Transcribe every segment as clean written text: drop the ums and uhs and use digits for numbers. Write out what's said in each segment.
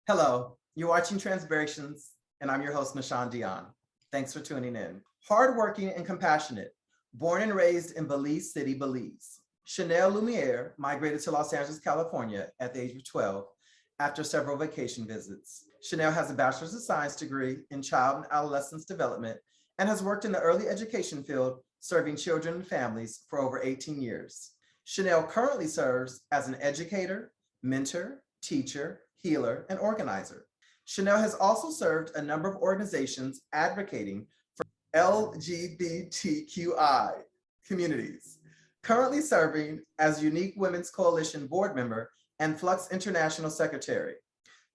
Hello, you're watching Transbratians, and I'm your host, nahshondion. Thanks for tuning in. Hardworking and compassionate, born and raised in Belize City, Belize, Chanel Lumiere migrated to Los Angeles, California at the age of 12 after several vacation visits. Chanel has a Bachelor of Science Degree in Child and Adolescent Development and has worked in the early education field, serving children and families for over 18 years. Chanel currently serves as an educator, mentor, teacher, healer, and organizer. Chanel has also served a number of organizations advocating for LGBTQI communities, currently serving as Unique Women's Coalition board member and FLUX International Secretary.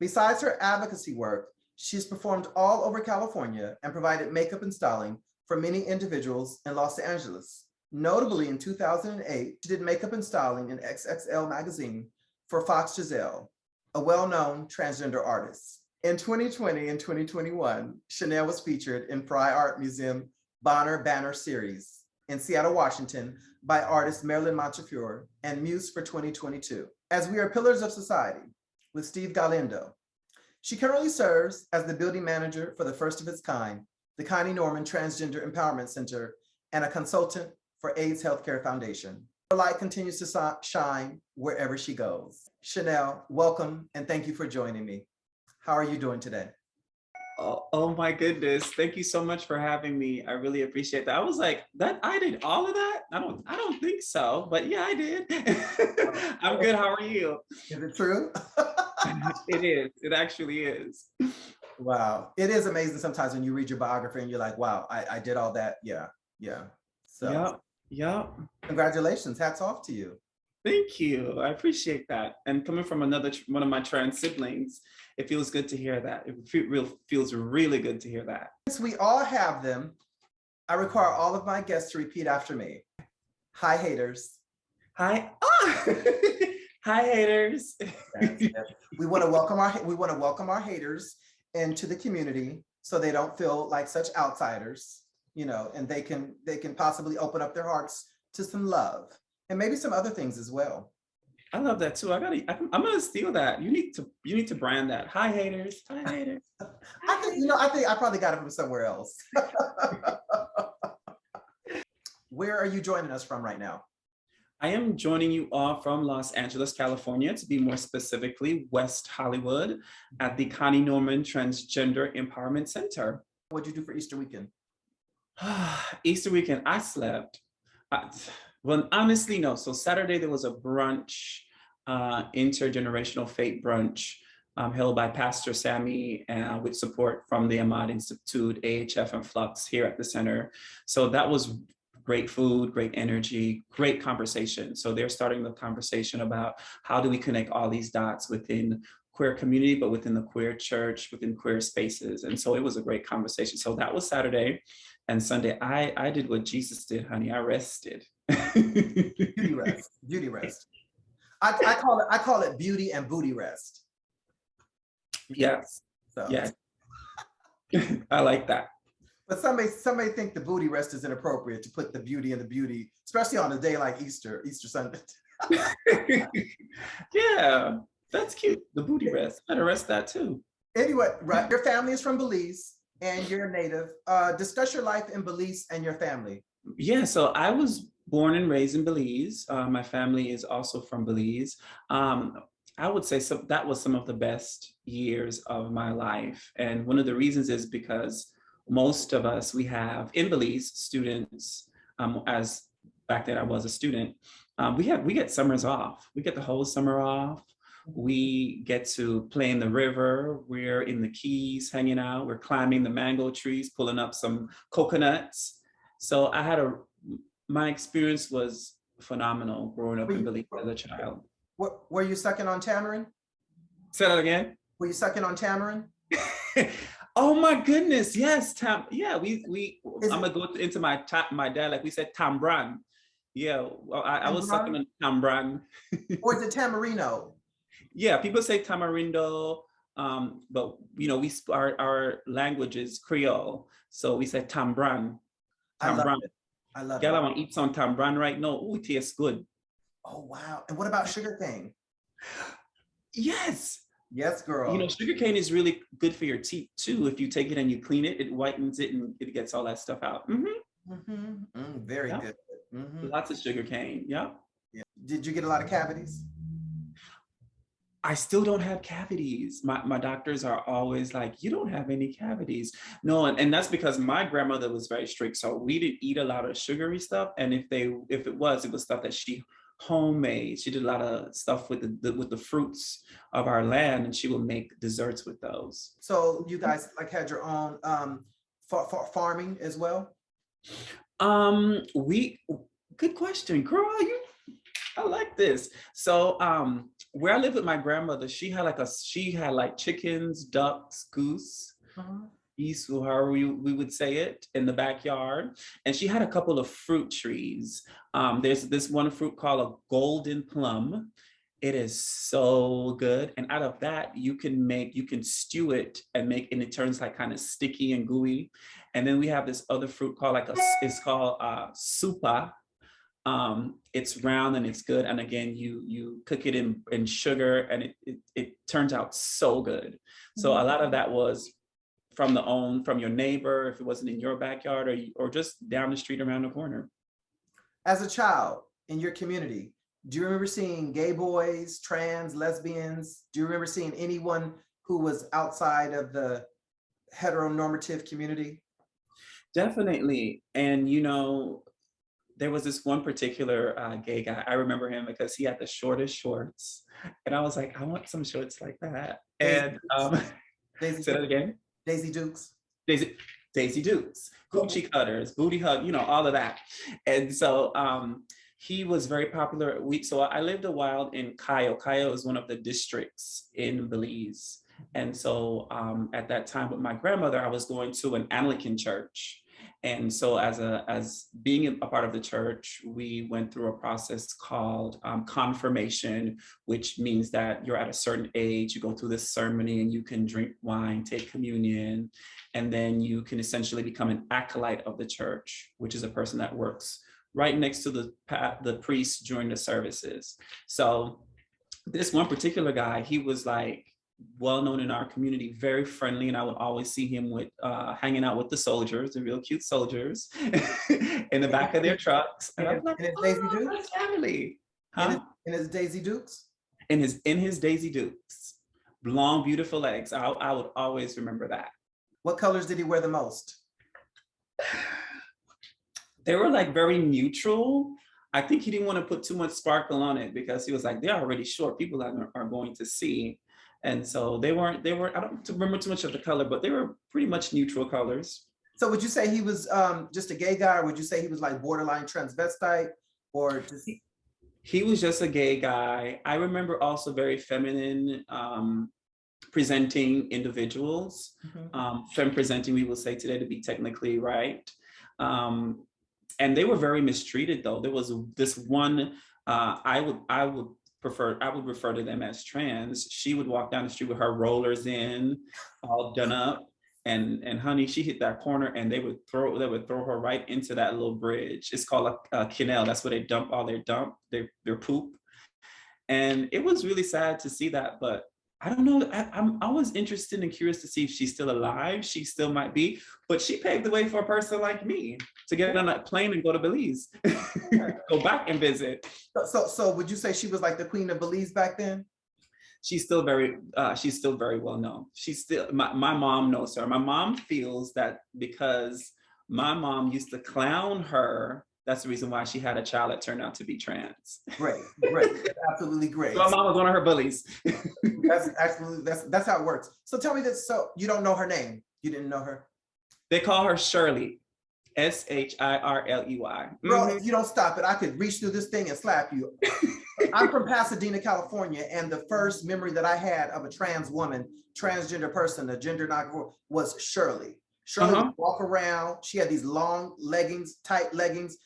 Besides her advocacy work, she's performed all over California and provided makeup and styling for many individuals in Los Angeles. Notably, in 2008, she did makeup and styling in XXL magazine for Foxx Jazell, a well-known transgender artist. In 2020 and 2021, Chanel was featured in Frye Art Museum Bonner Banner Series in Seattle, Washington by artist Marilyn Montufar and Muse for 2022. As We Are Pillars of Society with Steve Galindo. She currently serves as the building manager for the first of its kind, the Connie Transgender Empowerment Center, and a consultant for AIDS Healthcare Foundation. Her light continues to shine wherever she goes. Chanel, welcome and thank you for joining me. How are you doing today? Oh my goodness. Thank you so much for having me. I really appreciate that. I was like, I did all of that? I don't think so, but yeah, I did. I'm good. How are you? Is it true? It is. It actually is. Wow. It is amazing sometimes when you read your biography and you're like, wow, I did all that. Yeah. So yeah. Congratulations. Hats off to you. Thank you. I appreciate that. And coming from one of my trans siblings, it feels good to hear that. It feels really good to hear that. Since we all have them, I require all of my guests to repeat after me. Hi, haters. Hi. Hi, haters. We want to welcome our haters into the community so they don't feel like such outsiders, and they can possibly open up their hearts to some love and maybe some other things as well. I love that too. I'm gonna steal that. You need to brand that. Hi, haters. Hi, haters. I think I probably got it from somewhere else. Where are you joining us from right now? I am joining you all from Los Angeles, California, to be more specifically West Hollywood at the Connie Transgender Empowerment Center. What'd you do for Easter weekend? Easter weekend, I slept. Well, honestly, no. So Saturday, there was a brunch, intergenerational faith brunch held by Pastor Sammy with support from the Ahmad Institute, AHF, and FLUX here at the center. So that was great food, great energy, great conversation. So they're starting the conversation about how do we connect all these dots within queer community, but within the queer church, within queer spaces. And so it was a great conversation. So that was Saturday. And Sunday, I did what Jesus did, honey. I rested. Beauty rest. I call it beauty and booty rest. Yes. So. Yes. I like that. But somebody think the booty rest is inappropriate to put the beauty in the beauty, especially on a day like Easter Sunday. Yeah, that's cute. The booty rest. I'd rest that too. Anyway, right. Your family is from Belize and you're a native. Discuss your life in Belize and your family. Yeah, so I was born and raised in Belize. My family is also from Belize. I would say that was some of the best years of my life. And one of the reasons is because most of us, we have in Belize students, as back then I was a student, we get summers off. We get the whole summer off. We get to play in the river. We're in the Keys hanging out. We're climbing the mango trees, pulling up some coconuts. So my experience was phenomenal growing up in Belize as a child. Were you sucking on tamarind? Say that again? Were you sucking on tamarind? Oh my goodness, yes, yeah, I'm gonna go into my dad, like we said, tambran. Yeah, well, I was sucking on tambran. Or is it tamarino? Yeah, people say tamarindo, but our language is Creole, so we say tambran. Tambran. I love it. Girl, I want to eat some tambran right now. Oh, it tastes good. Oh wow! And what about sugarcane? Yes. Yes, You know, girl. sugarcane is really good for your teeth too. If you take it and you clean it, it whitens it and it gets all that stuff out. Very Yep. good. Hmm. Lots of sugarcane. Yep. Yeah. Did you get a lot of cavities? I still don't have cavities. My doctors are always like, you don't have any cavities. No, and that's because my grandmother was very strict. So we didn't eat a lot of sugary stuff. And if it was stuff that she homemade. She did a lot of stuff with the fruits of our land, and she would make desserts with those. So you guys like had your own farming as well? We good question, girl. I like this. So where I live with my grandmother, she had like chickens, ducks, goose, geese, or however we would say it, in the backyard. And she had a couple of fruit trees. There's this one fruit called a golden plum. It is so good. And out of that, you can stew it and it turns like kind of sticky and gooey. And then we have this other fruit called it's called supa. It's round and it's good. And again, you cook it in sugar and it turns out so good. So a lot of that was from your neighbor, if it wasn't in your backyard or just down the street around the corner. As a child in your community, do you remember seeing gay boys, trans, lesbians? Do you remember seeing anyone who was outside of the heteronormative community? Definitely. And there was this one particular gay guy. I remember him because he had the shortest shorts. And I was like, I want some shorts like that. And Daisy say that again. Daisy Dukes. Daisy Dukes, Gucci cutters, booty hug, all of that. And so he was very popular. So I lived a while in Cayo. Cayo is one of the districts in Belize. And so at that time with my grandmother, I was going to an Anglican church. And so as being a part of the church, we went through a process called confirmation, which means that you're at a certain age, you go through this ceremony and you can drink wine, take communion, and then you can essentially become an acolyte of the church, which is a person that works right next to the priest during the services. So this one particular guy, he was like well-known in our community, very friendly, and I would always see him with hanging out with the soldiers, the real cute soldiers, in the back of their trucks. And I'm like, Daisy Dukes? Family. Huh? In his Daisy Dukes? In his Daisy Dukes. Long, beautiful legs. I would always remember that. What colors did he wear the most? They were like very neutral. I think he didn't want to put too much sparkle on it because he was like, they're already short. People are going to see. And so they were, I don't remember too much of the color, but they were pretty much neutral colors. So would you say he was just a gay guy, or would you say he was like borderline transvestite, or just... He was just a gay guy. I remember also very feminine presenting individuals. Femme presenting, we will say today, to be technically right. And they were very mistreated though. There was this one, I would refer to them as trans. She would walk down the street with her rollers in, all done up, and honey, she hit that corner and they would throw her right into that little bridge. It's called a canal. That's where they dump all their poop. And it was really sad to see that, but I don't know. I'm always interested and curious to see if she's still alive. She still might be, but she paved the way for a person like me to get on that plane and go to Belize, go back and visit. So would you say she was like the queen of Belize back then? She's still very well known. She's still, my mom knows her. My mom feels that because my mom used to clown her, that's the reason why she had a child that turned out to be trans. Great, absolutely great. My mom was one of her bullies. That's how it works. So tell me this. So you don't know her name? You didn't know her? They call her Shirley, Shirley. Bro, if you don't stop it, I could reach through this thing and slap you. I'm from Pasadena, California, and the first memory that I had of a trans woman, transgender person, a gender non-conforming, was Shirley. Shirley would walk around. She had these long leggings, tight leggings,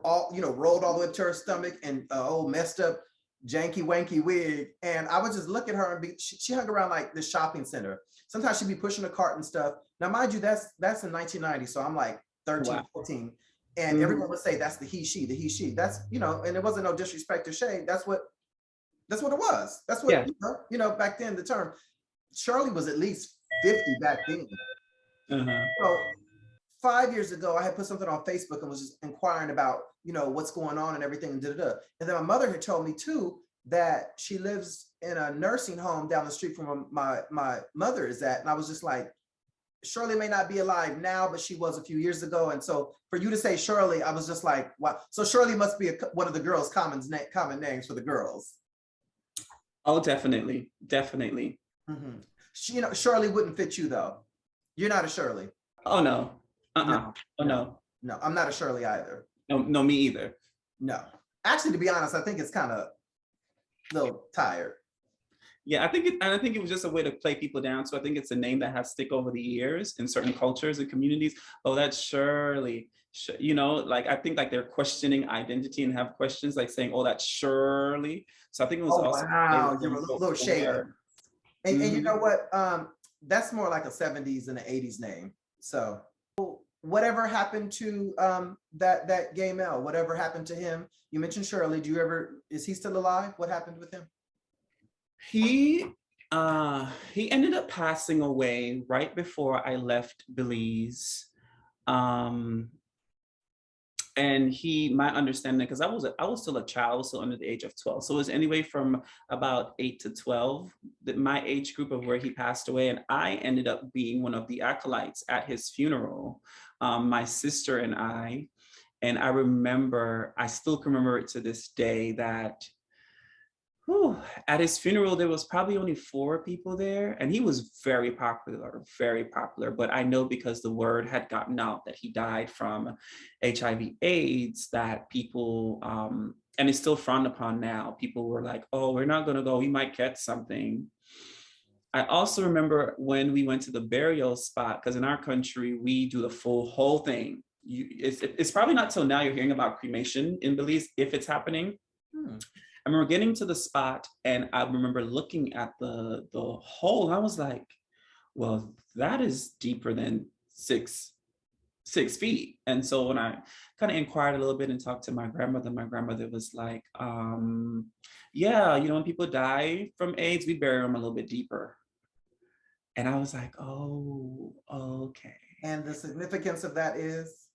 all rolled all the way up to her stomach, and old messed up janky wanky wig. And I would just look at her and she hung around like the shopping center. Sometimes she'd be pushing a cart and stuff. Now, mind you, that's in 1990, so I'm like 13, 14. And everyone would say that's the he, she, the he, she. That's, and it wasn't no disrespect to Shay. That's what it was. That's what, back then, the term. Shirley was at least 50 back then. Uh-huh. So 5 years ago, I had put something on Facebook and was just inquiring about, what's going on and everything and da-da-da. And then my mother had told me too, that she lives in a nursing home down the street from where my mother is at. And I was just like, Shirley may not be alive now, but she was a few years ago. And so for you to say Shirley, I was just like, wow. So Shirley must be one of the girls' common names for the girls. Oh, definitely. Definitely. Mm-hmm. Shirley wouldn't fit you though. You're not a Shirley. Oh, no. No, oh, no. No, I'm not a Shirley either. No, me either. No. Actually, to be honest, I think it's kind of a little tired. Yeah, I think it was just a way to play people down. So I think it's a name that has stick over the years in certain cultures and communities. Oh, that's Shirley. I think like they're questioning identity and have questions like saying, oh, that's Shirley. So I think it was also wow, you're a little shady. And you know what? That's more like a 70s and an 80s name. So whatever happened to that gay male? Whatever happened to him? You mentioned Shirley. Is he still alive? What happened with him? He ended up passing away right before I left Belize. And my understanding, because I was still a child, I was still under the age of 12. So it was anyway from about 8 to 12, my age group of where he passed away. And I ended up being one of the acolytes at his funeral, my sister and I. And I still can remember it to this day that at his funeral, there was probably only 4 people there, and he was very popular, but I know because the word had gotten out that he died from HIV/AIDS, that people, and it's still frowned upon now, people were like, oh, we're not gonna go, we might catch something. I also remember when we went to the burial spot, because in our country, we do the whole thing. It's probably not till now you're hearing about cremation in Belize, if it's happening. I remember getting to the spot and I remember looking at the hole and I was like, well, that is deeper than 6 feet. And so when I kind of inquired a little bit and talked to my grandmother was like, yeah, when people die from AIDS, we bury them a little bit deeper. And I was like, oh, okay. And the significance of that is?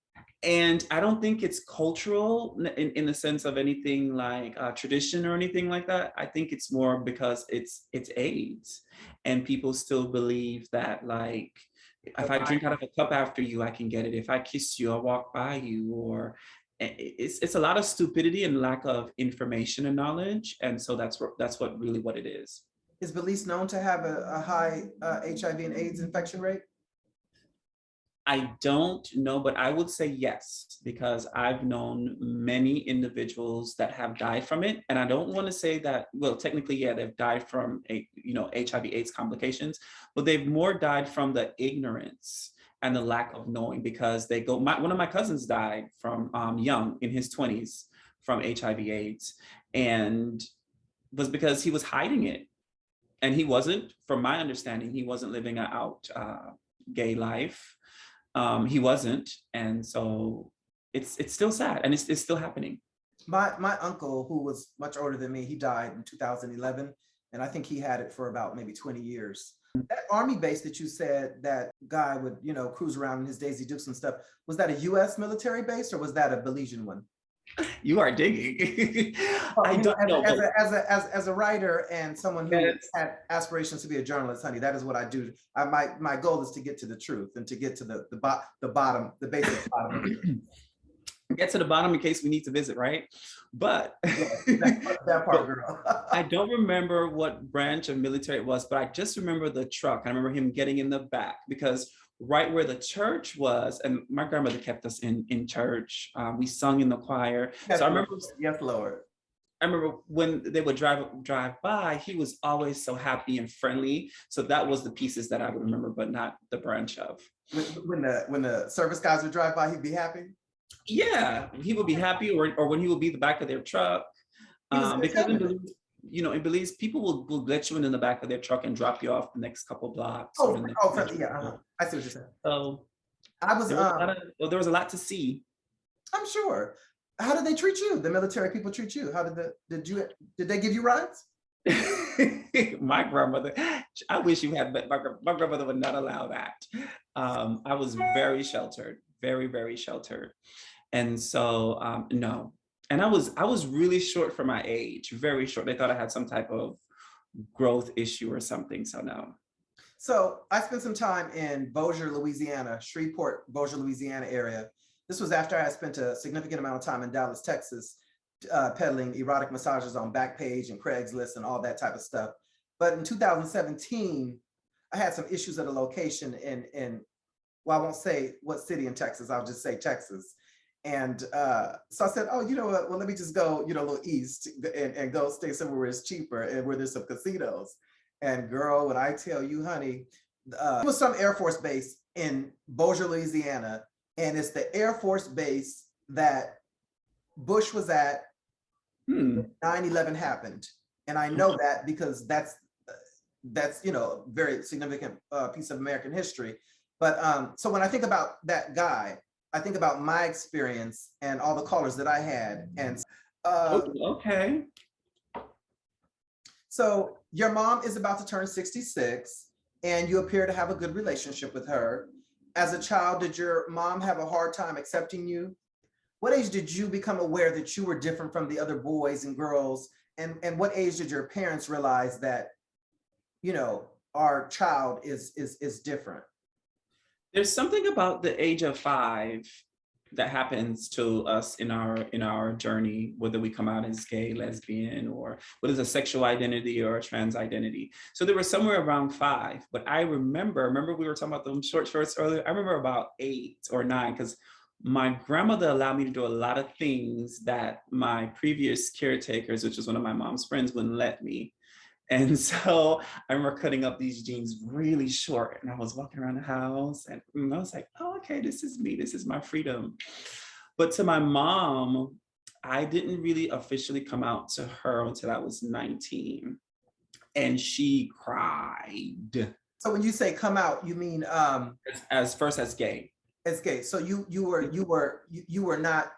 And I don't think it's cultural in the sense of anything like tradition or anything like that. I think it's more because it's AIDS, and people still believe that, like, if I drink out of a cup after you, I can get it. If I kiss you, I'll walk by you. Or it's a lot of stupidity and lack of information and knowledge. And so that's what it is. Is Belize known to have a high HIV and AIDS infection rate? I don't know, but I would say yes, because I've known many individuals that have died from it. And I don't want to say that, well, technically, yeah, they've died from HIV/AIDS complications, but they've more died from the ignorance and the lack of knowing, because one of my cousins died from young, in his 20s, from HIV/AIDS, and was because he was hiding it. And he wasn't, from my understanding, he wasn't living an out gay life. He wasn't, and so it's still sad, and it's still happening. My uncle, who was much older than me, he died in 2011, and I think he had it for about maybe 20 years. That army base that you said that guy would, cruise around in his Daisy Dukes and stuff, was that a U.S. military base or was that a Belizean one? You are digging. I don't know. As a writer and someone who had aspirations to be a journalist, honey, that is what I do. My goal is to get to the truth and to get to the bottom, the basic bottom. Get to the bottom in case we need to visit, right? But that part, girl. I don't remember what branch of military it was, but I just remember the truck. I remember him getting in the back, because right where the church was, and my grandmother kept us in church. We sung in the choir. Yes, so I remember, yes, Lord. I remember when they would drive by, he was always so happy and friendly. So that was the pieces that I would remember, but not the branch of. When the service guys would drive by, he'd be happy? Yeah, he would be happy, or when he would be the back of their truck. Because in Belize, people will let you in the back of their truck and drop you off the next couple blocks. I see what you're saying. So there was a lot to see. I'm sure. How did they treat you? The military people treat you? How did they give you rides? My grandmother, I wish you had, but my grandmother would not allow that. I was very sheltered, very, very sheltered. And so, no. And I was really short for my age, very short. They thought I had some type of growth issue or something, so no. So I spent some time in Bossier, Louisiana, Shreveport, Bossier, Louisiana area. This was after I had spent a significant amount of time in Dallas, Texas, peddling erotic massages on Backpage and Craigslist and all that type of stuff. But in 2017, I had some issues at a location well, I won't say what city in Texas, I'll just say Texas. And so I said, oh, you know what, well, let me just go, a little east and go stay somewhere where it's cheaper and where there's some casinos. And girl, when I tell you, honey, it was some Air Force base in Bossier, Louisiana, and it's the Air Force base that Bush was at. 9/11 happened, and I know that because that's very significant piece of American history. But so when I think about that guy, I think about my experience and all the callers that I had, and Okay. so your mom is about to turn 66, and you appear to have a good relationship with her. As a child, did your mom have a hard time accepting you? What age did you become aware that you were different from the other boys and girls? And what age did your parents realize that, our child is different? There's something about the age of 5 that happens to us in our journey, whether we come out as gay, lesbian, or what is a sexual identity or a trans identity. So there was somewhere around 5, but I remember we were talking about them short shorts earlier. I remember about 8 or 9, because my grandmother allowed me to do a lot of things that my previous caretakers, which was one of my mom's friends, wouldn't let me. And so I remember cutting up these jeans really short, and I was walking around the house, and I was like, oh, okay, this is me, this is my freedom. But to my mom, I didn't really officially come out to her until I was 19, and she cried. So when you say come out, you mean As first as gay. as gay. So you were not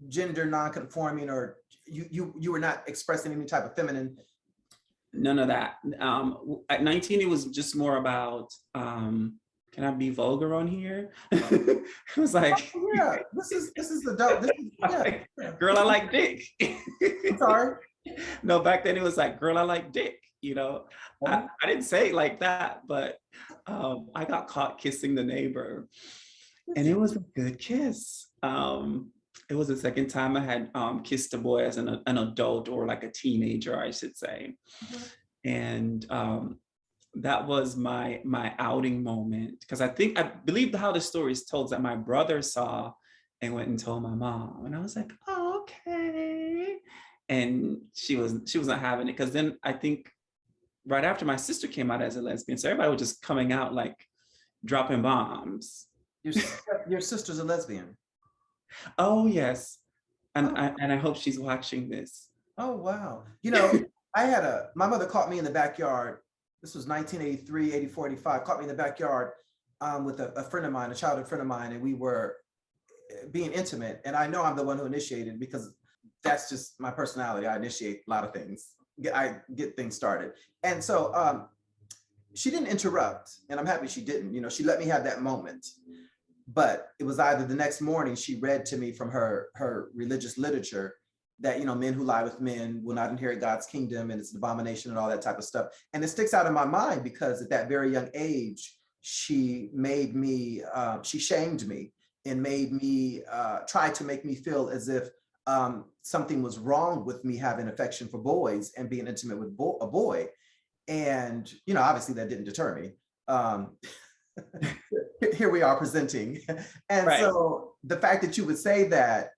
gender non-conforming, or you were not expressing any type of feminine. None of that. At 19, it was just more about, can I be vulgar on here? It was like, oh, yeah, this is the dope. Girl, I like dick. I'm sorry. No, back then it was like, girl, I like dick. I didn't say it like that, but I got caught kissing the neighbor, and it was a good kiss. It was the second time I had kissed a boy as an adult, or like a teenager, I should say. And that was my outing moment, because I believe how the story is told, that my brother saw and went and told my mom, and I was like, oh, okay. And she wasn't having it, because then I think right after my sister came out as a lesbian, so everybody was just coming out like dropping bombs. Your sister's a lesbian. Oh yes, and I hope she's watching this. Oh wow. My mother caught me in the backyard. This was 1983, 84, 85. Caught me in the backyard with a friend of mine, a childhood friend of mine, and we were being intimate. And I know I'm the one who initiated, because that's just my personality. I initiate a lot of things. I get things started. And so she didn't interrupt, and I'm happy she didn't. She let me have that moment. But it was either the next morning she read to me from her religious literature that, men who lie with men will not inherit God's kingdom, and it's an abomination and all that type of stuff. And it sticks out in my mind because at that very young age, she shamed me and made me, try to make me feel as if something was wrong with me having affection for boys and being intimate with a boy. And, obviously that didn't deter me. Here we are presenting. And right. So the fact that you would say that,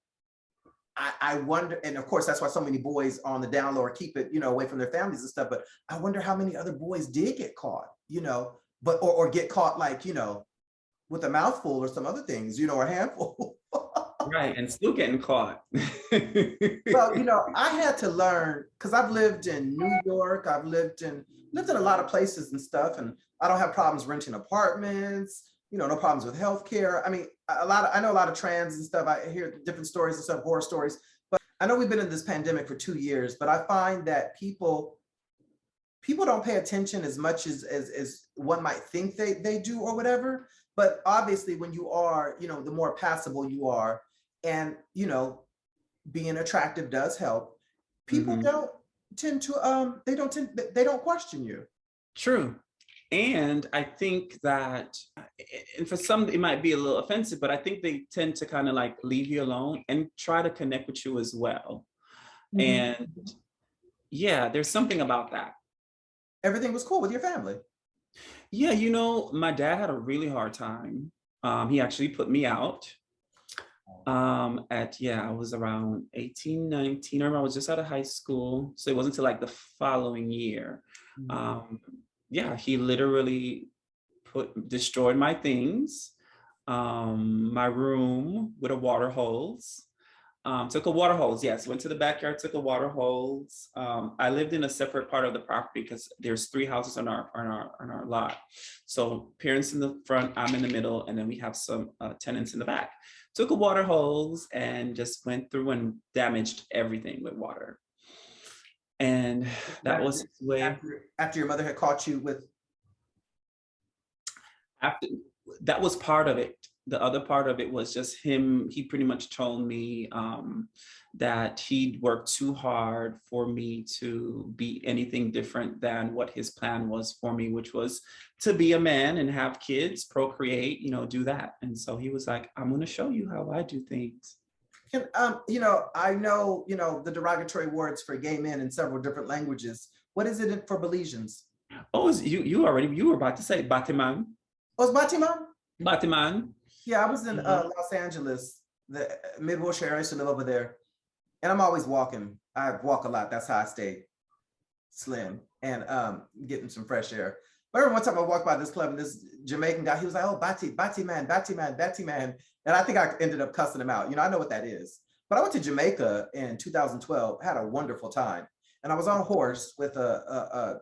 I wonder, and of course, that's why so many boys on the down low or keep it, away from their families and stuff, but I wonder how many other boys did get caught, but, or get caught like, with a mouthful or some other things, or a handful. Right, and still getting caught. Well, I had to learn, because I've lived in New York, I've lived in a lot of places and stuff, and I don't have problems renting apartments, no problems with healthcare. I mean, I know a lot of trans and stuff. I hear different stories and stuff, horror stories, but I know we've been in this pandemic for 2 years, but I find that people people don't pay attention as much as one might think they do or whatever. But obviously when you are, the more passable you are, and, being attractive does help, people don't tend to, they don't question you. True. And I think that, and for some, it might be a little offensive, but I think they tend to kind of like leave you alone and try to connect with you as well. And yeah, there's something about that. Everything was cool with your family. Yeah, my dad had a really hard time. He actually put me out I was around 18, 19, or I was just out of high school. So it wasn't until like the following year. Yeah, he literally destroyed my things, my room with a water hose. Took a water hose, yes, went to the backyard, took a water hose. I lived in a separate part of the property because there's 3 houses on our lot. So parents in the front, I'm in the middle, and then we have some tenants in the back. Took a water hose and just went through and damaged everything with water. And that was his way. After your mother had caught you with. That was part of it. The other part of it was just him. He pretty much told me that he'd worked too hard for me to be anything different than what his plan was for me, which was to be a man and have kids, procreate, do that. And so he was like, I'm going to show you how I do things. I know, the derogatory words for gay men in several different languages. What is it for Belizeans? Oh, you were about to say Batiman. Oh, it's Batiman? Batiman. Yeah, I was in Los Angeles, the Mid-Wilshire area. I used to live over there. And I'm always walking. I walk a lot. That's how I stay slim and getting some fresh air. But I remember one time I walked by this club and this Jamaican guy, he was like, oh, Bati man. And I think I ended up cussing him out. I know what that is. But I went to Jamaica in 2012, had a wonderful time. And I was on a horse with the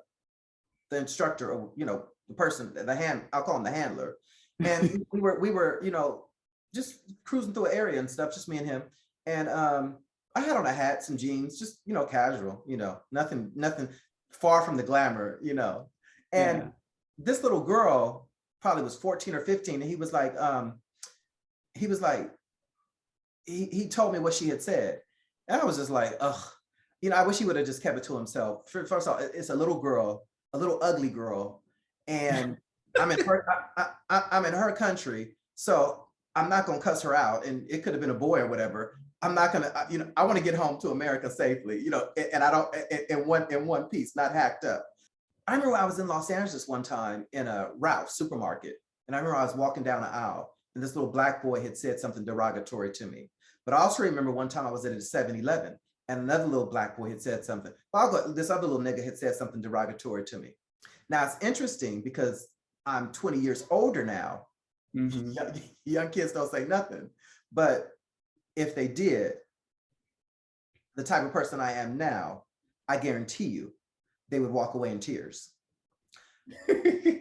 instructor, or, the person, I'll call him the handler. And we were, just cruising through an area and stuff, just me and him. And I had on a hat, some jeans, just, casual, nothing far from the glamour, And this little girl probably was 14 or 15. And he was like, he told me what she had said. And I was just like, ugh, I wish he would have just kept it to himself. First of all, it's a little girl, a little ugly girl. And I'm in her country, so I'm not gonna cuss her out. And it could have been a boy or whatever. I'm not gonna, I want to get home to America safely, and I don't in one piece, not hacked up. I remember I was in Los Angeles one time in a Ralph supermarket, and I remember I was walking down the aisle, and this little black boy had said something derogatory to me. But I also remember one time I was at a 7-Eleven, and another little black boy had said something. This other little nigga had said something derogatory to me. Now it's interesting because I'm 20 years older now. Young kids don't say nothing. But if they did, the type of person I am now, I guarantee you, they would walk away in tears.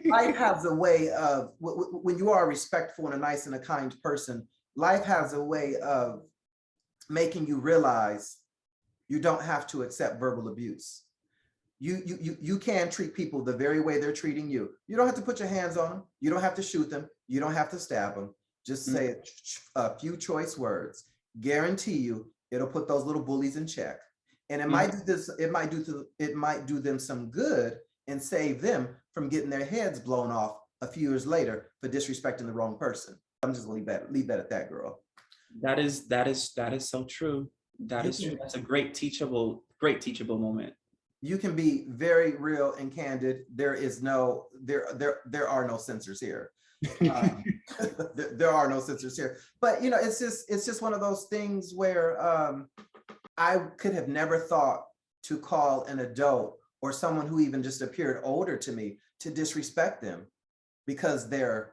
Life has a way of, when you are a respectful and a nice and a kind person, life has a way of making you realize you don't have to accept verbal abuse. You can treat people the very way they're treating you. You don't have to put your hands on them. You don't have to shoot them. You don't have to stab them. Just say a few choice words. Guarantee you, it'll put those little bullies in check. And it might do this. It might do them some good and save them from getting their heads blown off a few years later for disrespecting the wrong person. I'm just gonna leave that at that, girl. That is so true. That is true. That's a great teachable moment. You can be very real and candid. There are no censors here. There are no censors here. But it's just one of those things where I could have never thought to call an adult or someone who even just appeared older to me to disrespect them because they're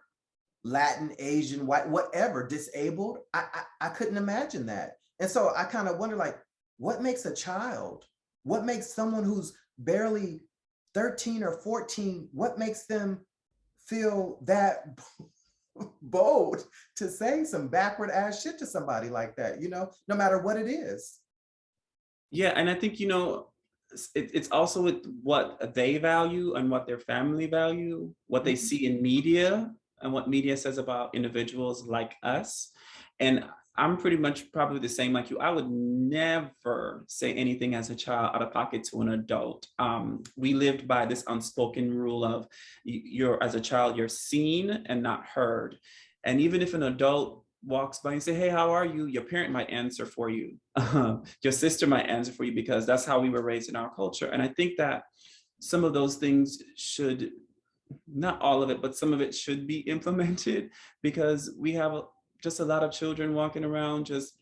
Latin, Asian, white, whatever, disabled. I couldn't imagine that. And so I kind of wonder, like, what makes a child? What makes someone who's barely 13 or 14, what makes them feel that bold to say some backward ass shit to somebody like that, no matter what it is? Yeah, and I think, it's also with what they value and what their family value, what they see in media and what media says about individuals like us. And I'm pretty much probably the same like you. I would never say anything as a child out of pocket to an adult. We lived by this unspoken rule of as a child, you're seen and not heard. And even if an adult walks by and say, hey, how are you? Your parent might answer for you. Your sister might answer for you, because that's how we were raised in our culture. And I think that some of those things should, not all of it, but some of it should be implemented, because we have just a lot of children walking around just,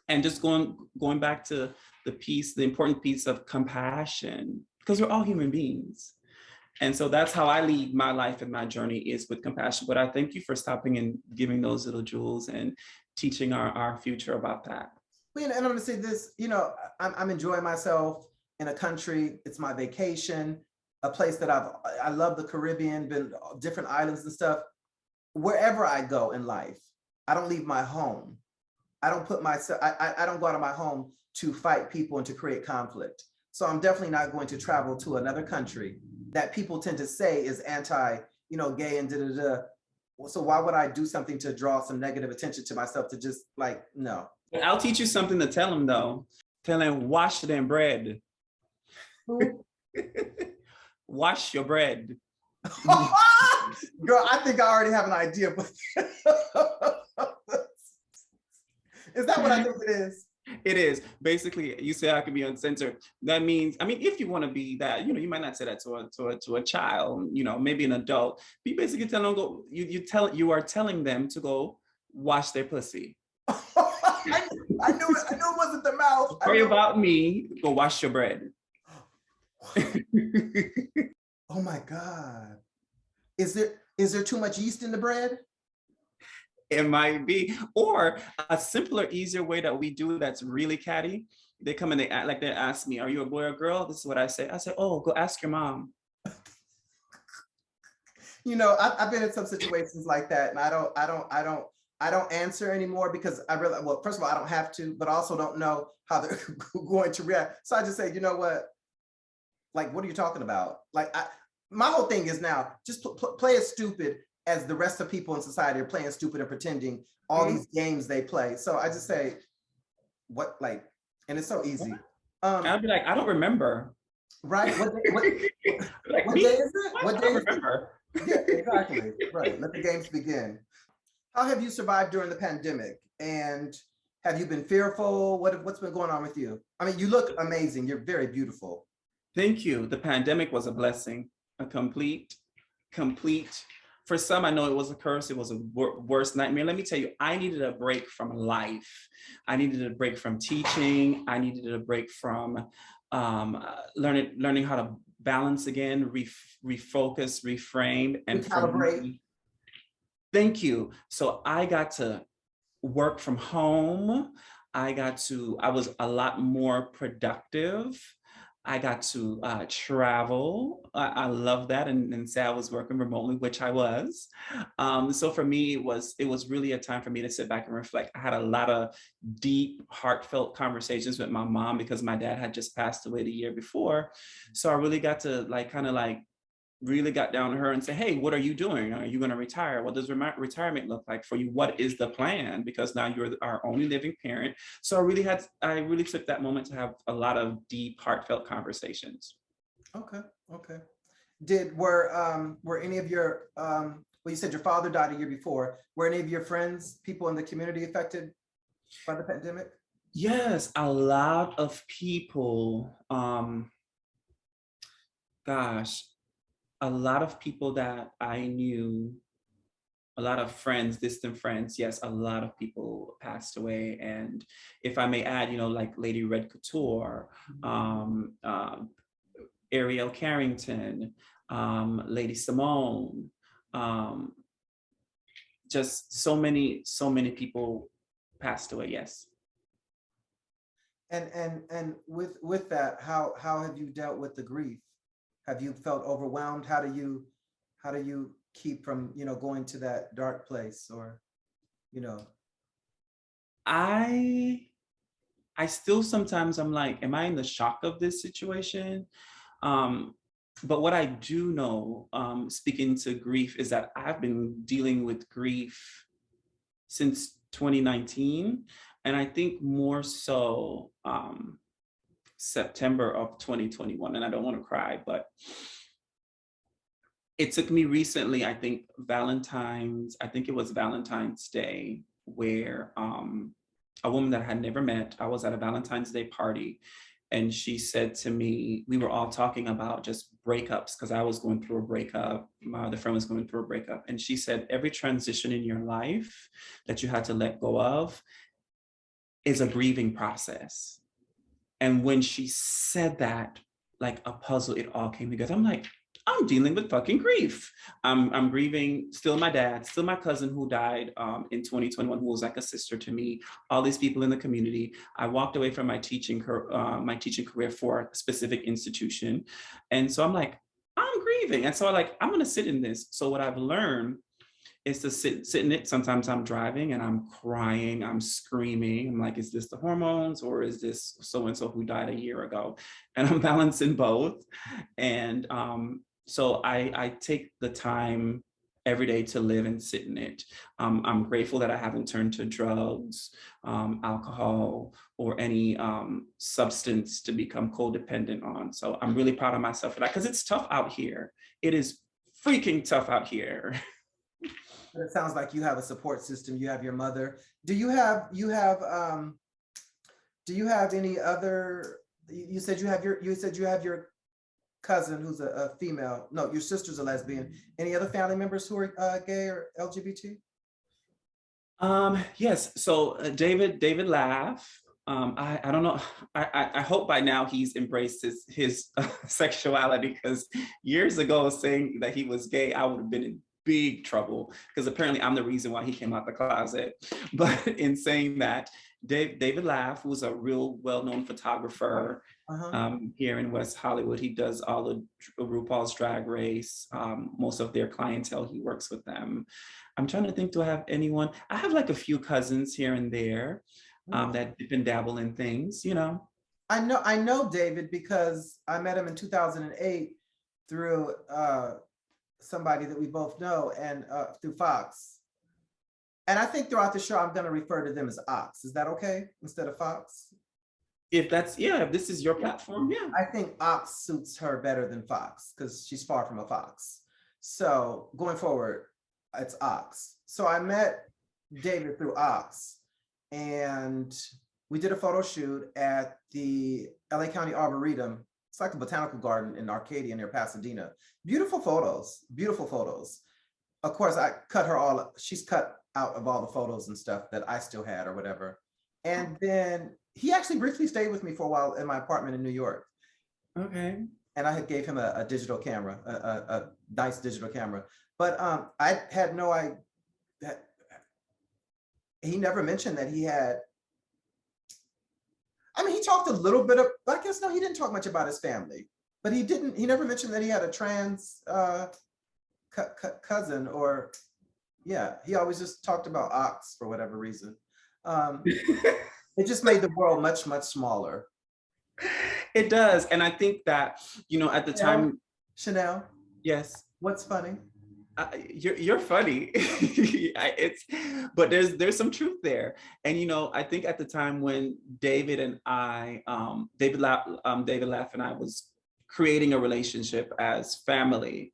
and just going back to the important piece of compassion, because we're all human beings. And so that's how I lead my life and my journey, is with compassion. But I thank you for stopping and giving those little jewels and teaching our future about that. And I'm gonna say this, I'm enjoying myself in a country. It's my vacation, a place that I love the Caribbean, been different islands and stuff. Wherever I go in life, I don't leave my home. I don't put myself, I don't go out of my home to fight people and to create conflict. So I'm definitely not going to travel to another country that people tend to say is anti, gay and da-da-da. So why would I do something to draw some negative attention to myself, to just like, no. I'll teach you something to tell them though. Tell them, wash them bread. Wash your bread. Girl, I think I already have an idea. Is that what I think it is? It is. Basically, you say I can be uncensored. That means, if you want to be that, you might not say that to a child, maybe an adult. But you basically tell them, you are telling them to go wash their pussy. I knew it wasn't the mouth. Worry about me. Go wash your bread. Oh my God. Is there too much yeast in the bread? It might be. Or a simpler, easier way that we do that's really catty. They come and they act like they ask me, are you a boy or girl? This is what I say. I say, oh, go ask your mom. I've been in some situations like that, and I don't answer anymore, because I really, well, first of all, I don't have to, but I also don't know how they're going to react. So I just say, you know what? Like, what are you talking about? Like, my whole thing is now just play as stupid as the rest of people in society are playing stupid and pretending all these games they play. So I just say, what, like, and it's so easy. I'll be like, I don't remember. Right? What day is it? What day is it? Yeah, exactly. Right. Let the games begin. How have you survived during the pandemic? And have you been fearful? What's been going on with you? You look amazing. You're very beautiful. Thank you. The pandemic was a blessing, a complete. For some, I know it was a curse. It was a worst nightmare. Let me tell you, I needed a break from life. I needed a break from teaching. I needed a break from learning how to balance again, refocus, reframe, and recalibrate. Thank you. So I got to work from home. I was a lot more productive. I got to travel. I love that, and say I was working remotely, which I was. So for me, it was really a time for me to sit back and reflect. I had a lot of deep, heartfelt conversations with my mom, because my dad had just passed away the year before. So I really got to really got down to her and say, hey, what are you doing? Are you going to retire? What does retirement look like for you? What is the plan? Because now you're our only living parent. So I really took that moment to have a lot of deep, heartfelt conversations. Okay. Were any of your, well, you said your father died a year before. Were any of your friends, people in the community affected by the pandemic? Yes, a lot of people, a lot of people that I knew, a lot of friends, distant friends, yes, a lot of people passed away. And if I may add, like Lady Red Couture, Ariel Carrington, Lady Simone, just so many people passed away, yes. And with that, how have you dealt with the grief? Have you felt overwhelmed? How do you keep from, going to that dark place, or, I I still sometimes I'm like, am I in the shock of this situation? But what I do know, speaking to grief, is that I've been dealing with grief since 2019. And I think more so September of 2021. And I don't want to cry, but it took me recently, I think it was Valentine's Day, where a woman that I had never met, I was at a Valentine's Day party, and she said to me, we were all talking about just breakups, because I was going through a breakup, my other friend was going through a breakup, and she said, every transition in your life that you had to let go of is a grieving process. And when she said that, like a puzzle, it all came together. I'm like, I'm dealing with fucking grief. I'm grieving still my dad, still my cousin who died in 2021, who was like a sister to me, all these people in the community. I walked away from my teaching career for a specific institution. And so I'm like, I'm grieving. And so I'm gonna sit in this. So what I've learned is to sit in it. Sometimes I'm driving and I'm crying, I'm screaming. I'm like, is this the hormones, or is this so-and-so who died a year ago? And I'm balancing both. And so I take the time every day to live and sit in it. I'm grateful that I haven't turned to drugs, alcohol, or any substance to become codependent on. So I'm really proud of myself for that, because it's tough out here. It is freaking tough out here. It sounds like you have a support system. You have your mother. Do you have any other? You said you have your cousin who's a female. No, your sister's a lesbian. Any other family members who are gay or LGBT? Yes. So David Laugh. I don't know. I hope by now he's embraced his sexuality, because years ago saying that he was gay, I would have been in big trouble, because apparently I'm the reason why he came out the closet. But in saying that, David Laugh, who's a real well-known photographer here in West Hollywood, he does all the RuPaul's Drag Race, most of their clientele, he works with them. I'm trying to think, do I have anyone? I have like a few cousins here and there that dip and dabble in things, you know. I know David because I met him in 2008 through somebody that we both know, and through Foxx. And I think throughout the show, I'm going to refer to them as Ox. Is that okay? Instead of Foxx? If this is your platform, yeah. I think Ox suits her better than Foxx, because she's far from a fox. So going forward, it's Ox. So I met David through Ox, and we did a photo shoot at the LA County Arboretum. It's like a botanical garden in Arcadia near Pasadena. Beautiful photos, beautiful photos. Of course, she's cut out of all the photos and stuff that I still had or whatever. And then he actually briefly stayed with me for a while in my apartment in New York. Okay. And I had gave him a digital camera, a nice digital camera. But I had no idea. He never mentioned that he had, I mean, he talked a little bit of, I guess, no, he didn't talk much about his family, but he never mentioned that he had a trans cousin, or, yeah, he always just talked about Ox for whatever reason. It just made the world much, much smaller. It does. And I think that, you know, at the time. Chanel? Yes. What's funny? You're funny. But there's some truth there. And, you know, I think at the time when David Laugh and I was creating a relationship as family,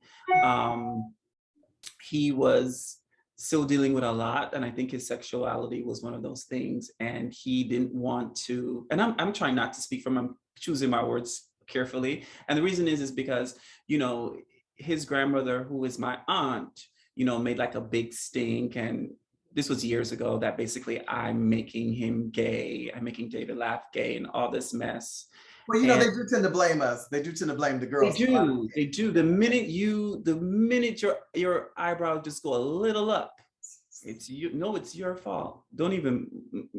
he was still dealing with a lot. And I think his sexuality was one of those things. And he didn't want to, and I'm trying not to speak from, I'm choosing my words carefully. And the reason is because, you know, his grandmother, who is my aunt, you know, made like a big stink. And this was years ago, that basically I'm making him gay, I'm making David Laugh gay, and all this mess. Well, you know, they do tend to blame us. They do tend to blame the girls. They do. The minute your eyebrow just go a little up, it's your fault.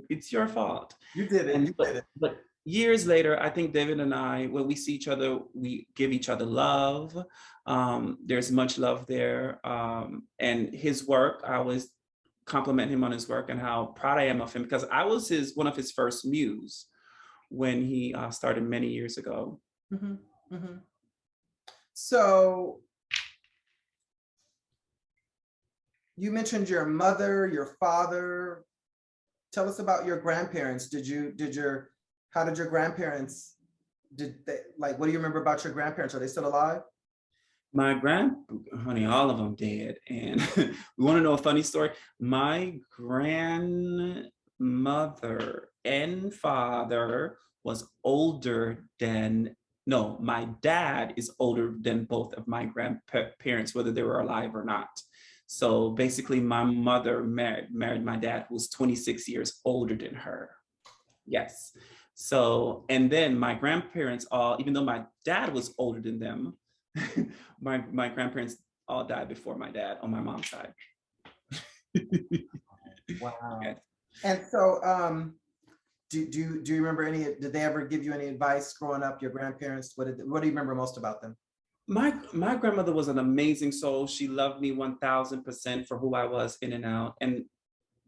It's your fault. You did it. But years later, I think David and I, when we see each other, we give each other love. There's much love there. And his work, I always compliment him on his work and how proud I am of him, because I was one of his first muse. when he started many years ago. Mhm, mhm. So you mentioned your mother, your father. Tell us about your grandparents. How did your grandparents, like, what do you remember about your grandparents? Are they still alive? Honey, all of them dead. And we want to know a funny story. My grandmother and father was older than, no, my dad is older than both of my grandparents, whether they were alive or not. So basically, my mother married my dad, who was 26 years older than her. Yes. So, and then my grandparents all, even though my dad was older than them, my grandparents all died before my dad on my mom's side. Wow. Yes. And so, do you remember did they ever give you any advice growing up, your grandparents? What do you remember most about them? My grandmother was an amazing soul. She loved me 1000% for who I was in and out. And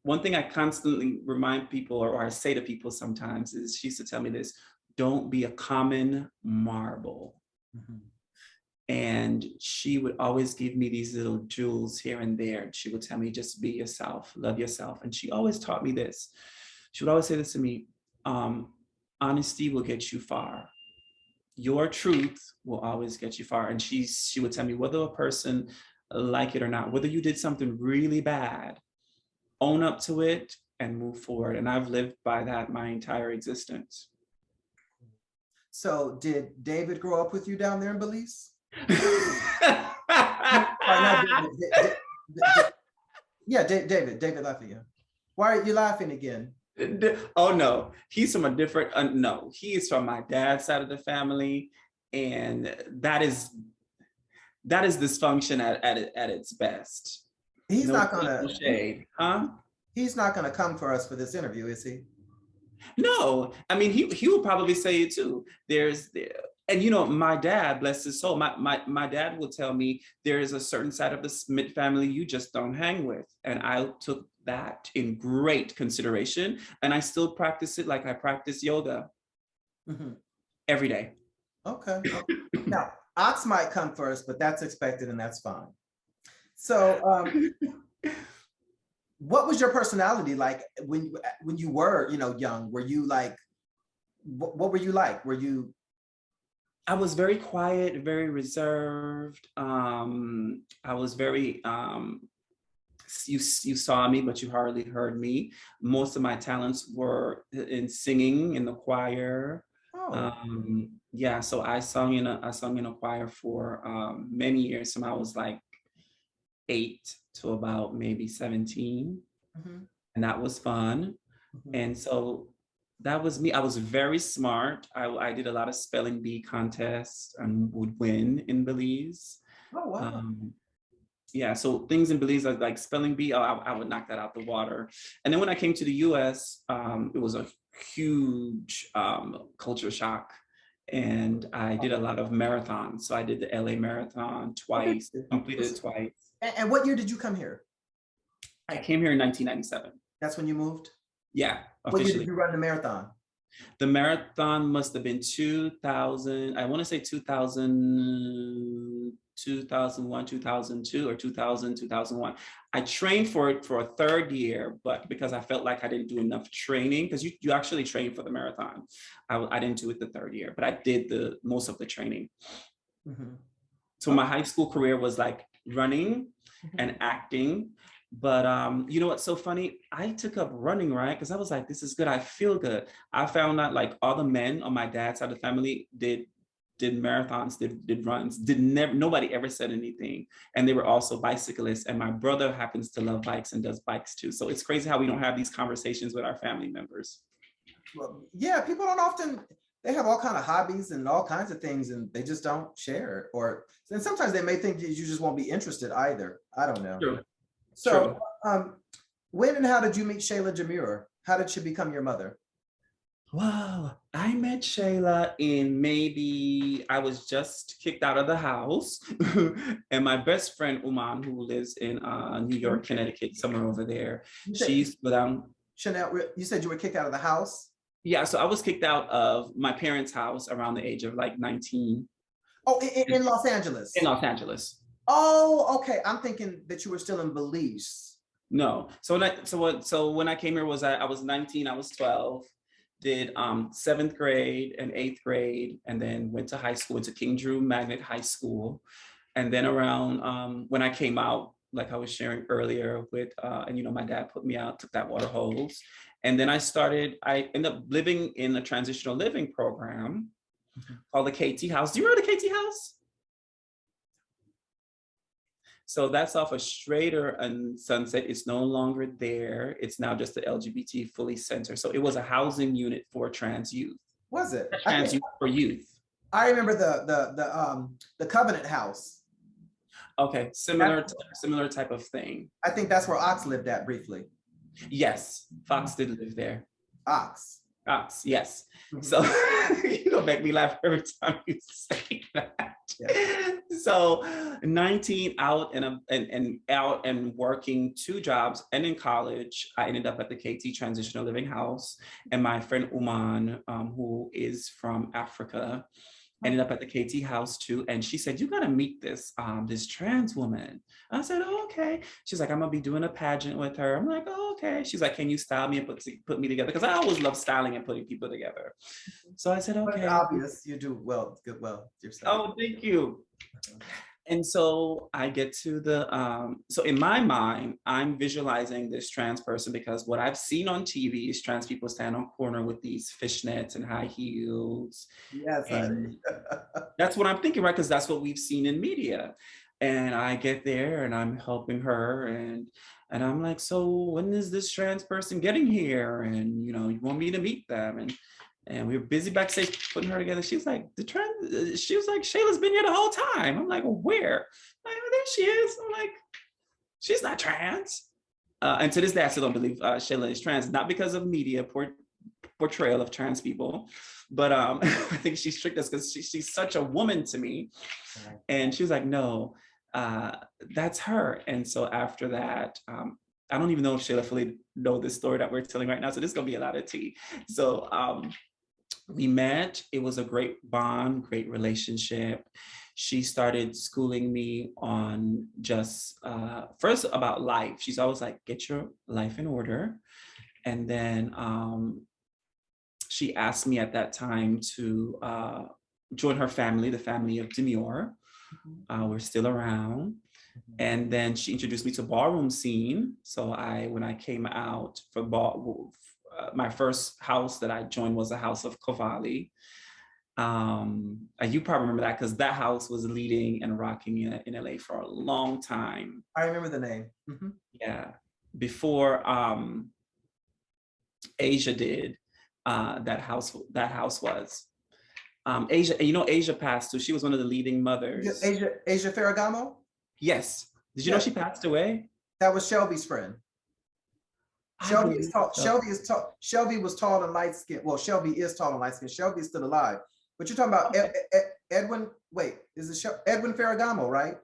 one thing I constantly remind people, or I say to people sometimes, is she used to tell me this: don't be a common marble. Mhm. And she would always give me these little jewels here and there. She would tell me, just be yourself, love yourself. And she always taught me this. She would always say this to me: honesty will get you far. Your truth will always get you far. And she would tell me, whether a person like it or not, whether you did something really bad, own up to it and move forward. And I've lived by that my entire existence. So did David grow up with you down there in Belize? Yeah, David Lafayette. Why are you laughing again? Oh no, he's from a different, no, he is from my dad's side of the family. And that is dysfunction at its best. He's No, not gonna, no shade, huh? he's not gonna come for us for this interview, is he? No, I mean, he will probably say it too. And you know, my dad, bless his soul, my dad will tell me there is a certain side of the Smith family you just don't hang with. And I took that in great consideration. And I still practice it like I practice yoga every day. Okay. Now, ox might come first, but that's expected and that's fine. So what was your personality like when you were, young? Were you like, what were you like? I was very quiet, very reserved. I was very, you saw me, but you hardly heard me. Most of my talents were in singing in the choir. Oh. Yeah, so I sung in a choir for many years, from I was like 8 to about maybe 17. And that was fun. And so that was me. I was very smart. I did a lot of spelling bee contests and would win in Belize. Oh, wow. Yeah, so things in Belize like spelling bee, I would knock that out the water. And then when I came to the US, it was a huge culture shock. And I did a lot of marathons. So I did the LA Marathon twice, completed it twice. And what year did you come here? I came here in 1997. That's when you moved? Yeah, officially. What year did you run the marathon? The marathon must have been 2000, I want to say 2000, 2001, 2002, or 2000, 2001. I trained for it for a third year, but because I felt like I didn't do enough training, because you actually train for the marathon. I didn't do it the third year, but I did most of the training. So my high school career was like running and acting. But you know what's so funny? I took up running, right? Because I was like, this is good. I feel good. I found out like all the men on my dad's side of the family did marathons, did runs, nobody ever said anything. And they were also bicyclists. And my brother happens to love bikes and does bikes too. So it's crazy how we don't have these conversations with our family members. Well, yeah, people don't often, they have all kinds of hobbies and all kinds of things and they just don't share. And sometimes they may think that you just won't be interested either. I don't know. True. So when and how did you meet Shayla Jamir? How did she become your mother? Wow, I met Shayla I was just kicked out of the house. And my best friend, Uman, who lives in New York, Connecticut, somewhere over there, she used to go down. Chanel, you said you were kicked out of the house? Yeah, so I was kicked out of my parents' house around the age of like 19 Oh, in Los in Angeles. Los Angeles. Oh, okay. I'm thinking that you were still in Belize. No. So when I came here I was 19, I was 12, did seventh grade and eighth grade, and then went to high school, went to King Drew Magnet High School. And then around when I came out, like I was sharing earlier with, and my dad put me out, took that water hose. And then I ended up living in a transitional living program called the KT House. Do you remember the KT House? So that's off of Schrader and Sunset. It's no longer there. It's now just the LGBT fully center. So it was a housing unit for trans youth. Was it? Trans youth for youth. I remember the Covenant House. Okay, similar type of thing. I think that's where Ox lived at briefly. Yes, Foxx did live there. Ox, yes. So you don't make me laugh every time you say that. Yeah. So 19, out and working 2 jobs, and in college, I ended up at the KT Transitional Living House, and my friend Uman, who is from Africa, ended up at the KT house too. And she said, you gotta meet this trans woman. I said, oh, okay. She's like, I'm gonna be doing a pageant with her. I'm like, oh, okay. She's like, can you style me and put me together? Because I always love styling and putting people together. So I said, okay. It's obvious you do well yourself. Oh, thank you. And so I get to so in my mind, I'm visualizing this trans person because what I've seen on TV is trans people stand on corner with these fishnets and high heels. Yes, that's what I'm thinking, right? Because that's what we've seen in media. And I get there and I'm helping her and I'm like, so when is this trans person getting here? And you want me to meet them? And we were busy backstage putting her together. She was like, Shayla's been here the whole time. I'm like, well, where? Like, oh, there she is. I'm like, she's not trans. And to this day, I still don't believe Shayla is trans, not because of media portrayal of trans people, but I think she's tricked us because she's such a woman to me. Right. And she was like, no, that's her. And so after that, I don't even know if Shayla fully know this story that we're telling right now. So this is gonna be a lot of tea. So we met, it was a great bond, great relationship. She started schooling me on just, first about life. She's always like, get your life in order. And then she asked me at that time to join her family, the family of Jamir. We're still around. And then she introduced me to ballroom scene. So when I came out for my first house that I joined was the House of Cavalli. You probably remember that because that house was leading and rocking in LA for a long time. I remember the name. Yeah, before Asia did, that house was. Asia, Asia passed too. She was one of the leading mothers. Asia Ferragamo? Yes. Did you know she passed away? That was Shelby's friend. Shelby is tall. Shelby was tall and light skinned. Well, Shelby is tall and light skinned. Shelby is still alive. But you're talking about Edwin. Wait, is it Edwin Ferragamo, right?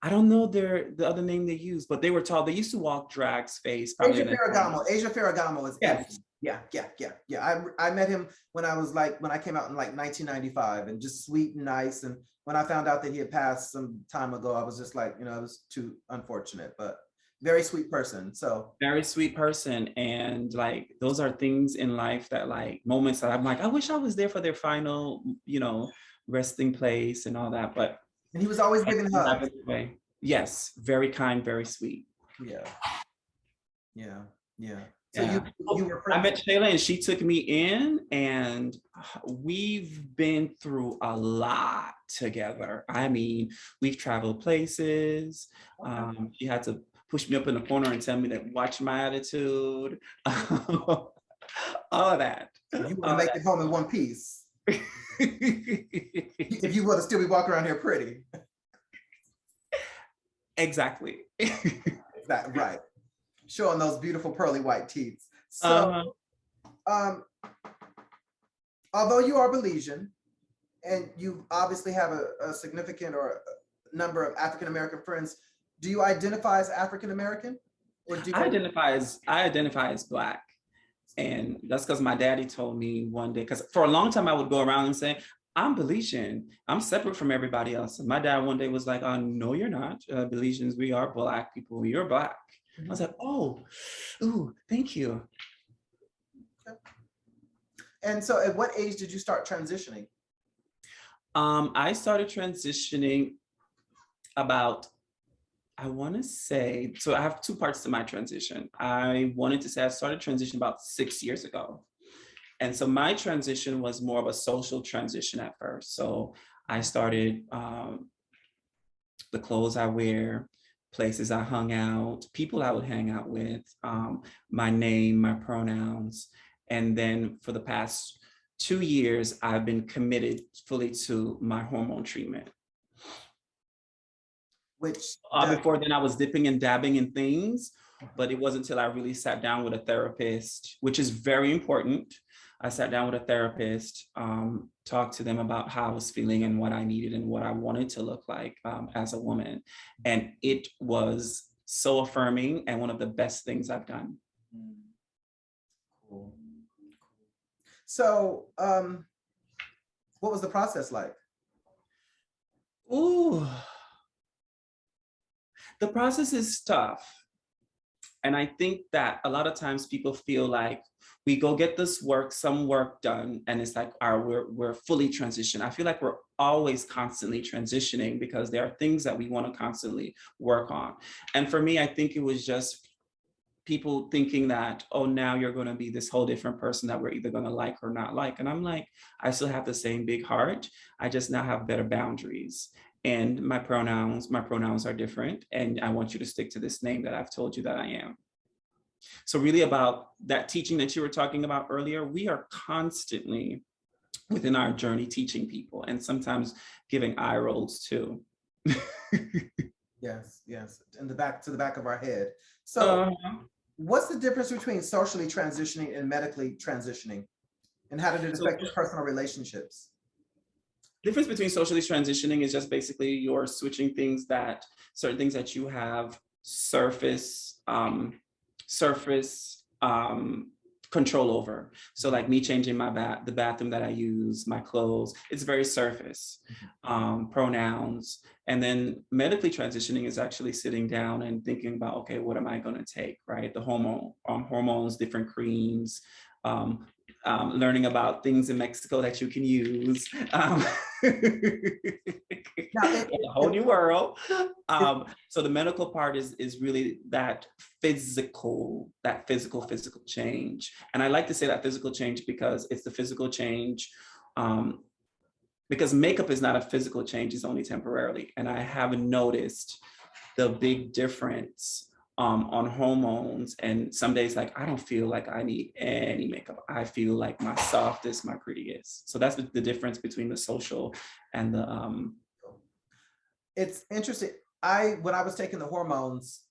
I don't know the other name they use, but they were tall. They used to walk drag space. Asia Ferragamo is yes. Yeah. I met him when I came out in like 1995, and just sweet and nice. And when I found out that he had passed some time ago, I was just like, it was too unfortunate, but very sweet person. So very sweet person. And like, those are things in life that like moments that I'm like, I wish I was there for their final, resting place and all that. And he was always giving hugs. Yes, very kind, very sweet. Yeah. So you were friends. I met Shayla and she took me in, and we've been through a lot together. I mean, we've traveled places. She had to push me up in the corner and tell me that watch my attitude. All of that. You want to make it home in one piece. If you want to still be walking around here pretty. Exactly. That right. Showing those beautiful pearly white teeth. So, although you are Belizean, and you obviously have a significant or a number of African American friends, do you identify as African American, or do you I identify as Black? And that's because my daddy told me one day, because for a long time I would go around and say, I'm Belizean. I'm separate from everybody else. And my dad one day was like, no, you're not. Belizeans, we are Black people. You're Black. I was like, oh, ooh, thank you. And so at what age did you start transitioning? I started transitioning about, I want to say, so I have two parts to my transition. I wanted to say I started transition about 6 years ago. And so my transition was more of a social transition at first. So I started the clothes I wear, places I hung out, people I would hang out with, my name, my pronouns. And then for the past 2 years, I've been committed fully to my hormone treatment. Which before then I was dipping and dabbing in things, but it wasn't until I really sat down with a therapist, which is very important. I sat down with a therapist, talked to them about how I was feeling and what I needed and what I wanted to look like as a woman. And it was so affirming and one of the best things I've done. Cool. So what was the process like? Ooh, the process is tough. And I think that a lot of times people feel like we go get this work, some work done, and it's like, we're fully transitioned. I feel like we're always constantly transitioning because there are things that we want to constantly work on. And for me, I think it was just people thinking that, oh, now you're going to be this whole different person that we're either going to like or not like. And I'm like, I still have the same big heart. I just now have better boundaries. And my pronouns are different. And I want you to stick to this name that I've told you that I am. So really about that teaching that you were talking about earlier, we are constantly within our journey teaching people and sometimes giving eye rolls too. Yes, to the back of our head. So what's the difference between socially transitioning and medically transitioning? And how did it affect your personal relationships? Difference between socially transitioning is just basically you're switching things certain things that you have surface control over. So like me changing the bathroom that I use, my clothes, it's very surface, pronouns. And then medically transitioning is actually sitting down and thinking about, okay, what am I going to take, right? The hormones, different creams, learning about things in Mexico that you can use. A whole new world. So the medical part is really that physical change. And I like to say that physical change because it's the physical change, because makeup is not a physical change, it's only temporarily. And I haven't noticed the big difference on hormones. And some days, like, I don't feel like I need any makeup. I feel like my softest, my prettiest. So that's the difference between the social and the It's interesting. When I was taking the hormones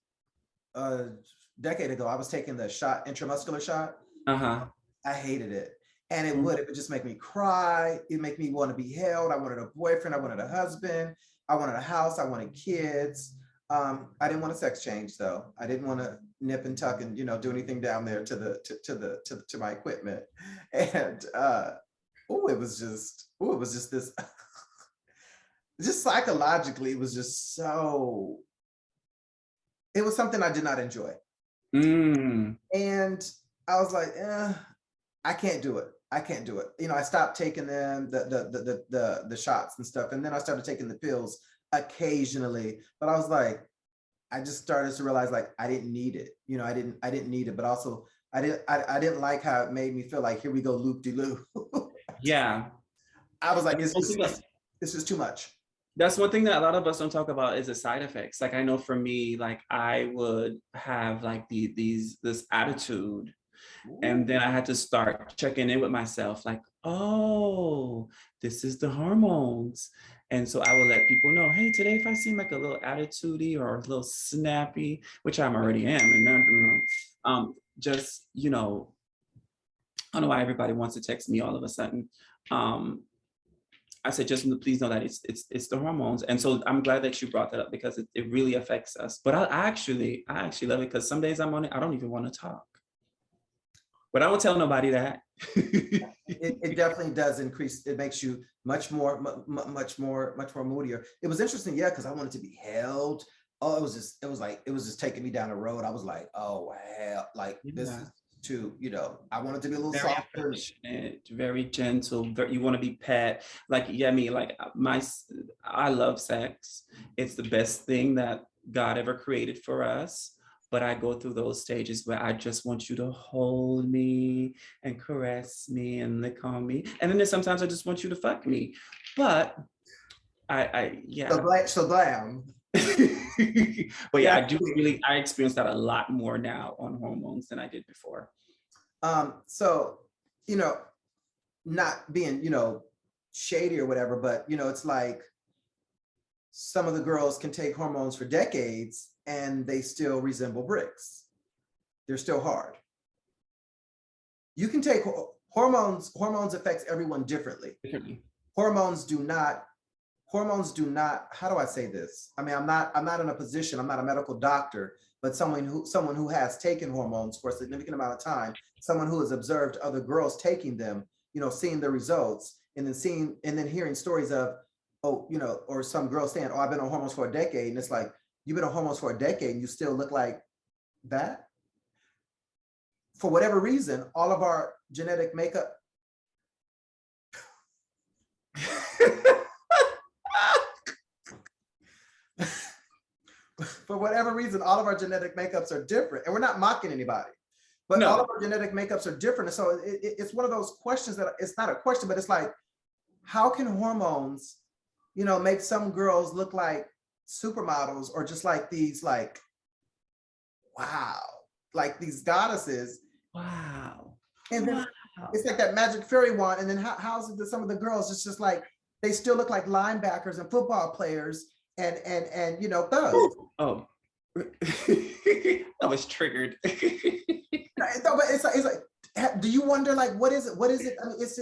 a decade ago, I was taking the intramuscular shot. I hated it. And it would just make me cry. It make me want to be held. I wanted a boyfriend. I wanted a husband. I wanted a house. I wanted kids. I didn't want a sex change though. I didn't want to nip and tuck and do anything down there to my equipment. And it was just this. Just psychologically, it was just so. It was something I did not enjoy. And I was like, I can't do it. I can't do it. I stopped taking them, the shots and stuff. And then I started taking the pills occasionally, but I was like, I just started to realize like, I didn't need it. I didn't need it, but also I didn't like how it made me feel like, here we go, loop-de-loop. Yeah. I was like, it's just too much. That's one thing that a lot of us don't talk about is the side effects. Like I know for me, like I would have like this attitude. And then I had to start checking in with myself, like, oh, this is the hormones. And so I will let people know, hey, today if I seem like a little attitudey or a little snappy, which I already am, and just, I don't know why everybody wants to text me all of a sudden. I said, just please know that it's the hormones. And so I'm glad that you brought that up because it really affects us. But I actually love it because some days I'm on it, I don't even want to talk. But I won't tell nobody that. It definitely does increase. It makes you much more moodier. It was interesting, yeah, because I wanted to be held. Oh, it was just taking me down the road. I was like, oh hell, like this is too, I wanted to be a little Very softer. affectionate, very gentle. You want to be pet. Like, yeah, me, like I love sex. It's the best thing that God ever created for us. But I go through those stages where I just want you to hold me and caress me and lick on me. And then there's sometimes I just want you to fuck me. But yeah. So glam. But yeah, I experience that a lot more now on hormones than I did before. So, not being, shady or whatever, but, it's like some of the girls can take hormones for decades and they still resemble bricks. They're still hard. You can take hormones affects everyone differently. Hormones do not, how do I say this? I mean, I'm not in a position, I'm not a medical doctor, but someone who has taken hormones for a significant amount of time, someone who has observed other girls taking them, seeing the results, and then hearing stories of, or some girls saying, oh, I've been on hormones for a decade. And it's like, you've been on hormones for a decade and you still look like that? For whatever reason, all of our genetic makeup. For whatever reason, all of our genetic makeups are different. And we're not mocking anybody, but all of our genetic makeups are different. And so it's one of those questions that it's not a question, but it's like, how can hormones, make some girls look like supermodels or just like these, like, wow, like these goddesses. Wow. And then it's like that magic fairy wand. And then how's it that some of the girls, it's just like, they still look like linebackers and football players and thugs. Oh, I was triggered. No, but it's like, do you wonder, like, what is it? I mean, it's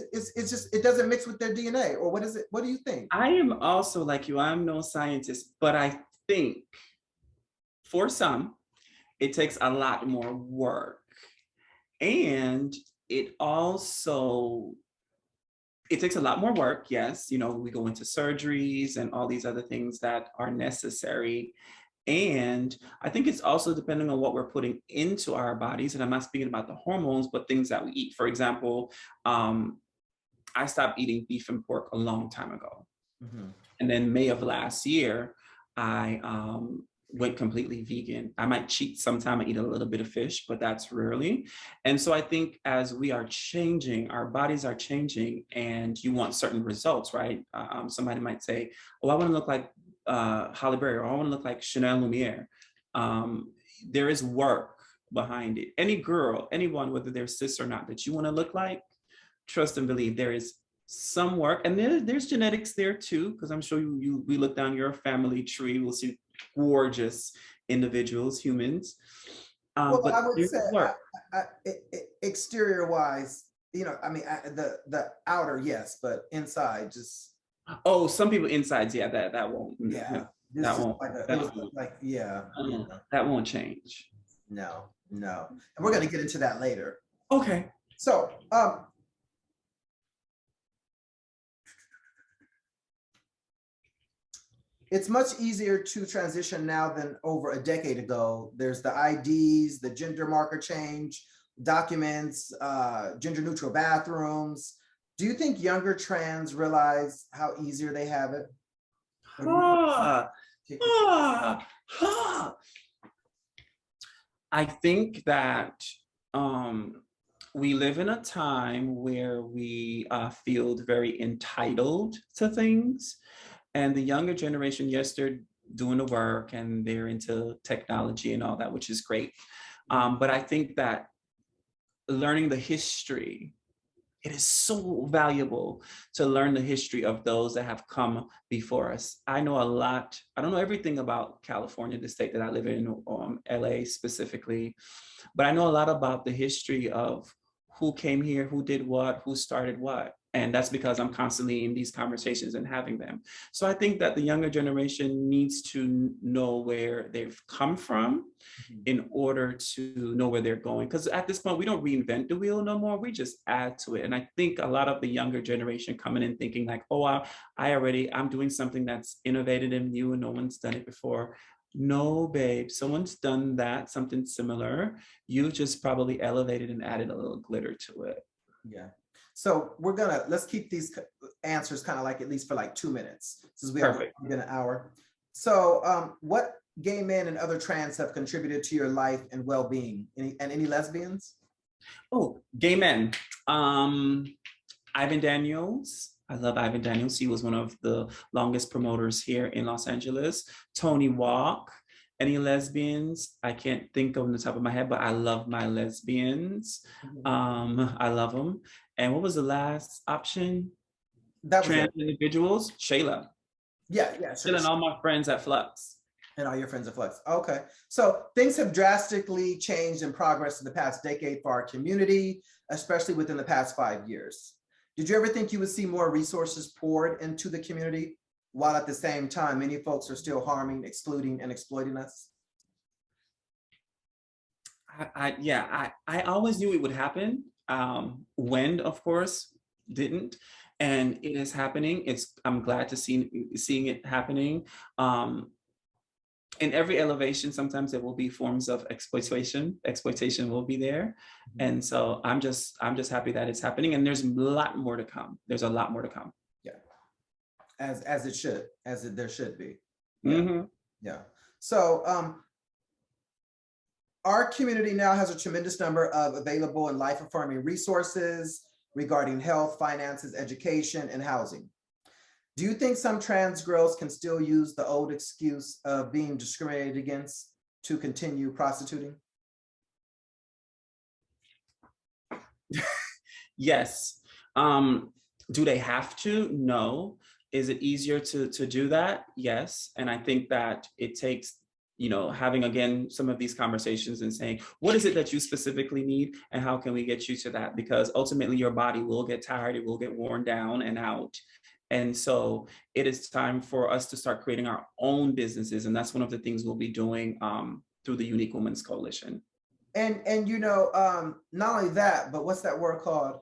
just, it doesn't mix with their DNA, or what is it? What do you think? I am also like you, I'm no scientist, but I think for some, it takes a lot more work. And it takes a lot more work, yes. We go into surgeries and all these other things that are necessary. And I think it's also depending on what we're putting into our bodies. And I'm not speaking about the hormones, but things that we eat. For example, I stopped eating beef and pork a long time ago. Mm-hmm. And then May of last year, I went completely vegan. I might cheat sometime, I eat a little bit of fish, but that's rarely. And so I think as we are changing, our bodies are changing, and you want certain results, right? Somebody might say, oh, I want to look like Halle Berry, or I want to look like Chanel Lumiere. There is work behind it. Any girl, anyone, whether they're cis or not, that you want to look like, trust and believe there is some work. And there's genetics there too, because I'm sure we look down your family tree, we'll see gorgeous individuals, humans. Well, but I would say exterior wise, I mean, the outer, yes, but inside just. Oh, some people insides, yeah, that won't. Yeah, that won't. That won't change. No. And we're going to get into that later. Okay. So, it's much easier to transition now than over a decade ago. There's the IDs, the gender marker change, documents, gender neutral bathrooms. Do you think younger trans realize how easier they have it? I think that we live in a time where we feel very entitled to things. And the younger generation, yes, they're doing the work and they're into technology and all that, which is great. But I think that learning the history, it is so valuable to learn the history of those that have come before us. I know a lot. I don't know everything about California, the state that I live in, LA specifically, but I know a lot about the history of who came here, who did what, who started what. And that's because I'm constantly in these conversations and having them. So I think that the younger generation needs to know where they've come from in order to know where they're going. Because at this point, we don't reinvent the wheel no more. We just add to it. And I think a lot of the younger generation coming in thinking like, oh, I'm doing something that's innovative and new and no one's done it before. No, babe, someone's done that, something similar. You just probably elevated and added a little glitter to it. Yeah. So let's keep these answers kind of like at least for like 2 minutes, since we Perfect. have been an hour. So what gay men and other trans have contributed to your life and well-being? Any lesbians? Oh, gay men. Ivan Daniels. I love Ivan Daniels. He was one of the longest promoters here in Los Angeles. Tony Walk. Any lesbians? I can't think of the top of my head, but I love my lesbians. I love them. And what was the last option? That was Trans it. individuals. Shayla. Yeah, Shayla and all my friends at FLUX. And all your friends at FLUX. Okay. So things have drastically changed and progressed in the past decade for our community, especially within the past 5 years. Did you ever think you would see more resources poured into the community, while at the same time, many folks are still harming, excluding, and exploiting us? I always knew it would happen. When, of course, didn't. And it is happening. I'm glad to seeing it happening. In every elevation, sometimes there will be forms of exploitation. Exploitation will be there. And so I'm just happy that it's happening. And there's a lot more to come. There's a lot more to come. Yeah. As it should, there should be. Yeah. Yeah. So our community now has a tremendous number of available and life-affirming resources regarding health, finances, education, and housing. Do you think some trans girls can still use the old excuse of being discriminated against to continue prostituting? Yes. Do they have to? No. Is it easier to do that? Yes. And I think that it takes, having, again, some of these conversations and saying, what is it that you specifically need and how can we get you to that? Because ultimately your body will get tired, it will get worn down and out. And so it is time for us to start creating our own businesses. And that's one of the things we'll be doing through the Unique Women's Coalition. And not only that, but what's that word called?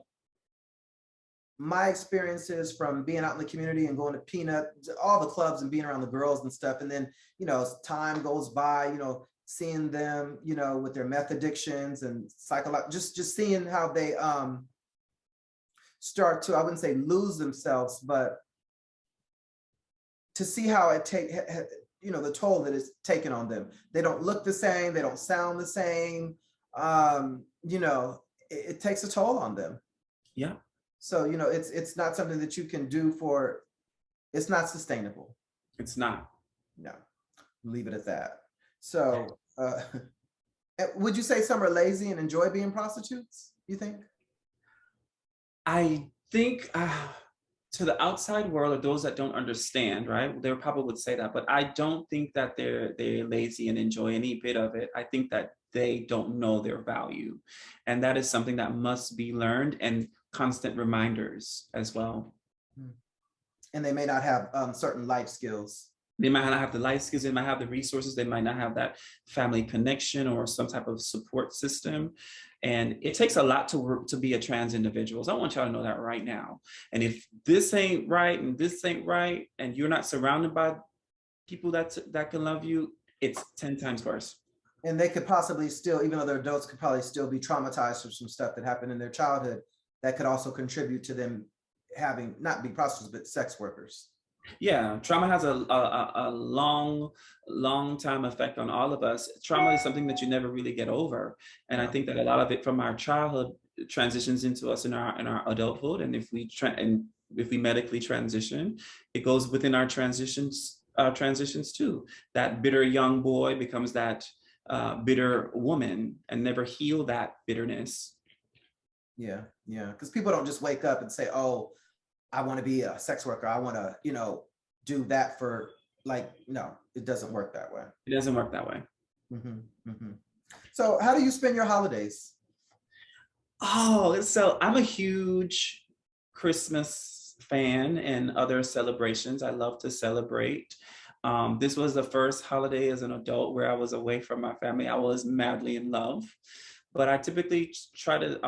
My experiences from being out in the community and going to Peanut, all the clubs and being around the girls and stuff. And then, as time goes by, seeing them, with their meth addictions and just seeing how they start to, I wouldn't say lose themselves, but to see how it the toll that it's taken on them. They don't look the same. They don't sound the same. It takes a toll on them. Yeah. So, it's not something that you can do it's not sustainable. It's not. No, leave it at that. So, would you say some are lazy and enjoy being prostitutes, you think? I think to the outside world, or those that don't understand, right, they probably would say that, but I don't think that they're lazy and enjoy any bit of it. I think that they don't know their value. And that is something that must be learned, and constant reminders as well. And they may not have certain life skills. They might not have the life skills, they might have the resources, they might not have that family connection or some type of support system. And it takes a lot to work to be a trans individual. So I want y'all to know that right now. And if this ain't right and this ain't right, and you're not surrounded by people that can love you, it's 10 times worse. And they could possibly still, even though they're adults, could probably still be traumatized from some stuff that happened in their childhood that could also contribute to them having, not be prostitutes, but sex workers. Yeah, trauma has a long time effect on all of us. Trauma is something that you never really get over. And I think that a lot of it from our childhood transitions into us in our adulthood. And if we medically transition, it goes within our transitions too. That bitter young boy becomes that bitter woman and never heal that bitterness. Yeah, because people don't just wake up and say, oh, I want to be a sex worker. I want to, do that for no, it doesn't work that way. It doesn't work that way. So how do you spend your holidays? Oh, so I'm a huge Christmas fan and other celebrations. I love to celebrate. This was the first holiday as an adult where I was away from my family. I was madly in love, but I typically try to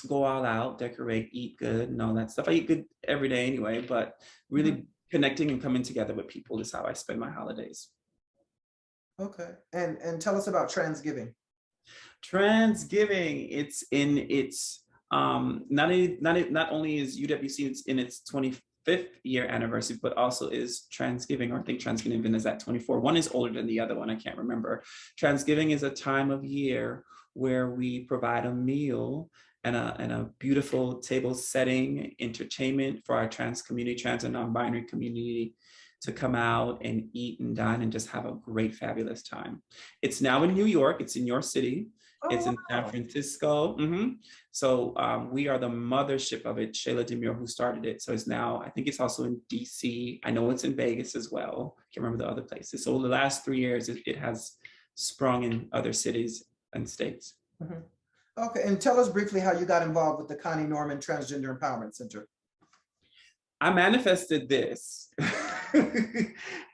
go all out, decorate, eat good, and all that stuff. I eat good every day anyway, but really connecting and coming together with people is how I spend my holidays. Okay, and tell us about Transgiving. Transgiving, it's in its not only is UWC it's in its 25th year anniversary, but also is Transgiving, or I think Transgiving is at 24. One is older than the other one, I can't remember. Transgiving is a time of year where we provide a meal and a beautiful table setting, entertainment for our trans community, trans and non-binary community, to come out and eat and dine and just have a great, fabulous time. It's now in New York, it's in your city. It's in San Francisco. So we are the mothership of it, Shayla Jamir, who started it. So it's now, I think it's also in DC. I know it's in Vegas as well. I can't remember the other places. So the last 3 years, it has sprung in other cities and states. Okay, and tell us briefly how you got involved with the Connie Norman Transgender Empowerment Center. I manifested this.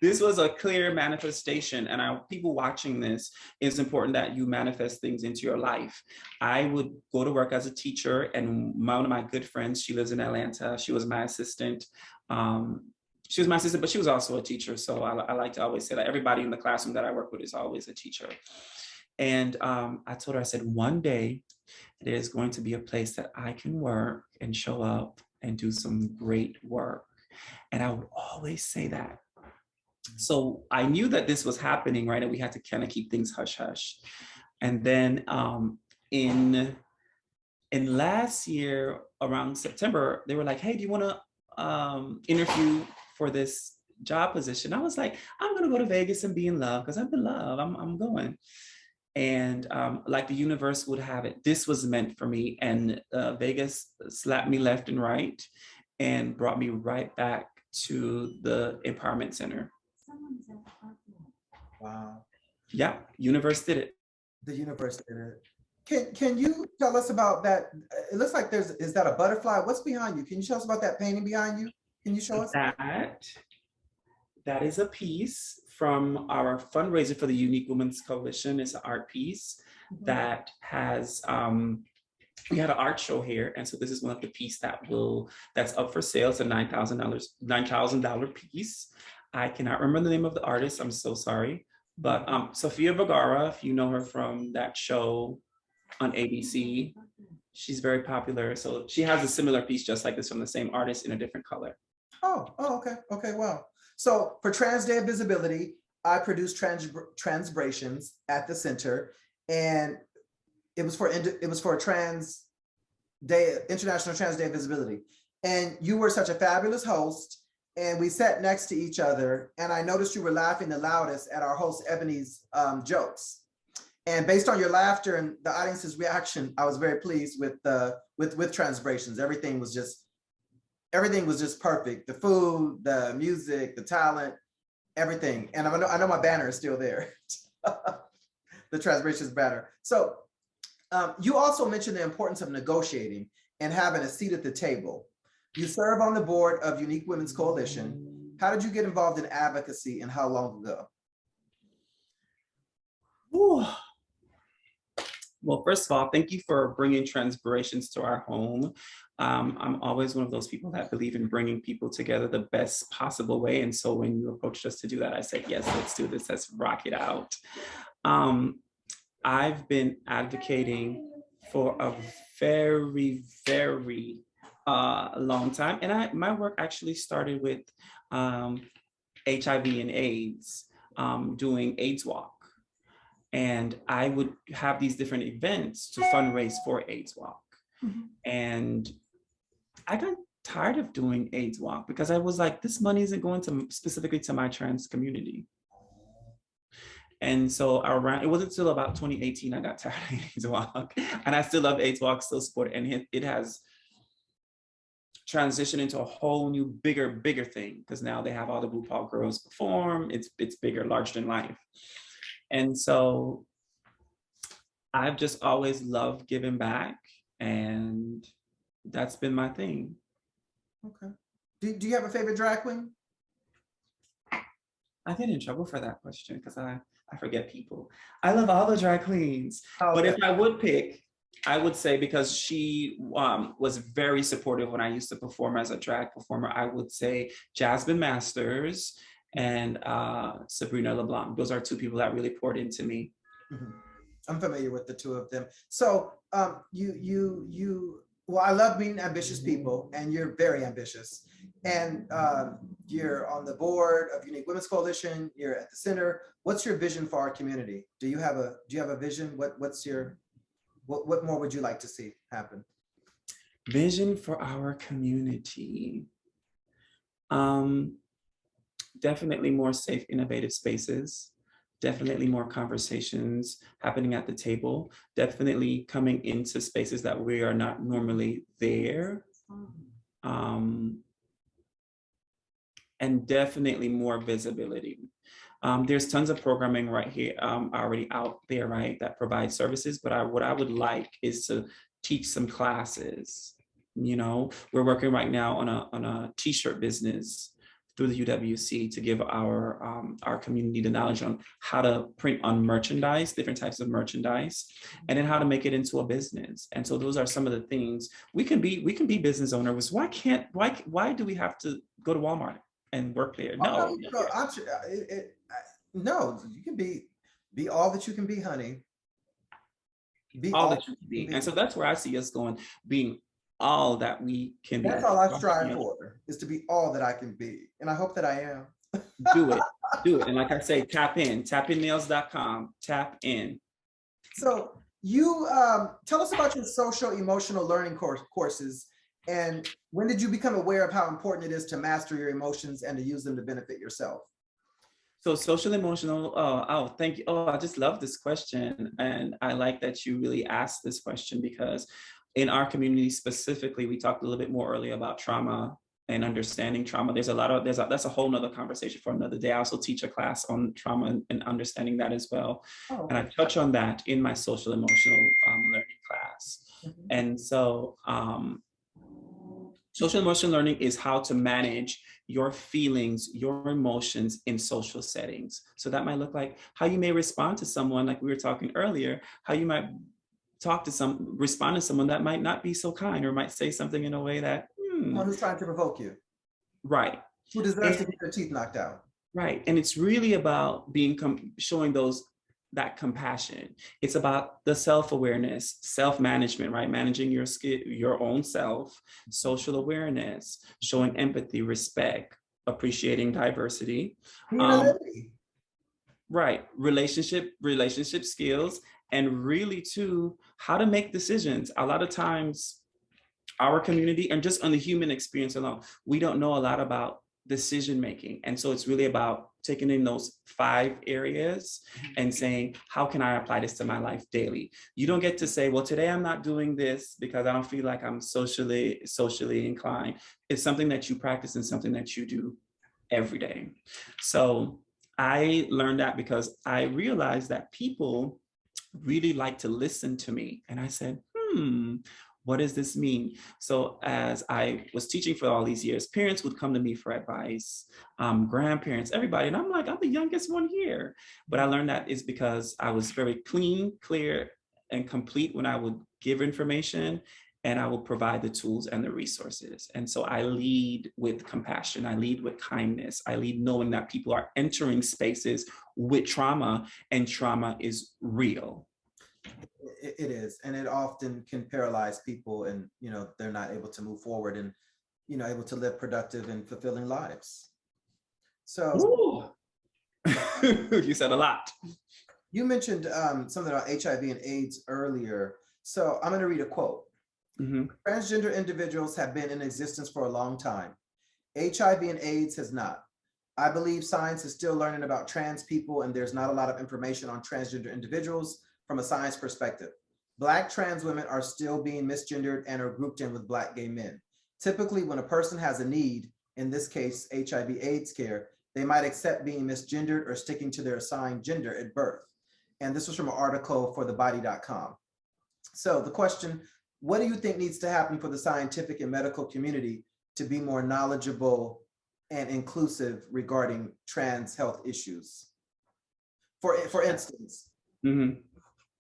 This was a clear manifestation, and people watching this, it's important that you manifest things into your life. I would go to work as a teacher, and one of my good friends, she lives in Atlanta. She was my assistant. She was my assistant, but she was also a teacher. So I like to always say that everybody in the classroom that I work with is always a teacher. And I told her, I said, one day there's going to be a place that I can work and show up and do some great work. And I would always say that. So I knew that this was happening, right? And we had to kind of keep things hush hush. And then in last year, around September, they were like, hey, do you want to interview for this job position? I was like, I'm going to go to Vegas and be in love because I'm in love. I'm going. And like the universe would have it, this was meant for me. And Vegas slapped me left and right and brought me right back to the Empowerment Center. Wow. Yeah, universe did it. The universe did it. Can you tell us about that? It looks like is that a butterfly? What's behind you? Can you tell us about that painting behind you? Can you show us? That is a piece from our fundraiser for the Unique Women's Coalition. It's an art piece that has, we had an art show here. And so this is one of the pieces that's up for sale. It's a $9,000 piece. I cannot remember the name of the artist. I'm so sorry. But Sofia Vergara, if you know her from that show on ABC, she's very popular. So she has a similar piece just like this from the same artist in a different color. Oh, okay, wow. So for Trans Day of Visibility, I produced Transbrations at the center, and it was for Trans Day, International Trans Day of Visibility. And you were such a fabulous host, and we sat next to each other, and I noticed you were laughing the loudest at our host Ebony's jokes. And based on your laughter and the audience's reaction, I was very pleased with Transbrations. Everything was just perfect. The food, the music, the talent, everything. And I know my banner is still there, the Transbrations banner. So you also mentioned the importance of negotiating and having a seat at the table. You serve on the board of Unique Women's Coalition. How did you get involved in advocacy and how long ago? Ooh. Well, first of all, thank you for bringing Transbrations to our home. I'm always one of those people that believe in bringing people together the best possible way. And so when you approached us to do that, I said, yes, let's do this. Let's rock it out. I've been advocating for a very, very long time. And my work actually started with HIV and AIDS, doing AIDS Walk. And I would have these different events to fundraise for AIDS Walk. And I got tired of doing AIDS Walk because I was like, this money isn't going to specifically to my trans community. And so it wasn't until about 2018 I got tired of AIDS Walk. And I still love AIDS Walk, still support it. And it has transitioned into a whole new, bigger thing, because now they have all the RuPaul girls perform. It's bigger, larger than life. And so I've just always loved giving back. And that's been my thing. Okay. Do you have a favorite drag queen? I get in trouble for that question because I forget people. I love all the drag queens, but Okay. if I would pick, I would say, because she was very supportive when I used to perform as a drag performer, I would say Jasmine Masters and Sabrina LeBlanc. Those are two people that really poured into me. Mhm. I'm familiar with the two of them. So well, I love meeting ambitious people, and you're very ambitious. And you're on the board of Unique Women's Coalition. You're at the center. What's your vision for our community? Do you have a vision? What more would you like to see happen? Vision for our community. Definitely more safe, innovative spaces. Definitely more conversations happening at the table. Definitely coming into spaces that we are not normally there. And definitely more visibility. There's tons of programming right here already out there, right, that provides services, but what I would like is to teach some classes. You know, we're working right now on a t-shirt business through the UWC to give our community the knowledge on how to print on merchandise, different types of merchandise, and then how to make it into a business. And so those are some of the things we can be business owners. Why do we have to go to Walmart and work there? No. No, you can be all that you can be, honey. Be All all that you can be. And so that's where I see us going, being all that we can be. That's all I strive for, is to be all that I can be. And I hope that I am. Do it. And like I say, tap in, tapinnails.com, tap in. So you tell us about your social emotional learning courses, and when did you become aware of how important it is to master your emotions and to use them to benefit yourself? So social emotional, thank you. Oh, I just love this question. And I like that you really asked this question, because in our community specifically, we talked a little bit more earlier about trauma and understanding trauma. That's a whole nother conversation for another day. I also teach a class on trauma and understanding that as well. Oh, okay. And I touch on that in my social emotional learning class. Mm-hmm. And so social emotional learning is how to manage your feelings, your emotions in social settings. So that might look like how you may respond to someone, like we were talking earlier, how you might respond to someone that might not be so kind, or might say something in a way that someone who's trying to provoke you, right, who deserves to get their teeth knocked out, right. And it's really about showing that compassion. It's about the self-awareness, self-management, right? Managing your own self, social awareness, showing empathy, respect, appreciating diversity, right, relationship skills, and really too, how to make decisions. A lot of times our community, and just on the human experience alone, we don't know a lot about decision making. And so it's really about taking in those 5 areas and saying, how can I apply this to my life daily? You don't get to say, well, today I'm not doing this because I don't feel like I'm socially inclined. It's something that you practice and something that you do every day. So I learned that because I realized that people really like to listen to me. And I said, what does this mean? So as I was teaching for all these years, parents would come to me for advice, grandparents, everybody. And I'm like, I'm the youngest one here. But I learned that is because I was very clean, clear, and complete when I would give information, and I will provide the tools and the resources. And so I lead with compassion. I lead with kindness. I lead knowing that people are entering spaces with trauma, and trauma is real. It is, and it often can paralyze people, and they're not able to move forward and able to live productive and fulfilling lives. So you said a lot. You mentioned something about HIV and AIDS earlier, so I'm going to read a quote. Mm-hmm. Transgender individuals have been in existence for a long time. HIV and AIDS has not. I believe science is still learning about trans people, and there's not a lot of information on transgender individuals from a science perspective. Black trans women are still being misgendered and are grouped in with Black gay men. Typically, when a person has a need, in this case, HIV/AIDS care, they might accept being misgendered or sticking to their assigned gender at birth. And this was from an article for thebody.com. So the question, what do you think needs to happen for the scientific and medical community to be more knowledgeable and inclusive regarding trans health issues? For instance,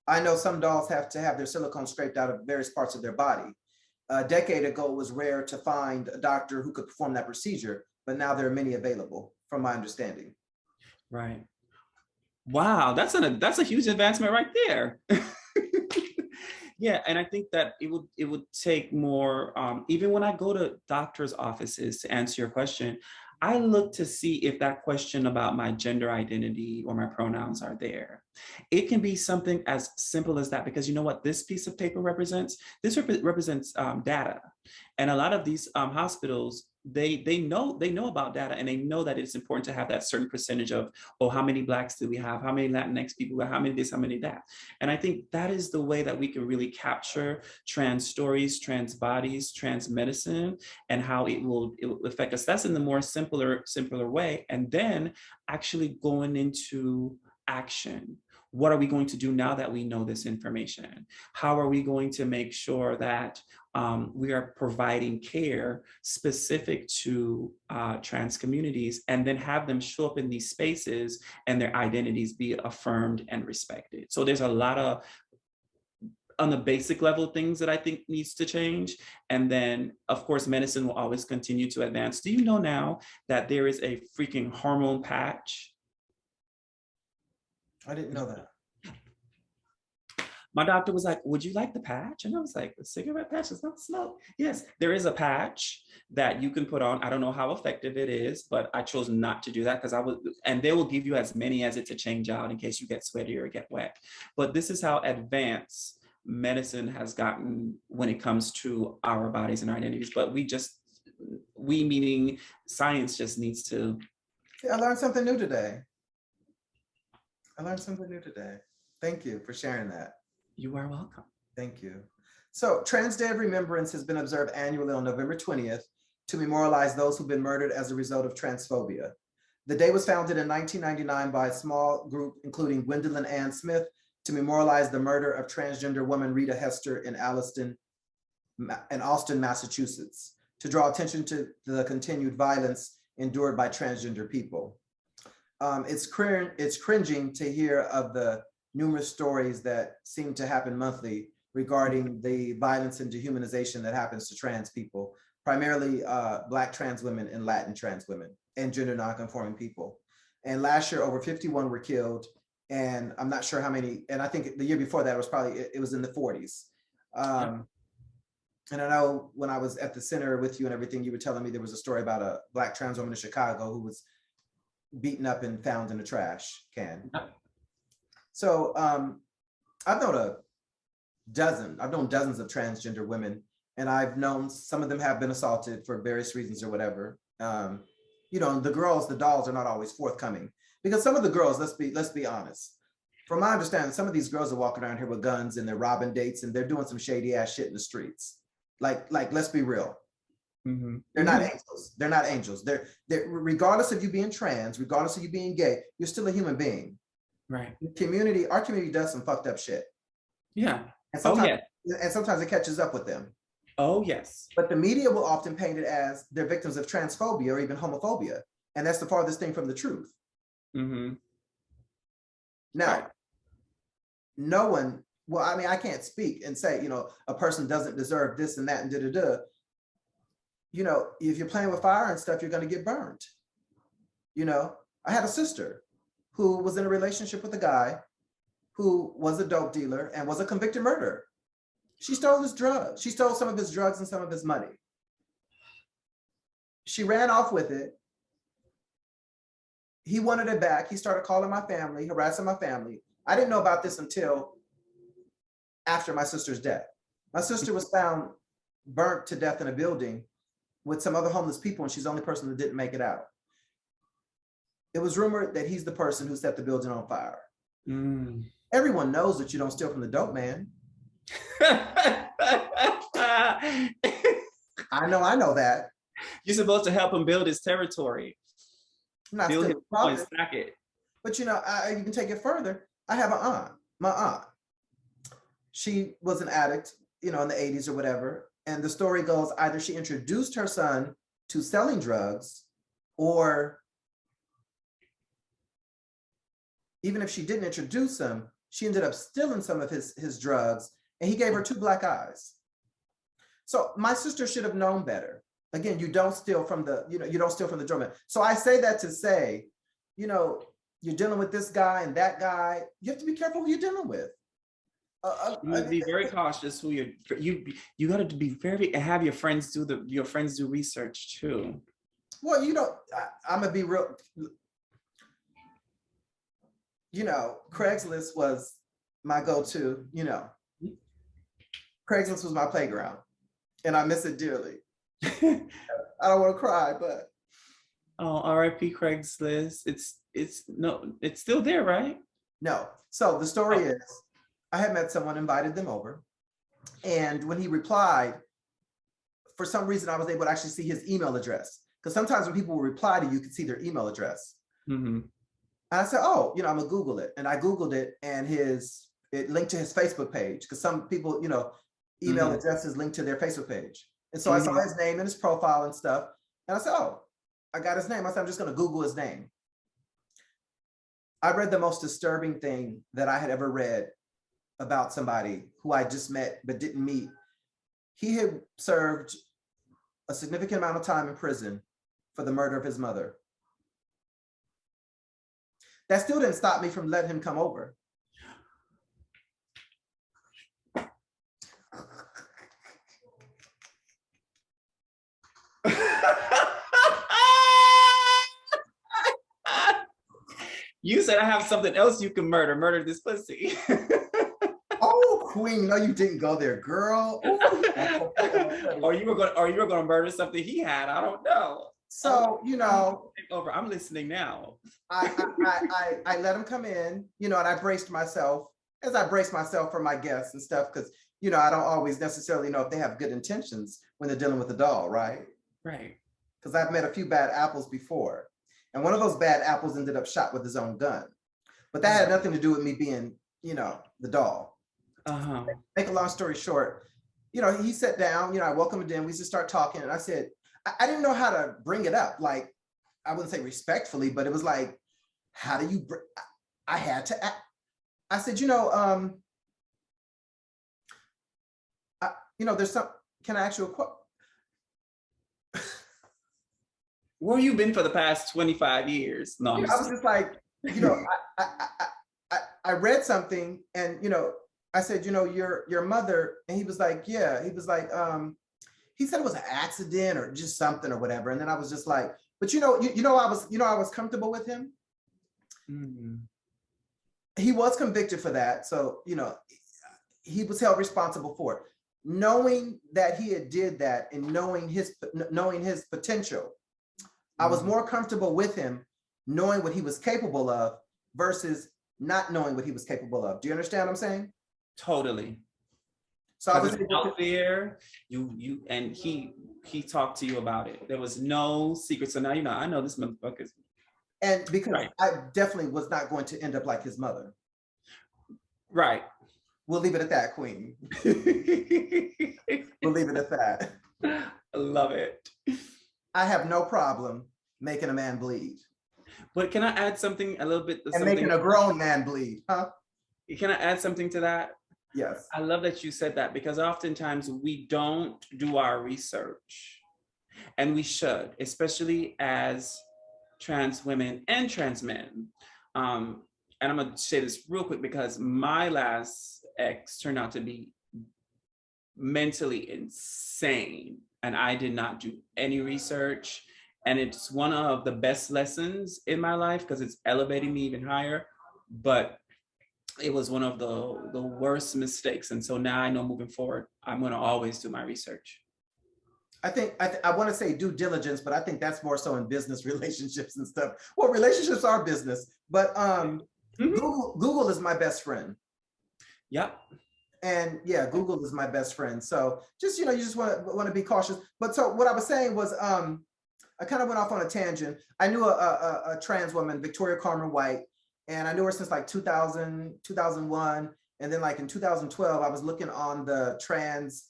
I know some dolls have to have their silicone scraped out of various parts of their body. A decade ago, it was rare to find a doctor who could perform that procedure, but now there are many available, from my understanding. Right. Wow, that's a huge advancement right there. Yeah, and I think that it would take more. Even when I go to doctors' offices to answer your question, I look to see if that question about my gender identity or my pronouns are there. It can be something as simple as that, because you know what this piece of paper represents? This represents data, and a lot of these hospitals, they know about data, and they know that it's important to have that certain percentage of, oh, how many Blacks do we have, how many Latinx people, how many this, how many that. And I think that is the way that we can really capture trans stories, trans bodies, trans medicine, and how it will affect us. That's in the more simpler way. And then actually going into action. What are we going to do now that we know this information? How are we going to make sure that we are providing care specific to trans communities, and then have them show up in these spaces and their identities be affirmed and respected? So there's a lot of, on the basic level, things that I think needs to change. And then of course, medicine will always continue to advance. Do you know now that there is a freaking hormone patch? I didn't know that. My doctor was like, would you like the patch? And I was like, a cigarette patch does not smoke. Yes, there is a patch that you can put on. I don't know how effective it is, but I chose not to do that because and they will give you as many as it to change out in case you get sweaty or get wet. But this is how advanced medicine has gotten when it comes to our bodies and our identities. But we meaning science, just needs to. Yeah, I learned something new today. Thank you for sharing that. You are welcome. Thank you. So Trans Day of Remembrance has been observed annually on November 20th to memorialize those who've been murdered as a result of transphobia. The day was founded in 1999 by a small group, including Gwendolyn Ann Smith, to memorialize the murder of transgender woman Rita Hester in Austin, Massachusetts, to draw attention to the continued violence endured by transgender people. It's cringing to hear of the numerous stories that seem to happen monthly regarding the violence and dehumanization that happens to trans people, primarily Black trans women and Latin trans women and gender nonconforming people. And last year, over 51 were killed, and I'm not sure how many, and I think the year before that it was in the 40s. And I know when I was at the center with you and everything, you were telling me there was a story about a Black trans woman in Chicago who was beaten up and found in a trash can. So I've known dozens of transgender women, and I've known some of them have been assaulted for various reasons or whatever. You know, the dolls are not always forthcoming, because some of the girls, let's be honest. From my understanding, some of these girls are walking around here with guns and they're robbing dates and they're doing some shady ass shit in the streets. Like let's be real. They're not angels. They're not angels. They're regardless of you being trans, regardless of you being gay, you're still a human being. Right. Our community does some fucked up shit. Yeah. And sometimes it catches up with them. Oh, yes. But the media will often paint it as they're victims of transphobia or even homophobia. And that's the farthest thing from the truth. Now, right. No one, well, I mean, I can't speak and say, you know, a person doesn't deserve this and that and da-da-da. You know, if you're playing with fire and stuff, you're going to get burned. You know, I had a sister who was in a relationship with a guy who was a dope dealer and was a convicted murderer. She stole his drugs. She stole some of his drugs and some of his money. She ran off with it. He wanted it back. He started calling my family, harassing my family. I didn't know about this until after my sister's death. My sister was found burnt to death in a building with some other homeless people, and she's the only person that didn't make it out. It was rumored that he's the person who set the building on fire. Everyone knows that you don't steal from the dope man. I know that. You're supposed to help him build his territory. Build his points, stack it. But you know, you can take it further. I have an aunt, my aunt. She was an addict you know, in the 80s or whatever. And the story goes, either she introduced her son to selling drugs, or even if she didn't introduce him, she ended up stealing some of his drugs, and he gave her 2 black eyes. So my sister should have known better. Again, you don't steal from the, you know, you don't steal from the doorman. So I say that to say, you know, you're dealing with this guy and that guy. You have to be careful who you're dealing with. You need to be very cautious who you got to be very, have your friends do research too. Well, you know, I'm gonna be real. You know, Craigslist was my go-to. You know, Craigslist was my playground, and I miss it dearly. I don't want to cry, but oh, R.I.P. Craigslist. It's still there, right? no. So the story is, I had met someone, invited them over, and when he replied, for some reason, I was able to actually see his email address, because sometimes when people will reply to you, you can see their email address. Mm-hmm. And I said, oh, you know, I'm gonna Google it. And I Googled it, and it linked to his Facebook page, because some people, you know, email addresses linked to their Facebook page. And so I saw his name and his profile and stuff. And I said, oh, I got his name. I said, I'm just gonna Google his name. I read the most disturbing thing that I had ever read about somebody who I just met but didn't meet. He had served a significant amount of time in prison for the murder of his mother. That still didn't stop me from letting him come over. You said I have something else you can murder this pussy. Oh, queen, no, you didn't go there, girl. or you were going to murder something he had. I don't know. So, you know, over. I'm listening now. I let him come in, you know, and I braced myself as I brace myself for my guests and stuff, because, you know, I don't always necessarily know if they have good intentions when they're dealing with a doll, right? Right. Because I've met a few bad apples before. And one of those bad apples ended up shot with his own gun. But that had nothing to do with me being, you know, the doll. Make a long story short, you know, he sat down, you know, I welcomed him in, we just start talking. And I said, I didn't know how to bring it up. Like, I wouldn't say respectfully, but it was like, how do you, I had to act. I said, you know, you know, there's some, can I ask you a question? Where you been for the past 25 years? No, I was just like, you know, I read something, and, you know, I said, you know, your mother, and he was like, yeah, he was like, he said it was an accident or just something or whatever. And then I was just like, but you know, I was comfortable with him. Mm-hmm. He was convicted for that. So, you know, he was held responsible for it. Knowing that he had did that and knowing his potential, I was more comfortable with him knowing what he was capable of versus not knowing what he was capable of. Do you understand what I'm saying? Totally. So I was out there, you and he talked to you about it. There was no secret. So now you know, I know this motherfucker's. And because I definitely was not going to end up like his mother. Right. We'll leave it at that, Queen. We'll leave it at that. I love it. I have no problem making a man bleed. But can I add something a little bit? And making a grown man bleed, huh? Can I add something to that? Yes. I love that you said that, because oftentimes we don't do our research, and we should, especially as trans women and trans men. And I'm gonna say this real quick, because my last ex turned out to be mentally insane, and I did not do any research. And it's one of the best lessons in my life, because it's elevating me even higher. But it was one of the worst mistakes. And so now I know moving forward, I'm going to always do my research. I think I want to say due diligence, but I think that's more so in business relationships and stuff. Well, relationships are business, but Google is my best friend. Yep. And yeah, Google is my best friend. So just, you know, you just want to be cautious. But so what I was saying was, I kind of went off on a tangent. I knew a trans woman, Victoria Carmen White, and I knew her since like 2000, 2001. And then like in 2012, I was looking on the Trans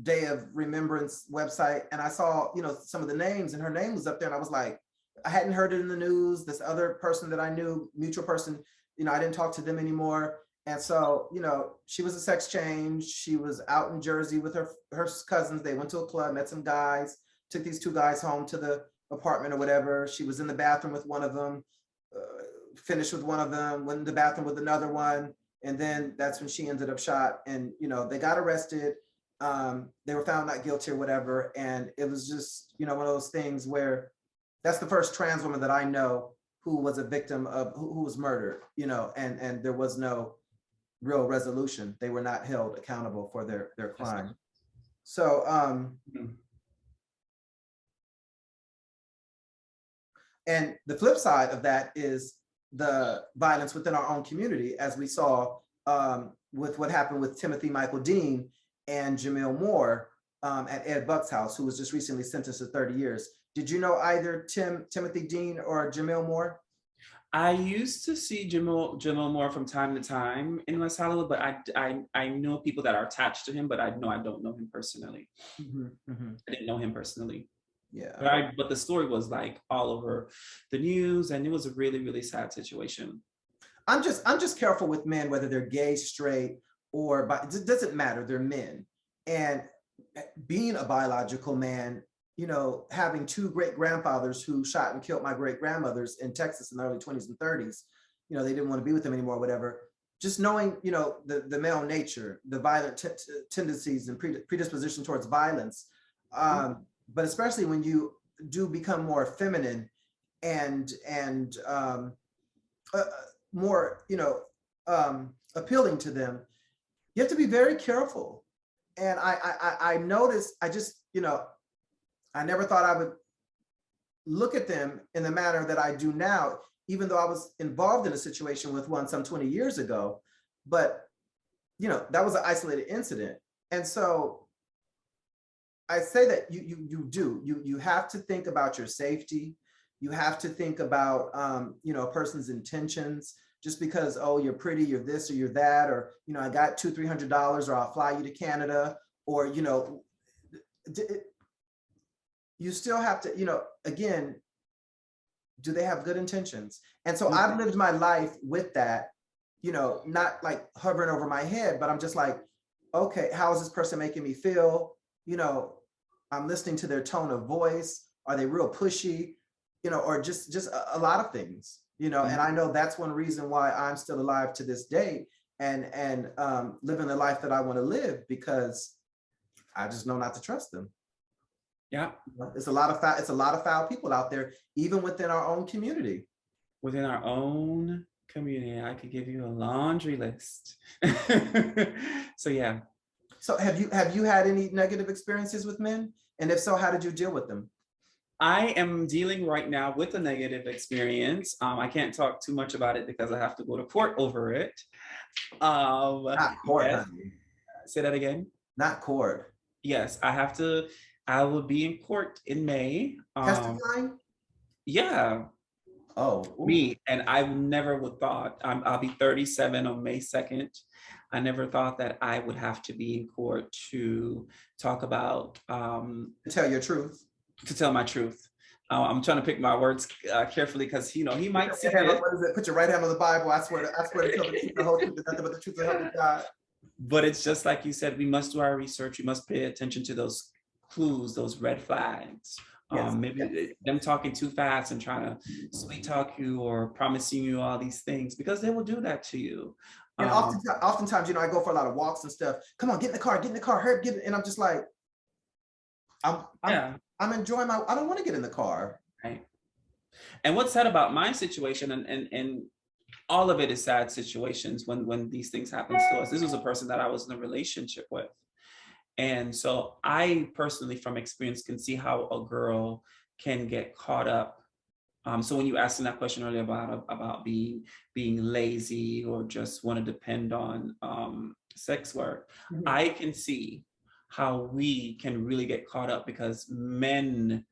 Day of Remembrance website, and I saw, you know, some of the names, and her name was up there, and I was like, I hadn't heard it in the news. This other person that I knew, mutual person, you know, I didn't talk to them anymore. And so, you know, she was a sex change. She was out in Jersey with her cousins. They went to a club, met some guys, took these two guys home to the apartment or whatever. She was in the bathroom with one of them, finished with one of them, went in the bathroom with another one. And then that's when she ended up shot. And, you know, they got arrested. They were found not guilty or whatever. And it was just, you know, one of those things where that's the first trans woman that I know who was a victim of, who was murdered, you know, and there was no real resolution. They were not held accountable for their crime. So, and the flip side of that is the violence within our own community, as we saw with what happened with Timothy Michael Dean and Jamil Moore at Ed Buck's house, who was just recently sentenced to 30 years. Did you know either Timothy Dean or Jamil Moore? I used to see Jamil Moore from time to time in West Hollywood, but I know people that are attached to him, but I don't know him personally. I didn't know him personally. Yeah. But the story was like all over the news, and it was a really, really sad situation. I'm just careful with men, whether they're gay, straight, or it doesn't matter, they're men. And being a biological man, you know, having two great grandfathers who shot and killed my great grandmothers in Texas in the early 20s and 30s, you know, they didn't want to be with them anymore, whatever. Just knowing, you know, the male nature, the violent tendencies and predisposition towards violence, but especially when you do become more feminine and more, you know, appealing to them, you have to be very careful. And I noticed, you know, I never thought I would look at them in the manner that I do now, even though I was involved in a situation with one some 20 years ago. But, you know, that was an isolated incident. And so I say that you have to think about your safety. You have to think about, you know, a person's intentions. Just because, oh, you're pretty, you're this or you're that, or, you know, I got $200-300, or I'll fly you to Canada, or, you know, you still have to, you know, again, do they have good intentions? And so I've lived my life with that, you know, not like hovering over my head, but I'm just like, okay, how is this person making me feel? You know, I'm listening to their tone of voice. Are they real pushy? You know, or just a lot of things, you know, and I know that's one reason why I'm still alive to this day and living the life that I want to live, because I just know not to trust them. Yeah. It's a lot of foul people out there, even within our own community. Within our own community, I could give you a laundry list. So yeah. So have you had any negative experiences with men? And if so, how did you deal with them? I am dealing right now with a negative experience. I can't talk too much about it because I have to go to court over it. Not court, yes. honey. Say that again. Not court. Yes, I will be in court in May. Testifying? Yeah. Oh. Ooh. Me, and I never would thought, I'll be 37 on May 2nd. I never thought that I would have to be in court to talk about to tell your truth. To tell my truth. I'm trying to pick my words carefully, because, you know, he might see it. What is it? Put your right hand on the Bible. I swear to tell the truth, the whole truth, and nothing but the truth of help God. But it's just like you said, we must do our research. We must pay attention to those clues, those red flags. Yes. Maybe them talking too fast and trying to sweet talk you or promising you all these things, because they will do that to you. And oftentimes, you know, I go for a lot of walks and stuff. Come on, get in the car, hurry, get it. And I'm just like, I'm enjoying I don't want to get in the car. Right. And what's sad about my situation, and all of it is sad situations when these things happen to us. This was a person that I was in a relationship with. And so I personally, from experience, can see how a girl can get caught up. So when you asked me that question earlier about being lazy or just want to depend on sex work, I can see how we can really get caught up, because men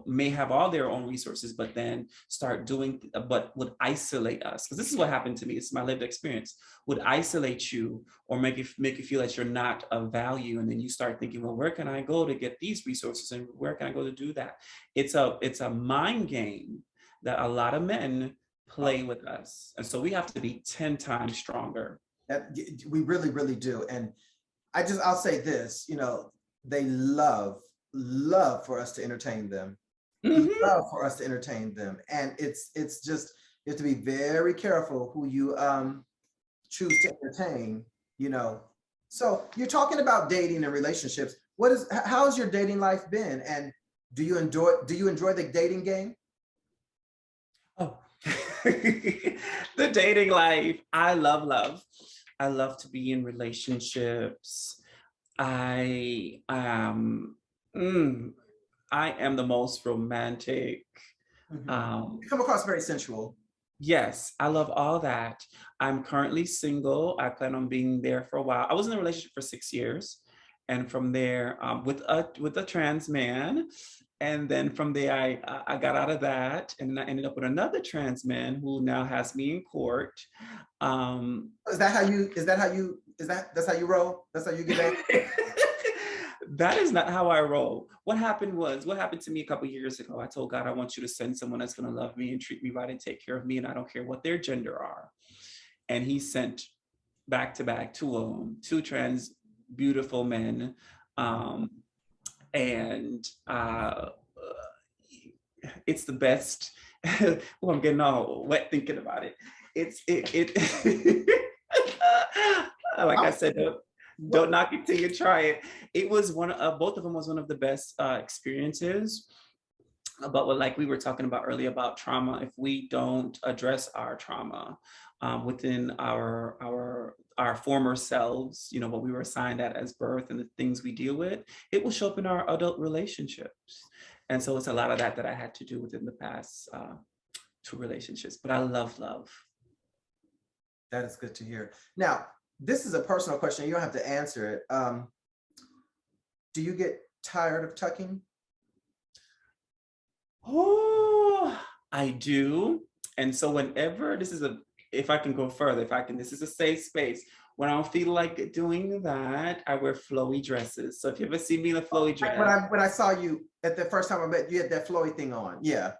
may have all their own resources, but then start doing, but would isolate us. Because this is what happened to me. It's my lived experience. Would isolate you or make you feel that you're not of value. And then you start thinking, well, where can I go to get these resources? And where can I go to do that? It's a mind game that a lot of men play with us. And so we have to be 10 times stronger. That we really, really do. And I'll say this, they love for us to entertain them. Love for us to entertain them. And it's just, you have to be very careful who you choose to entertain, So you're talking about dating and relationships. How's your dating life been? And do you enjoy the dating game? Oh, the dating life. I love. I love to be in relationships. I am the most romantic. You come across very sensual. Yes, I love all that. I'm currently single. I plan on being there for a while. I was in a relationship for 6 years, and from there, with a trans man. And then from there, I got out of that, and I ended up with another trans man who now has me in court. That's how you roll? That's how you get that? That is not how I roll. What happened to me a couple of years ago, I told God, I want you to send someone that's going to love me and treat me right and take care of me, and I don't care what their gender are. And he sent back to back two trans beautiful men. And it's the best. Well, I'm getting all wet thinking about it. Like I said, don't knock it till you try it. It was both of them was one of the best experiences. But like we were talking about earlier about trauma, if we don't address our trauma within our former selves, what we were assigned at as birth and the things we deal with, it will show up in our adult relationships. And so it's a lot of that I had to do within the past 2 relationships. But I love. That is good to hear. Now, this is a personal question. You don't have to answer it. Do you get tired of tucking? Oh, I do. And so whenever if I can go further, this is a safe space. When I don't feel like doing that, I wear flowy dresses. So if you ever see me in a flowy dress. When I saw you at the first time I met, you had that flowy thing on. Yeah.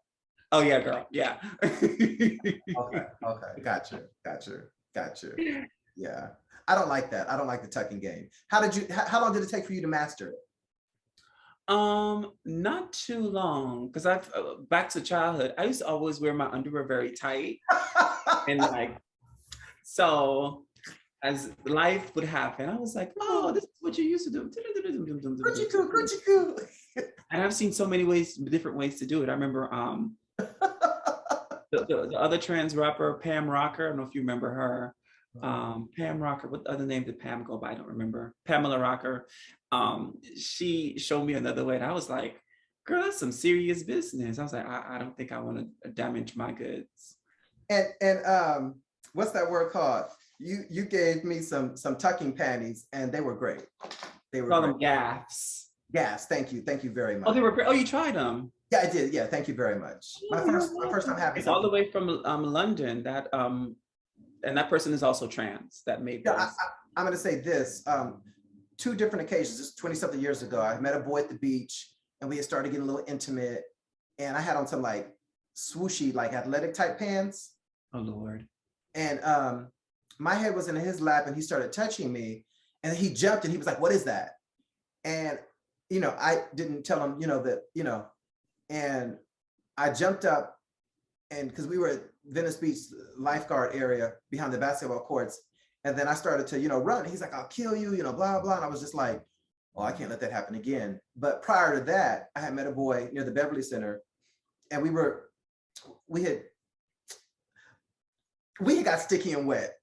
Oh yeah, girl. Yeah. Okay. Gotcha. Yeah. I don't like that. I don't like the tucking game. How long did it take for you to master it? Not too long, because back to childhood, I used to always wear my underwear very tight. And so as life would happen, I was like, oh, this is what you used to do. And I've seen so many different ways to do it. I remember the other trans rapper, Pam Rocker. I don't know if you remember her. Pam Rocker, what other name did Pam go by? I don't remember. Pamela Rocker. She showed me another way, and I was like, girl, that's some serious business. I was like, I don't think I want to damage my goods. And what's that word called? You gave me some tucking panties, and they were great. They were call them gaffs. Gaffs. Thank you very much. Oh, they were great. Oh, you tried them? Yeah, I did. Yeah, thank you very much. My first time having. It's all the way from London. And that person is also trans that made this. I'm going to say this. 2 different occasions, just 20-something years ago, I met a boy at the beach, and we had started getting a little intimate, and I had on some like swooshy, like athletic type pants. Oh Lord. And my head was in his lap, and he started touching me, and he jumped, and he was like, "What is that?" And I didn't tell him, and I jumped up, and because we were at Venice Beach lifeguard area behind the basketball courts, and then I started to run. He's like, "I'll kill you," blah blah. And I was just like, "Oh, I can't let that happen again." But prior to that, I had met a boy near the Beverly Center, and we had got sticky and wet.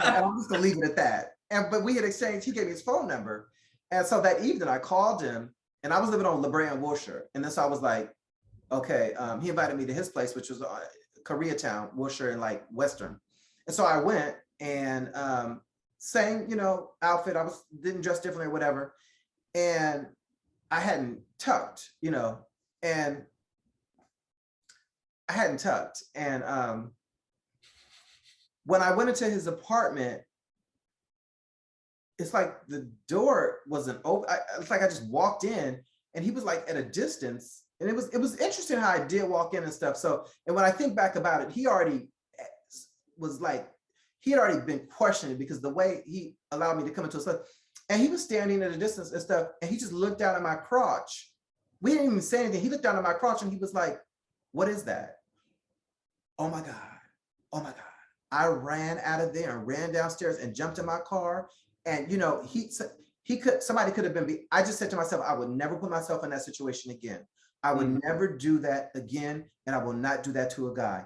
I'm just gonna leave it at that. But we had exchanged. He gave me his phone number, and so that evening I called him, and I was living on La Brea and Wilshire, and then so I was like, okay. He invited me to his place, which was Koreatown, Wilshire, and like Western, and so I went, and same outfit. Didn't dress differently or whatever, and I hadn't tucked, and I hadn't tucked. And when I went into his apartment, it's like the door wasn't open. It's like I just walked in and he was like at a distance. And it was interesting how I did walk in and stuff. So, and when I think back about it, he already was like, he had already been questioning because the way he allowed me to come into his stuff, and he was standing at a distance and stuff, and he just looked down at my crotch. We didn't even say anything. He looked down at my crotch and he was like, "What is that?" Oh my God. Oh my God. I ran out of there and ran downstairs and jumped in my car. And you know, somebody could have been, I just said to myself, I would never put myself in that situation again. I would never do that again. And I will not do that to a guy.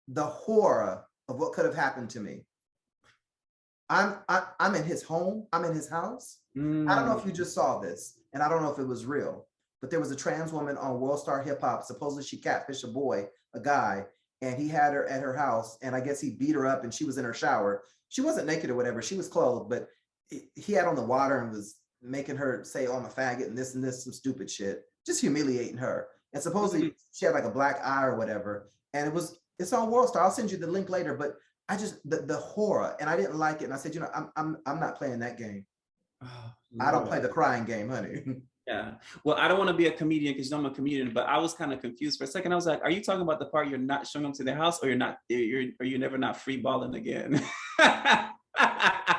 The horror of what could have happened to me. I'm in his home. I'm in his house. I don't know if you just saw this, and I don't know if it was real, but there was a trans woman on World Star Hip Hop. Supposedly she catfished a guy, and he had her at her house, and I guess he beat her up, and she was in her shower. She wasn't naked or whatever. She was clothed, but he had on the water and was making her say, "Oh, I'm a faggot," and this, some stupid shit, just humiliating her. And supposedly she had like a black eye or whatever, and it's on World Star. I'll send you the link later, but I just the horror, and I didn't like it. And I said, you know, I'm not playing that game. Oh, I don't play the crying game, honey. Yeah. Well, I don't want to be a comedian because I'm a comedian, but I was kind of confused for a second. I was like, are you talking about the part you're not showing up to their house, or you're never not free balling again?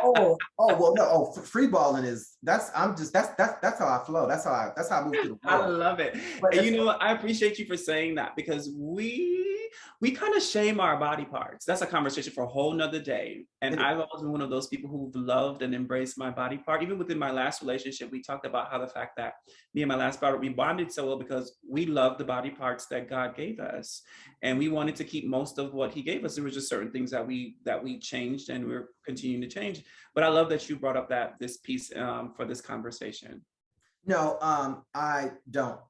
well, no. Free balling is that's how I flow. That's how I move through the world. I love it. But and you know what? I appreciate you for saying that, because we kind of shame our body parts. That's a conversation for a whole nother day. And I've always been one of those people who've loved and embraced my body part. Even within my last relationship, we talked about how the fact that me and my last partner, we bonded so well because we loved the body parts that God gave us. And we wanted to keep most of what he gave us. There were just certain things that we changed, and we're continuing to change. But I love that you brought up this piece for this conversation. No, I don't.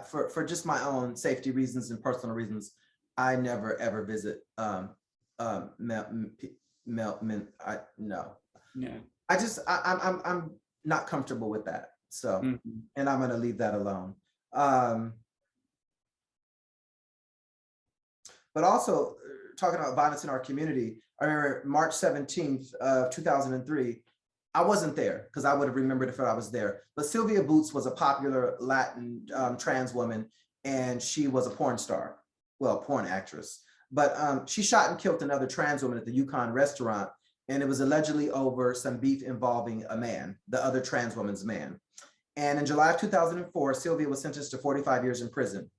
For just my own safety reasons and personal reasons, I never ever visit men. No. Yeah. I'm not comfortable with that. So, and I'm gonna leave that alone. But also talking about violence in our community, I remember March 17th of 2003. I wasn't there because I would have remembered if I was there. But Sylvia Boots was a popular Latin trans woman, and she was a porn star. Well, porn actress, but she shot and killed another trans woman at the Yukon restaurant, and it was allegedly over some beef involving a man, the other trans woman's man. And in July of 2004, Sylvia was sentenced to 45 years in prison.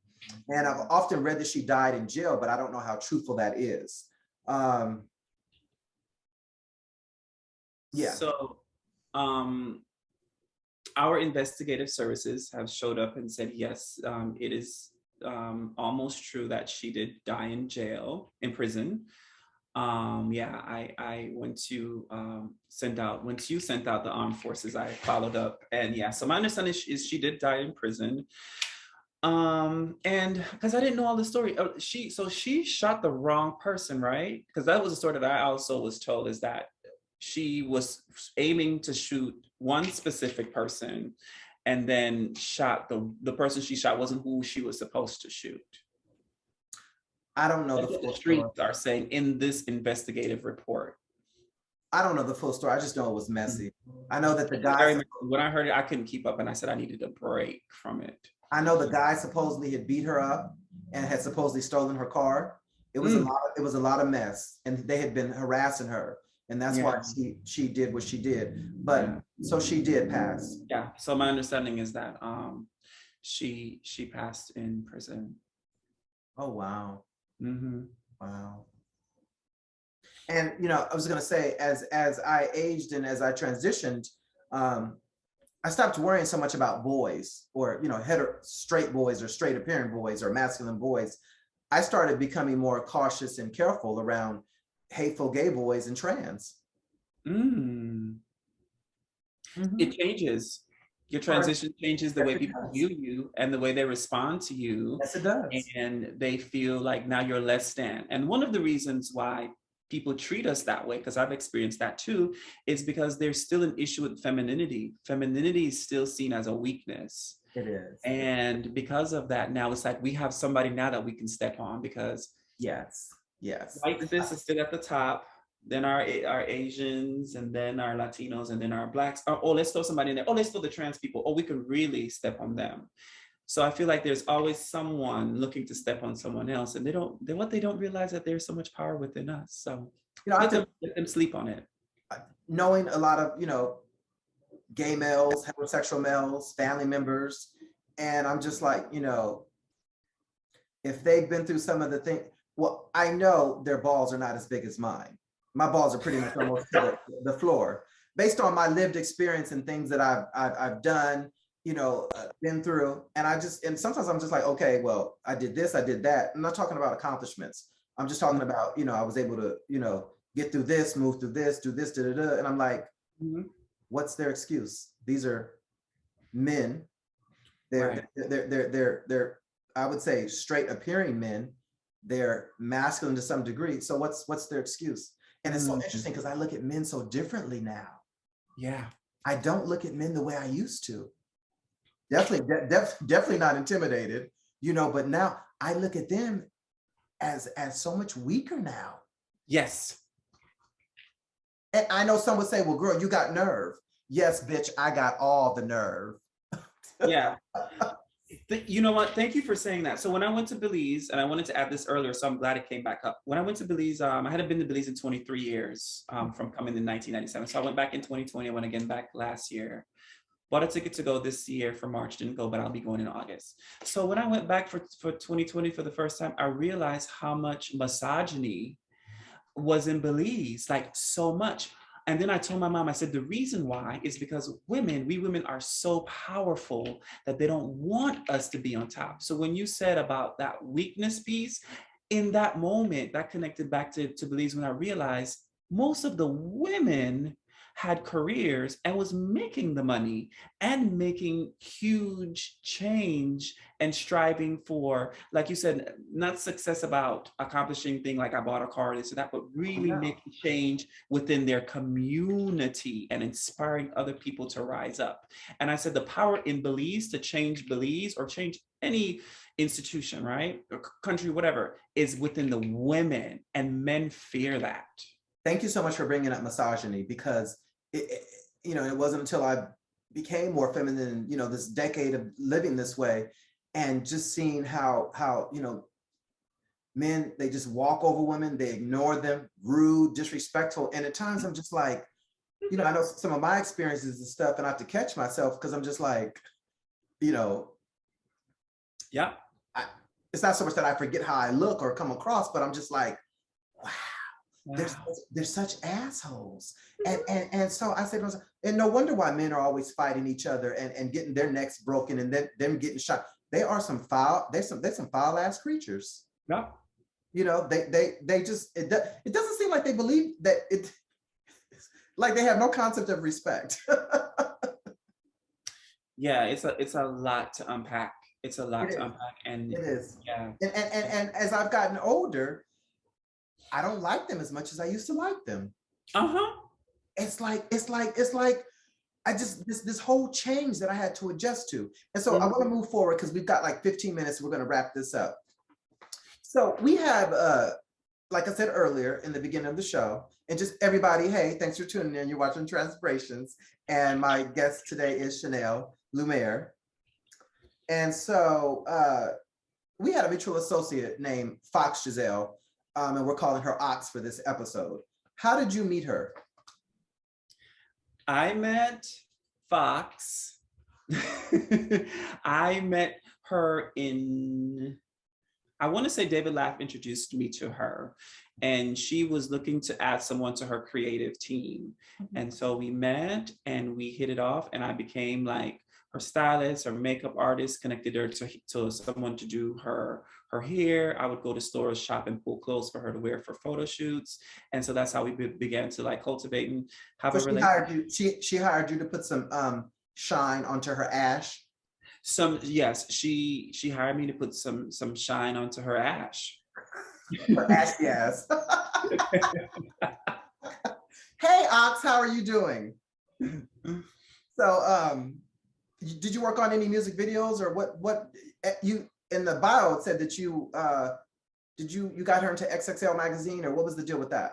And I've often read that she died in jail, but I don't know how truthful that is. Yeah. So our investigative services have showed up and said, yes, it is almost true that she did die in prison. I went to send out, once you sent out the armed forces, I followed up, and yeah, so my understanding is she did die in prison. And because I didn't know all the story, she shot the wrong person, right? Because that was a story that I also was told, is that she was aiming to shoot one specific person, and then shot the person she shot wasn't who she was supposed to shoot. I don't know. That's what the streets are saying in this investigative report. I don't know the full story. I just know it was messy. I know that the guy, when I heard it, I couldn't keep up, and I said I needed a break from it. I know the guy supposedly had beat her up and had supposedly stolen her car. It was a lot of mess, and they had been harassing her, and that's why she did what she did. But so she did pass. Yeah. So my understanding is that she passed in prison. Oh wow. Wow. And you know, I was gonna say, as I aged and as I transitioned, I stopped worrying so much about boys, or you know, straight boys or straight appearing boys or masculine boys. I started becoming more cautious and careful around hateful gay boys and trans. It changes. Your transition changes the way people view you and the way they respond to you. Yes, it does. And they feel like now you're less than. And one of the reasons why people treat us that way, because I've experienced that too, is because there's still an issue with femininity. Femininity is still seen as a weakness. It is. And because of that, now it's like we have somebody now that we can step on, because yes, white cis is still at the top, then our Asians, and then our Latinos, and then our Blacks. Oh, let's throw somebody in there. Oh, let's throw the trans people. Oh, we can really step on them. So I feel like there's always someone looking to step on someone else, and they don't realize that there's so much power within us. So let them sleep on it. Knowing a lot of, gay males, heterosexual males, family members, and I'm just like, if they've been through some of the things, well, I know their balls are not as big as mine. My balls are pretty much almost to the floor, based on my lived experience and things that I've done, been through. And sometimes I'm just like, okay, well, I did this, I did that. I'm not talking about accomplishments. I'm just talking about, I was able to, get through this, move through this, do this, da, da, da. And I'm like, what's their excuse? These are men. They're I would say straight appearing men. They're masculine to some degree. So what's their excuse? And it's so interesting because I look at men so differently now. Yeah. I don't look at men the way I used to. Definitely not intimidated, but now I look at them as so much weaker now. Yes. And I know some would say, well, girl, you got nerve. Yes, bitch, I got all the nerve. Yeah. You know what? Thank you for saying that. So when I went to Belize, and I wanted to add this earlier, so I'm glad it came back up. When I went to Belize, I hadn't been to Belize in 23 years from coming in 1997. So I went back in 2020. I went again back last year. Bought a ticket to go this year for March, didn't go, but I'll be going in August. So when I went back for 2020 for the first time, I realized how much misogyny was in Belize, like so much. And then I told my mom, I said, the reason why is because we women are so powerful that they don't want us to be on top. So when you said about that weakness piece, in that moment, that connected back to Belize, when I realized most of the women had careers and was making the money and making huge change and striving for, like you said, not success about accomplishing things like I bought a car, this or that, but really making change within their community and inspiring other people to rise up. And I said the power in Belize to change Belize or change any institution, right? Or country, whatever, is within the women, and men fear that. Thank you so much for bringing up misogyny, because it wasn't until I became more feminine, this decade of living this way, and just seeing how men, they just walk over women, they ignore them, rude, disrespectful. And at times I'm just like, I know some of my experiences and stuff, and I have to catch myself because I'm just like, yeah. It's not so much that I forget how I look or come across, but I'm just like, wow. They're such assholes. And so I said to myself, and no wonder why men are always fighting each other and getting their necks broken and them getting shot. They are some foul ass creatures. Yeah. They just, it doesn't seem like they believe that it, like they have no concept of respect. Yeah, it's a lot to unpack. It's a lot to unpack. And it is. Yeah. And as I've gotten older, I don't like them as much as I used to like them. It's like I just this whole change that I had to adjust to. And so I want to move forward because we've got like 15 minutes. We're going to wrap this up. So we have, like I said earlier in the beginning of the show, and just everybody, hey, thanks for tuning in. You're watching Transbrations, and my guest today is Chanel Lumiere. And so we had a mutual associate named Foxx Jazell. And we're calling her Ox for this episode. How did you meet her? I met Foxx. I met her I want to say David Laff introduced me to her, and she was looking to add someone to her creative team. And so we met and we hit it off, and I became like her stylist, her makeup artist, connected her to someone to do her hair. I would go to stores, shop, and pull clothes for her to wear for photo shoots. And so that's how we began to like cultivate and have a relationship. She hired you to put some shine onto her ash. Yes, she hired me to put some shine onto her ash. Her ash, yes. Hey, Ox, how are you doing? So, did you work on any music videos or what you in the bio it said that you you got her into XXL magazine, or what was the deal with that?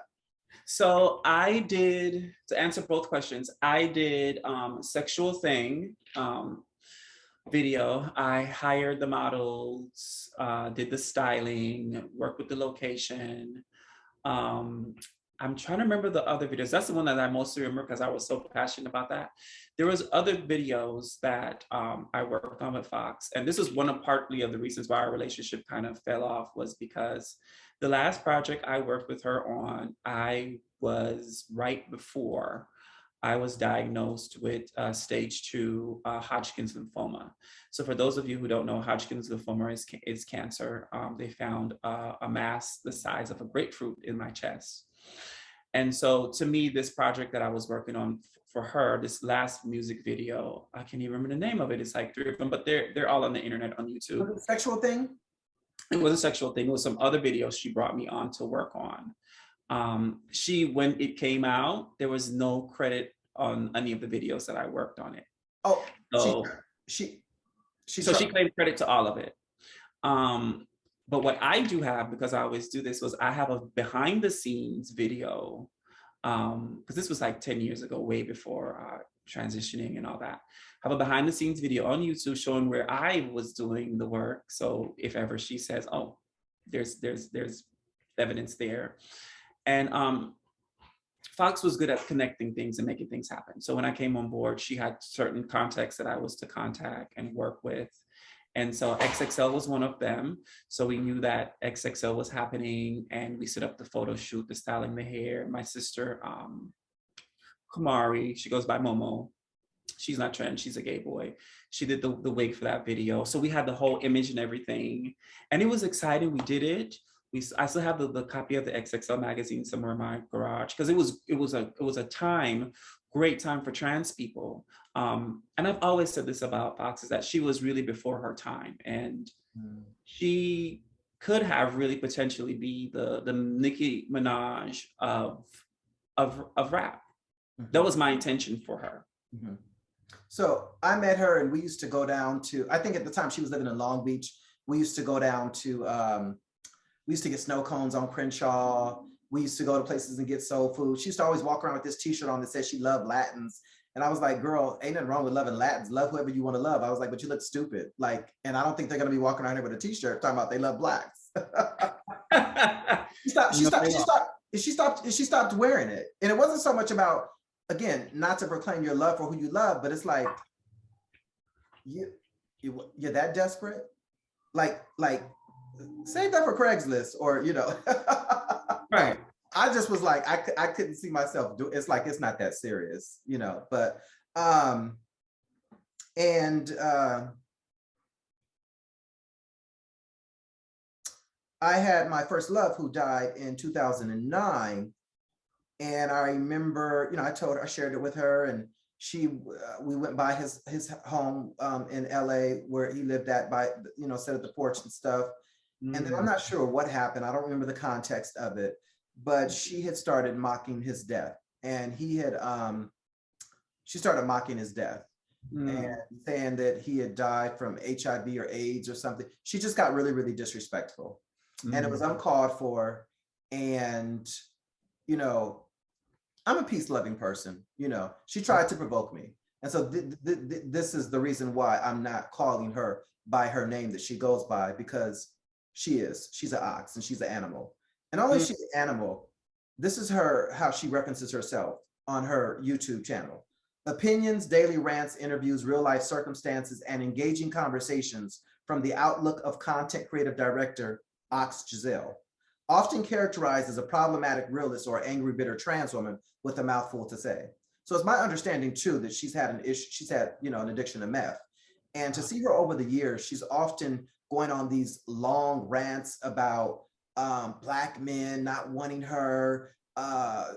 So I did, to answer both questions, I did Sexual Thing video. I hired the models, did the styling, worked with the location. I'm trying to remember the other videos. That's the one that I mostly remember because I was so passionate about that. There was other videos that I worked on with Foxx, and this was one of partly of the reasons why our relationship kind of fell off, was because the last project I worked with her on, I was right before I was diagnosed with stage 2 Hodgkin's lymphoma. So for those of you who don't know, Hodgkin's lymphoma is cancer. They found a mass the size of a grapefruit in my chest. And so to me, this project that I was working on for her, this last music video, I can't even remember the name of it. It's like 3 of them, but they're all on the internet on YouTube. Was it a sexual thing? It was a sexual thing. It was some other videos she brought me on to work on. When it came out, there was no credit on any of the videos that I worked on it. Oh, so she claimed credit to all of it. But what I do have, because I always do this, was I have a behind the scenes video, because this was like 10 years ago, way before transitioning and all that. I have a behind the scenes video on YouTube showing where I was doing the work. So if ever she says, oh, there's evidence there. And Foxx was good at connecting things and making things happen. So when I came on board, she had certain contacts that I was to contact and work with. And so XXL was one of them. So we knew that XXL was happening, and we set up the photo shoot, the styling, the hair. My sister, Kamari, she goes by Momo. She's not trans, she's a gay boy. She did the wig for that video. So we had the whole image and everything. And it was exciting, we did it. I still have the copy of the XXL magazine somewhere in my garage, because it was a great time for trans people. And I've always said this about Foxx, is that she was really before her time, and she could have really potentially be the Nicki Minaj of rap. That was my intention for her. So I met her, and we used to go down to, I think at the time she was living in Long Beach. We used to go down to, we used to get snow cones on Crenshaw. We used to go to places and get soul food. She used to always walk around with this t-shirt on that said she loved Latins. And I was like, girl, ain't nothing wrong with loving Latins. Love whoever you want to love. I was like, but you look stupid. Like, and I don't think they're going to be walking around here with a t-shirt talking about they love Blacks. She stopped wearing it. And it wasn't so much about, again, not to proclaim your love for who you love, but it's like, you're that desperate? Like, save that for Craigslist, or, you know. Right. I just was like, I couldn't see myself do. It's like, it's not that serious, you know. But I had my first love who died in 2009, and I remember, you know, I shared it with her, and we went by his home in LA where he lived at, by, you know, sat at the porch and stuff. And then I'm not sure what happened. I don't remember the context of it, but she had started mocking his death, and he had, she started mocking his death and saying that he had died from HIV or AIDS or something. She just got really, really disrespectful, and it was uncalled for. And, you know, I'm a peace-loving person, you know. She tried to provoke me. And so this is the reason why I'm not calling her by her name that she goes by, because she's an ox and she's an animal. And although she's an animal, this is how she references herself on her YouTube channel. Opinions, daily rants, interviews, real life circumstances, and engaging conversations from the outlook of content creative director, Foxx Jazell. Often characterized as a problematic realist or angry, bitter trans woman with a mouthful to say. So it's my understanding too that she's had an issue, she's had, you know, an addiction to meth. And to see her over the years, she's often going on these long rants about Black men not wanting her,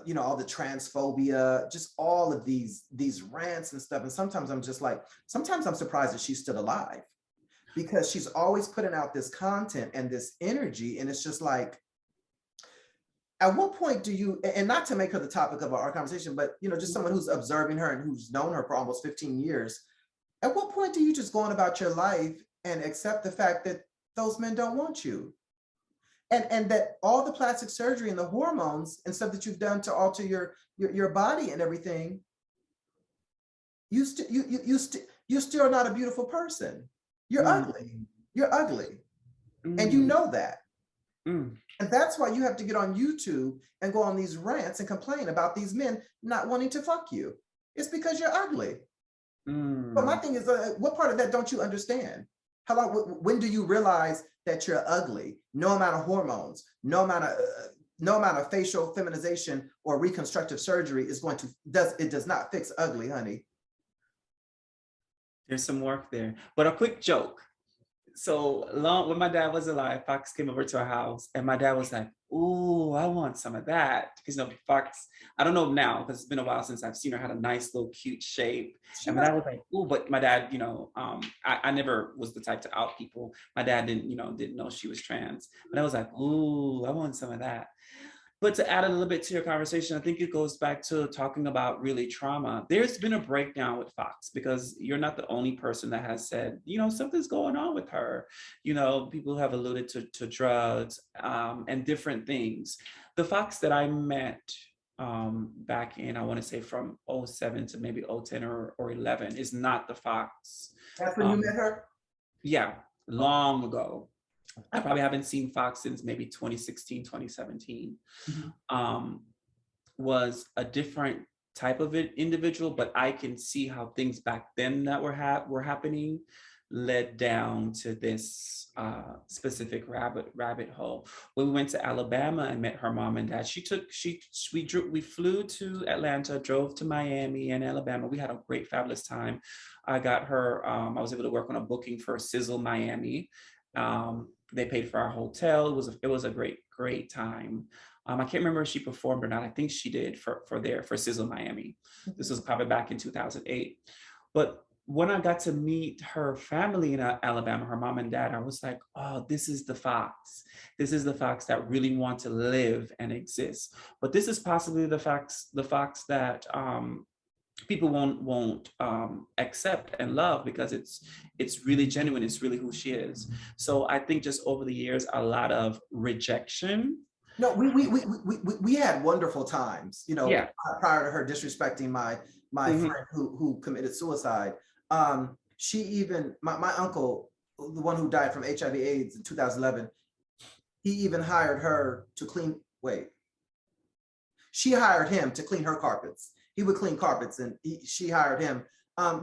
you know, all the transphobia, just all of these rants and stuff. And sometimes I'm just like, sometimes I'm surprised that she's still alive, because she's always putting out this content and this energy. And it's just like, At what point do you, and not to make her the topic of our conversation, but just someone who's observing her and who's known her for almost 15 years, at what point do you just go on about your life and accept the fact that those men don't want you? And that all the plastic surgery and the hormones and stuff that you've done to alter your body and everything, you still not a beautiful person. You're ugly. You're ugly. And you know that. And that's why you have to get on YouTube and go on these rants and complain about these men not wanting to fuck you. It's because you're ugly. But my thing is, what part of that don't you understand? How long? When do you realize that you're ugly? No amount of hormones, no amount of facial feminization or reconstructive surgery is going to does not fix ugly, honey. There's some work there. But a quick joke. So long when my dad was alive, Foxx came over to our house and my dad was like, "Ooh, I want some of that." Because Foxx, I don't know now because it's been a while since I've seen her, had a nice little cute shape. And my dad was like, "Ooh," but my dad, I never was the type to out people. My dad didn't know she was trans. But I was like, "Ooh, I want some of that." But to add a little bit to your conversation, I think it goes back to talking about really trauma. There's been a breakdown with Foxx because you're not the only person that has said, something's going on with her. People have alluded to drugs and different things. The Foxx that I met back in, I want to say from 07 to maybe 010 or 11 is not the Foxx. That's when you met her? Yeah, long ago. I probably haven't seen Foxx since maybe 2016, 2017. Was a different type of individual, but I can see how things back then that were happening led down to this specific rabbit hole. When we went to Alabama and met her mom and dad, we flew to Atlanta, drove to Miami and Alabama. We had a great, fabulous time. I got her, I was able to work on a booking for Sizzle Miami. They paid for our hotel. It was a great time. I can't remember if she performed or not. I think she did for Sizzle Miami. This was probably back in 2008. But when I got to meet her family in Alabama, her mom and dad, I was like, oh, this is the Foxx. This is the Foxx that really want to live and exist. But this is possibly the Foxx that people won't accept and love because it's really genuine. It's really who she is. So I think just over the years, a lot of rejection. No, we had wonderful times, Yeah. prior to her disrespecting my friend who committed suicide. She even, my uncle, the one who died from HIV/AIDS in 2011, he even hired her to clean, she hired him to clean her carpets. He would clean carpets and she hired him.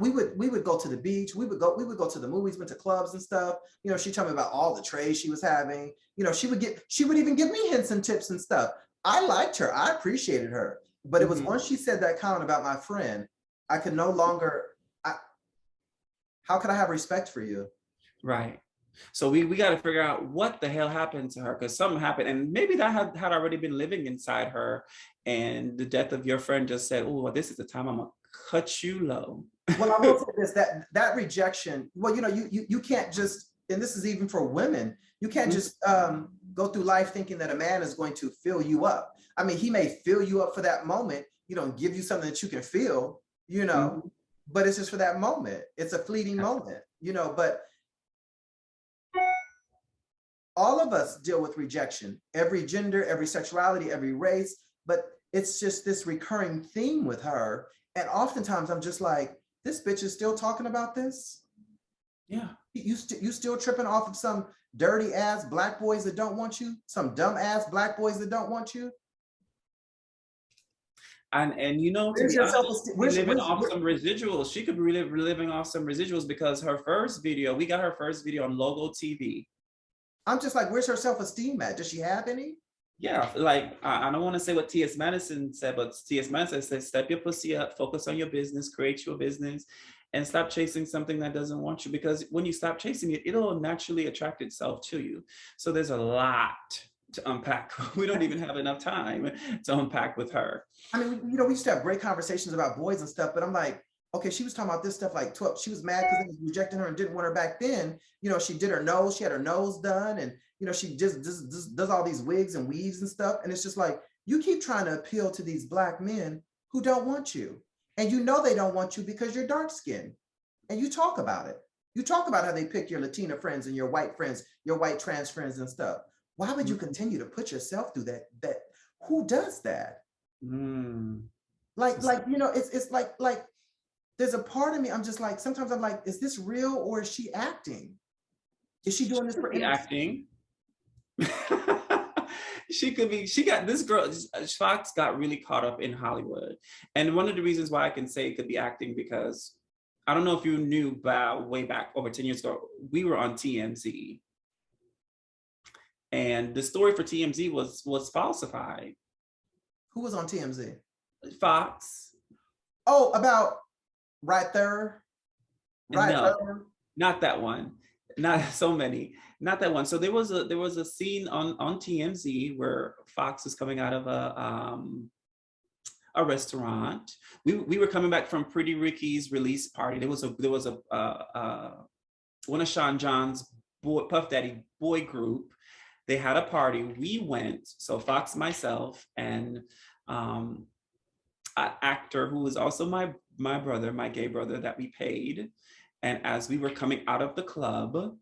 We would go to the beach. We would go to the movies, went to clubs and stuff. She told me about all the trays she was having. She would even give me hints and tips and stuff. I liked her. I appreciated her. But it was once she said that comment about my friend, I could no longer, how could I have respect for you? Right. So we got to figure out what the hell happened to her, because something happened, and maybe that had already been living inside her, and the death of your friend just said, "Oh, this is the time I'm gonna cut you low." Well, I will say this: that rejection. Well, you can't just, and this is even for women. You can't just go through life thinking that a man is going to fill you up. I mean, he may fill you up for that moment. Give you something that you can feel. But it's just for that moment. It's a fleeting moment. But all of us deal with rejection, every gender, every sexuality, every race, but it's just this recurring theme with her. And oftentimes I'm just like, this bitch is still talking about this? Yeah. You still tripping off of some dirty ass Black boys that don't want you? Some dumb ass Black boys that don't want you? And to be honest, living off some residuals. She could be living off some residuals because her first video, we got her first video on Logo TV. I'm just like, where's her self-esteem at? Does she have any? Yeah, like I don't want to say what T.S. Madison said, but T.S. Madison said, step your pussy up, focus on your business, create your business, and stop chasing something that doesn't want you. Because when you stop chasing it, it'll naturally attract itself to you. So there's a lot to unpack. We don't even have enough time to unpack with her. I mean, we used to have great conversations about boys and stuff, but I'm like, okay, she was talking about this stuff like 12. She was mad because they was rejecting her and didn't want her back then. She did her nose. She had her nose done, and you know, she just does all these wigs and weaves and stuff. And it's just like, you keep trying to appeal to these Black men who don't want you. And you know they don't want you because you're dark skinned. And you talk about it. You talk about how they pick your Latina friends and your white friends, your white trans friends and stuff. Why would you continue to put yourself through that? Who does that? Like, you know, it's like there's a part of me, I'm just like, sometimes I'm like, is this real or is she acting? Is she doing this for acting? She could be. She got this girl. Foxx got really caught up in Hollywood, and one of the reasons why I can say it could be acting, because I don't know if you knew, but way back over 10 years ago, we were on TMZ, and the story for TMZ was falsified. Who was on TMZ? Foxx. Oh, about Right There. Right No, There. Not that one. Not so many. Not that one. So there was a scene on TMZ where Foxx was coming out of a restaurant. We were coming back from Pretty Ricky's release party. There was a one of Sean John's Puff Daddy boy group. They had a party. We went. So Foxx, myself, and an actor who was also my brother, my gay brother that we paid. And as we were coming out of the club,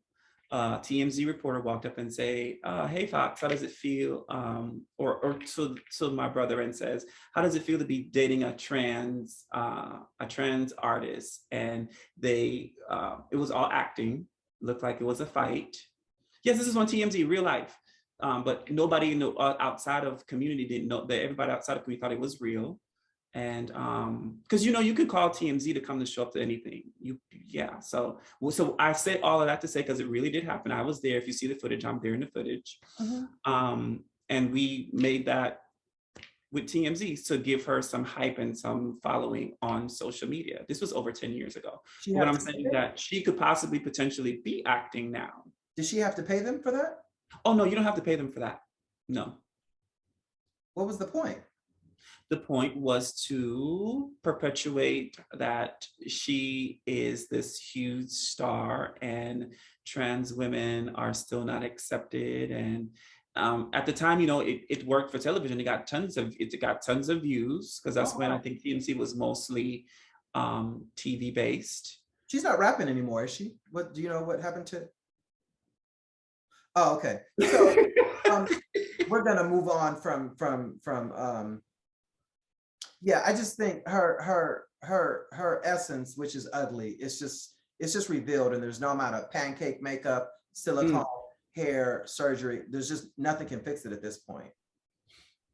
TMZ reporter walked up and say, "Hey Foxx, how does it feel?" Or to my brother and says, "How does it feel to be dating a trans artist?" And they, it was all acting. Looked like it was a fight. Yes, this is on TMZ, real life. But nobody outside of community didn't know that. Everybody outside of community thought it was real. And because you could call TMZ to come to show up to anything. So I said all of that to say, because it really did happen. I was there. If you see the footage, I'm there in the footage. And we made that with TMZ to give her some hype and some following on social media. This was over 10 years ago. What I'm saying is that she could possibly potentially be acting now. Did she have to pay them for that? Oh no, you don't have to pay them for that. No. What was the point? The point was to perpetuate that she is this huge star and trans women are still not accepted. And at the time, it worked for television. It got tons of views, because that's when I think TMZ was mostly TV based. She's not rapping anymore, is she? What do you know what happened to? Oh, okay. So we're gonna move on from yeah, I just think her essence, which is ugly, it's just revealed, and there's no amount of pancake makeup, silicone hair surgery. There's just nothing can fix it at this point.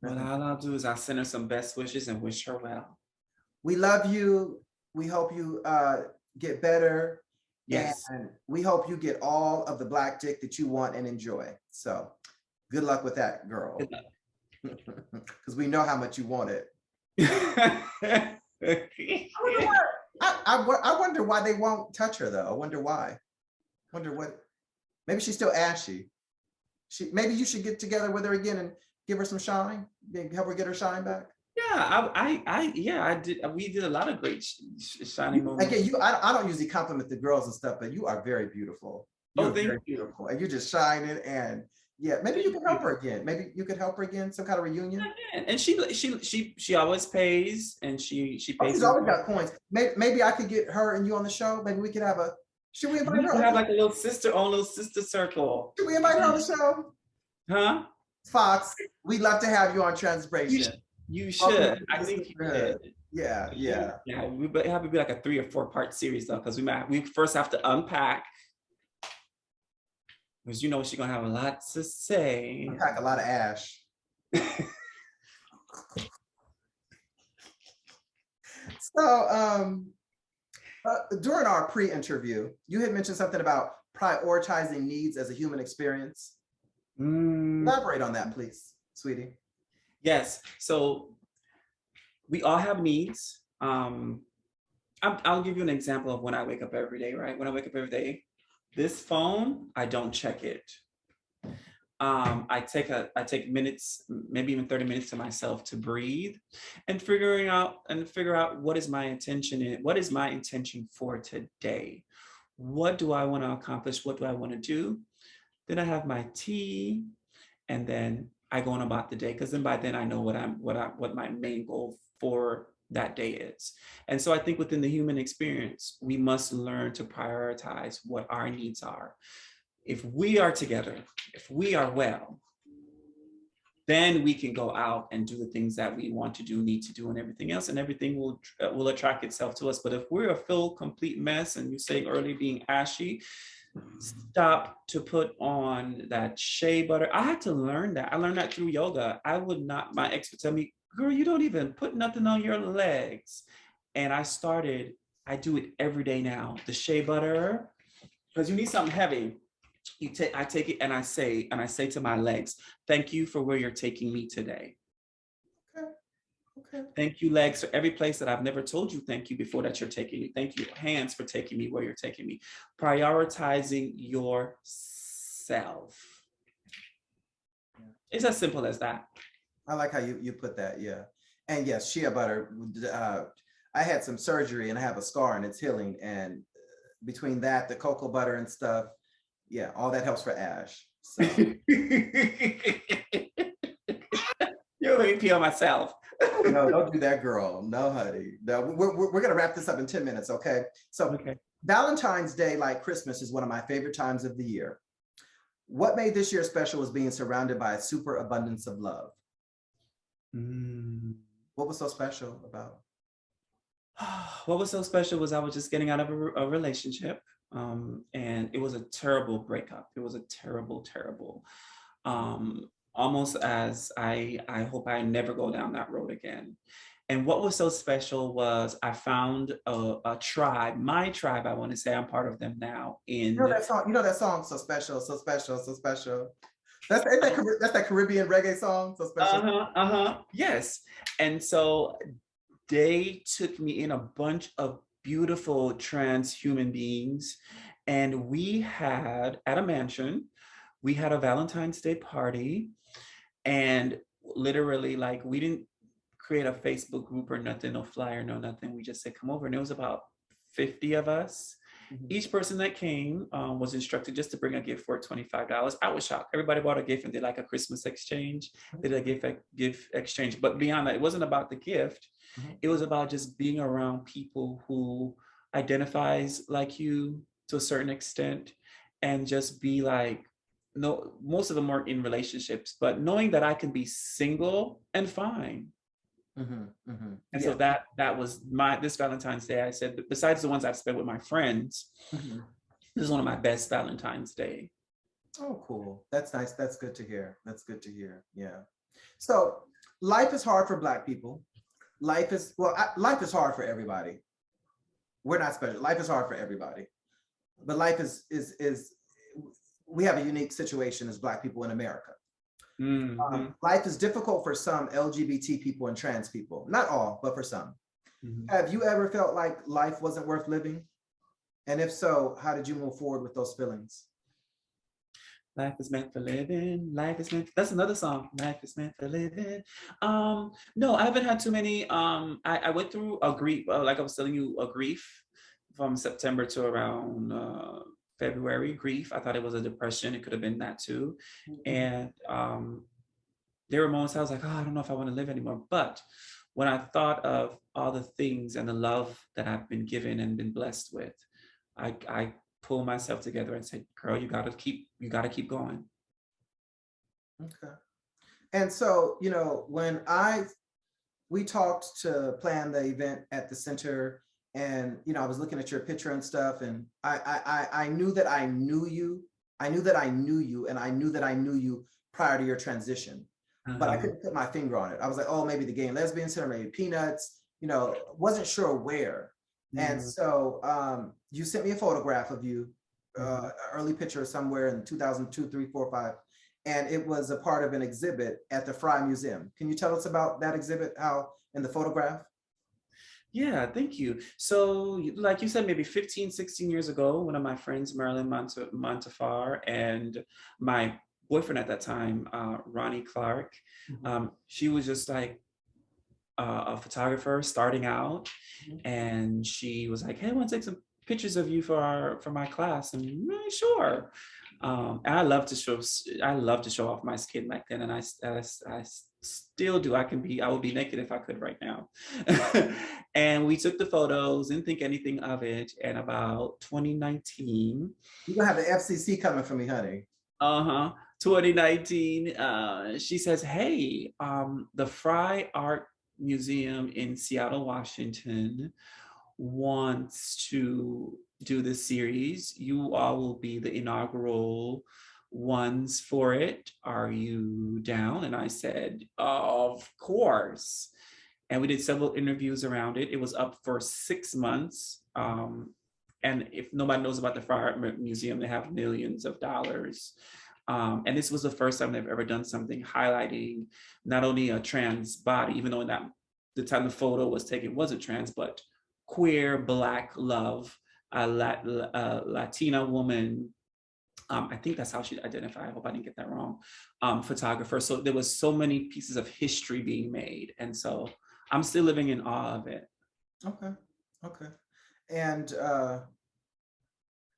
Well, all I'll do is I'll send her some best wishes and wish her well. We love you. We hope you get better. Yes. And we hope you get all of the Black dick that you want and enjoy. So good luck with that, girl. Because we know how much you want it. I wonder why they won't touch her though. I wonder why. I wonder what. Maybe she's still ashy. Maybe you should get together with her again and give her some shine. Help her get her shine back. Yeah, I did. We did a lot of great shining moments. Again, I don't usually compliment the girls and stuff, but you are very beautiful. You're very beautiful, and you're just shining. And yeah, maybe you can help her again. Maybe you could help her again, some kind of reunion. And she always pays, and she pays. She's always got coins. Maybe I could get her and you on the show. Maybe we could have a. Should we invite her? We have like a little sister circle. Should we invite her on the show? Huh? Foxx, we'd love to have you on Transbration. You should. I think you should. Yeah. We have to be like a 3 or 4 part series though, because we first have to unpack. Because she's gonna have a lot to say. Unpack a lot of ash. So during our pre-interview, you had mentioned something about prioritizing needs as a human experience. Elaborate on that, please, sweetie. Yes. So we all have needs. I'll give you an example of when I wake up every day, right? When I wake up every day, this phone, I don't check it. I take minutes, maybe even 30 minutes to myself to breathe and figure out what is my intention for today. What do I want to accomplish? What do I want to do? then I have my tea, and then I go on about the day, because then by then I know what my main goal for that day is. And so I think within the human experience, we must learn to prioritize what our needs are. If we are together, if we are well, then we can go out and do the things that we want to do, need to do, and everything else, and everything will attract itself to us. But if we're a full, complete mess, and you say early being ashy, stop to put on that shea butter. I had to learn that. I learned that through yoga. I would not, my ex would tell me, girl, you don't even put nothing on your legs. And I do it every day now. The shea butter, because you need something heavy. I take it and I say to my legs, thank you for where you're taking me today. Okay. Thank you, legs, for every place that I've never told you thank you before that you're taking me. Thank you, hands, for taking me where you're taking me. Prioritizing yourself. It's as simple as that. I like how you put that, yeah. And yes, shea butter. I had some surgery and I have a scar and it's healing. And between that, the cocoa butter and stuff, yeah, all that helps for ash. So. You'll let me pee on myself. No, don't do that, girl. No, honey. No, we're gonna wrap this up in 10 minutes, okay? So okay. Valentine's Day, like Christmas, is one of my favorite times of the year. What made this year special was being surrounded by a super abundance of love. What was so special about? What was so special was I was just getting out of a relationship. And it was a terrible breakup. It was a terrible, almost as I hope I never go down that road again. And what was so special was I found a tribe, my tribe, I want to say, I'm part of them now. You know that song, So Special, So Special, So Special. That's that Caribbean reggae song, So Special. Yes. And so they took me in a bunch of beautiful trans human beings, and we had at a mansion, we had a Valentine's Day party, and literally, like, we didn't create a Facebook group or nothing, no flyer, no nothing. We just said come over, and it was about 50 of us. Each person that came was instructed just to bring a gift for $25. I was shocked. Everybody bought a gift and did like a Christmas exchange. They did a gift exchange. But beyond that, it wasn't about the gift. It was about just being around people who identifies like you to a certain extent, and just be like, no, most of them weren't in relationships, but knowing that I can be single and fine. And so that was this Valentine's Day. I said, besides the ones I've spent with my friends, this is one of my best Valentine's Day. Oh, cool. That's nice. That's good to hear. That's good to hear. Yeah. So life is hard for Black people. Life is hard for everybody. We're not special. Life is hard for everybody. But life is we have a unique situation as Black people in America. Life is difficult for some LGBT people and trans people. Not all, but for some. Have you ever felt like life wasn't worth living? And if so, how did you move forward with those feelings? Life is meant for living. Life is meant. That's another song. Life is meant for living. No, I haven't had too many. I went through a grief, like I was telling you, a grief from September to around February. Grief. I thought it was a depression. It could have been that too. And there were moments I was like, oh, I don't know if I want to live anymore. But when I thought of all the things and the love that I've been given and been blessed with, I pull myself together and say, girl, you gotta keep going. Okay. And so, when we talked to plan the event at the center, and I was looking at your picture and stuff, and I knew that I knew you. I knew that I knew you, and I knew that I knew you prior to your transition. But I couldn't put my finger on it. I was like, oh, maybe the Gay and Lesbian Center, maybe Peanuts, wasn't sure where. And so you sent me a photograph of you, early picture somewhere in 2002, 3, 4, 5. And it was a part of an exhibit at the Frye Museum. Can you tell us about that exhibit, how in the photograph? Yeah, thank you. So like you said, maybe 15, 16 years ago, one of my friends, Marilyn Montufar, and my boyfriend at that time, Ronnie Clark, she was just like a photographer starting out. And she was like, hey, I want to take some pictures of you for my class, and really sure. And I love to show off my skin back then, and I still do. I would be naked if I could right now. And we took the photos, didn't think anything of it. And about 2019, You're gonna have the FCC coming for me, honey. 2019, she says, hey, the Frye Art Museum in Seattle, Washington wants to do this series. You all will be the inaugural ones for it. Are you down? And I said, of course. And we did several interviews around it. It was up for 6 months. And if nobody knows about the Frye Art Museum, they have millions of dollars. And this was the first time they've ever done something highlighting not only a trans body, even though in the time the photo was taken wasn't trans, but queer, Black love, a Latina woman. I think that's how she identified. I hope I didn't get that wrong. Photographer. So there was so many pieces of history being made. And so I'm still living in awe of it. Okay. And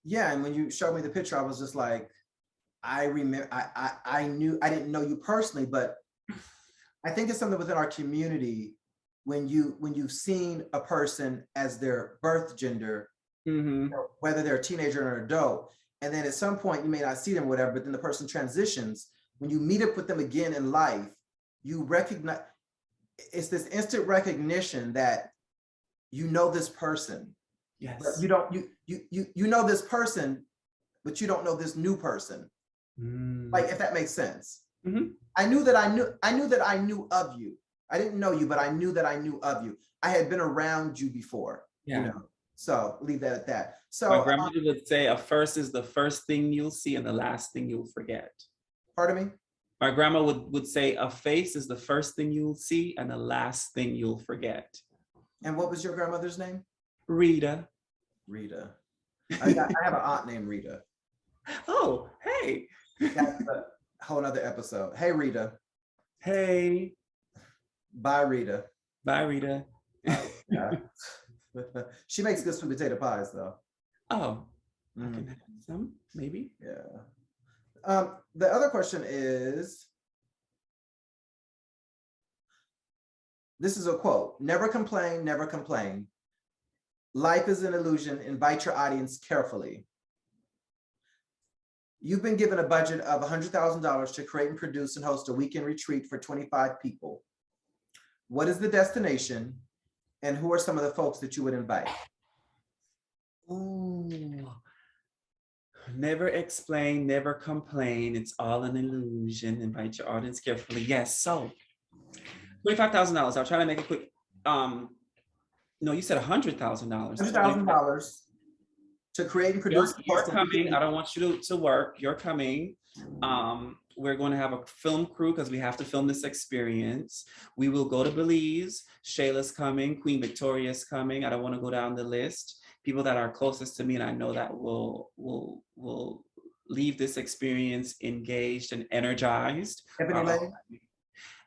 yeah, and when you showed me the picture, I was just like, I remember, I knew, I didn't know you personally, but I think it's something within our community when you've seen a person as their birth gender, whether they're a teenager or an adult, and then at some point you may not see them or whatever, but then the person transitions. When you meet up with them again in life, you recognize, it's this instant recognition that you know this person. Yes. But you don't, you know this person, but you don't know this new person. Like, if that makes sense. I knew that I knew of you. I didn't know you, but I knew that I knew of you. I had been around you before, you know. So leave that at that. So my grandmother would say a first is the first thing you'll see and the last thing you'll forget. Pardon me? My grandma would say a face is the first thing you'll see and the last thing you'll forget. And what was your grandmother's name? Rita. Rita. I have an aunt named Rita. Oh, hey. That's a whole nother episode. Hey, Rita. Hey. Bye, Rita. Bye, Rita. She makes good sweet potato pies, though. Oh, I can have some, maybe. Yeah. The other question is, this is a quote: "Never complain, never complain. Life is an illusion. Invite your audience carefully." You've been given a budget of $100,000 to create and produce and host a weekend retreat for 25 people. What is the destination, and who are some of the folks that you would invite? Ooh. Never explain, never complain. It's all an illusion. Invite your audience carefully. Yes, so $25,000. I'll try to make it quick. No, you said $100,000. $100,000 to create and produce. You're coming. I don't want you to work. You're coming. We're going to have a film crew because we have to film this experience. We will go to Belize. Shayla's coming. Queen Victoria's coming. I don't want to go down the list. People that are closest to me and I know that will leave this experience engaged and energized. Ebony Lane?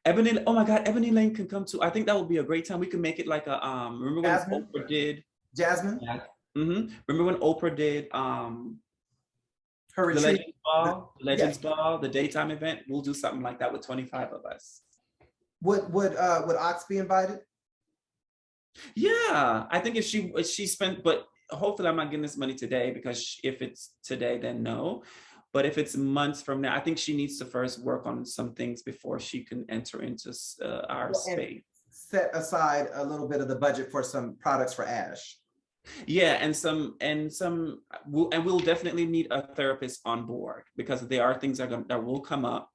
Ebony, oh my God, Ebony Lane can come too. I think that would be a great time. We can make it like a, remember when Jasmine? Oprah did? Jasmine? Yeah. Remember when Oprah did her retreat? The Legends Ball, the daytime event? We'll do something like that with 25 of us. Would Ox be invited? Yeah, I think if she spent, but hopefully I'm not getting this money today, because if it's today, then no. But if it's months from now, I think she needs to first work on some things before she can enter into our space. Set aside a little bit of the budget for some products for Ash. Yeah, and we'll definitely need a therapist on board, because there are things that will come up.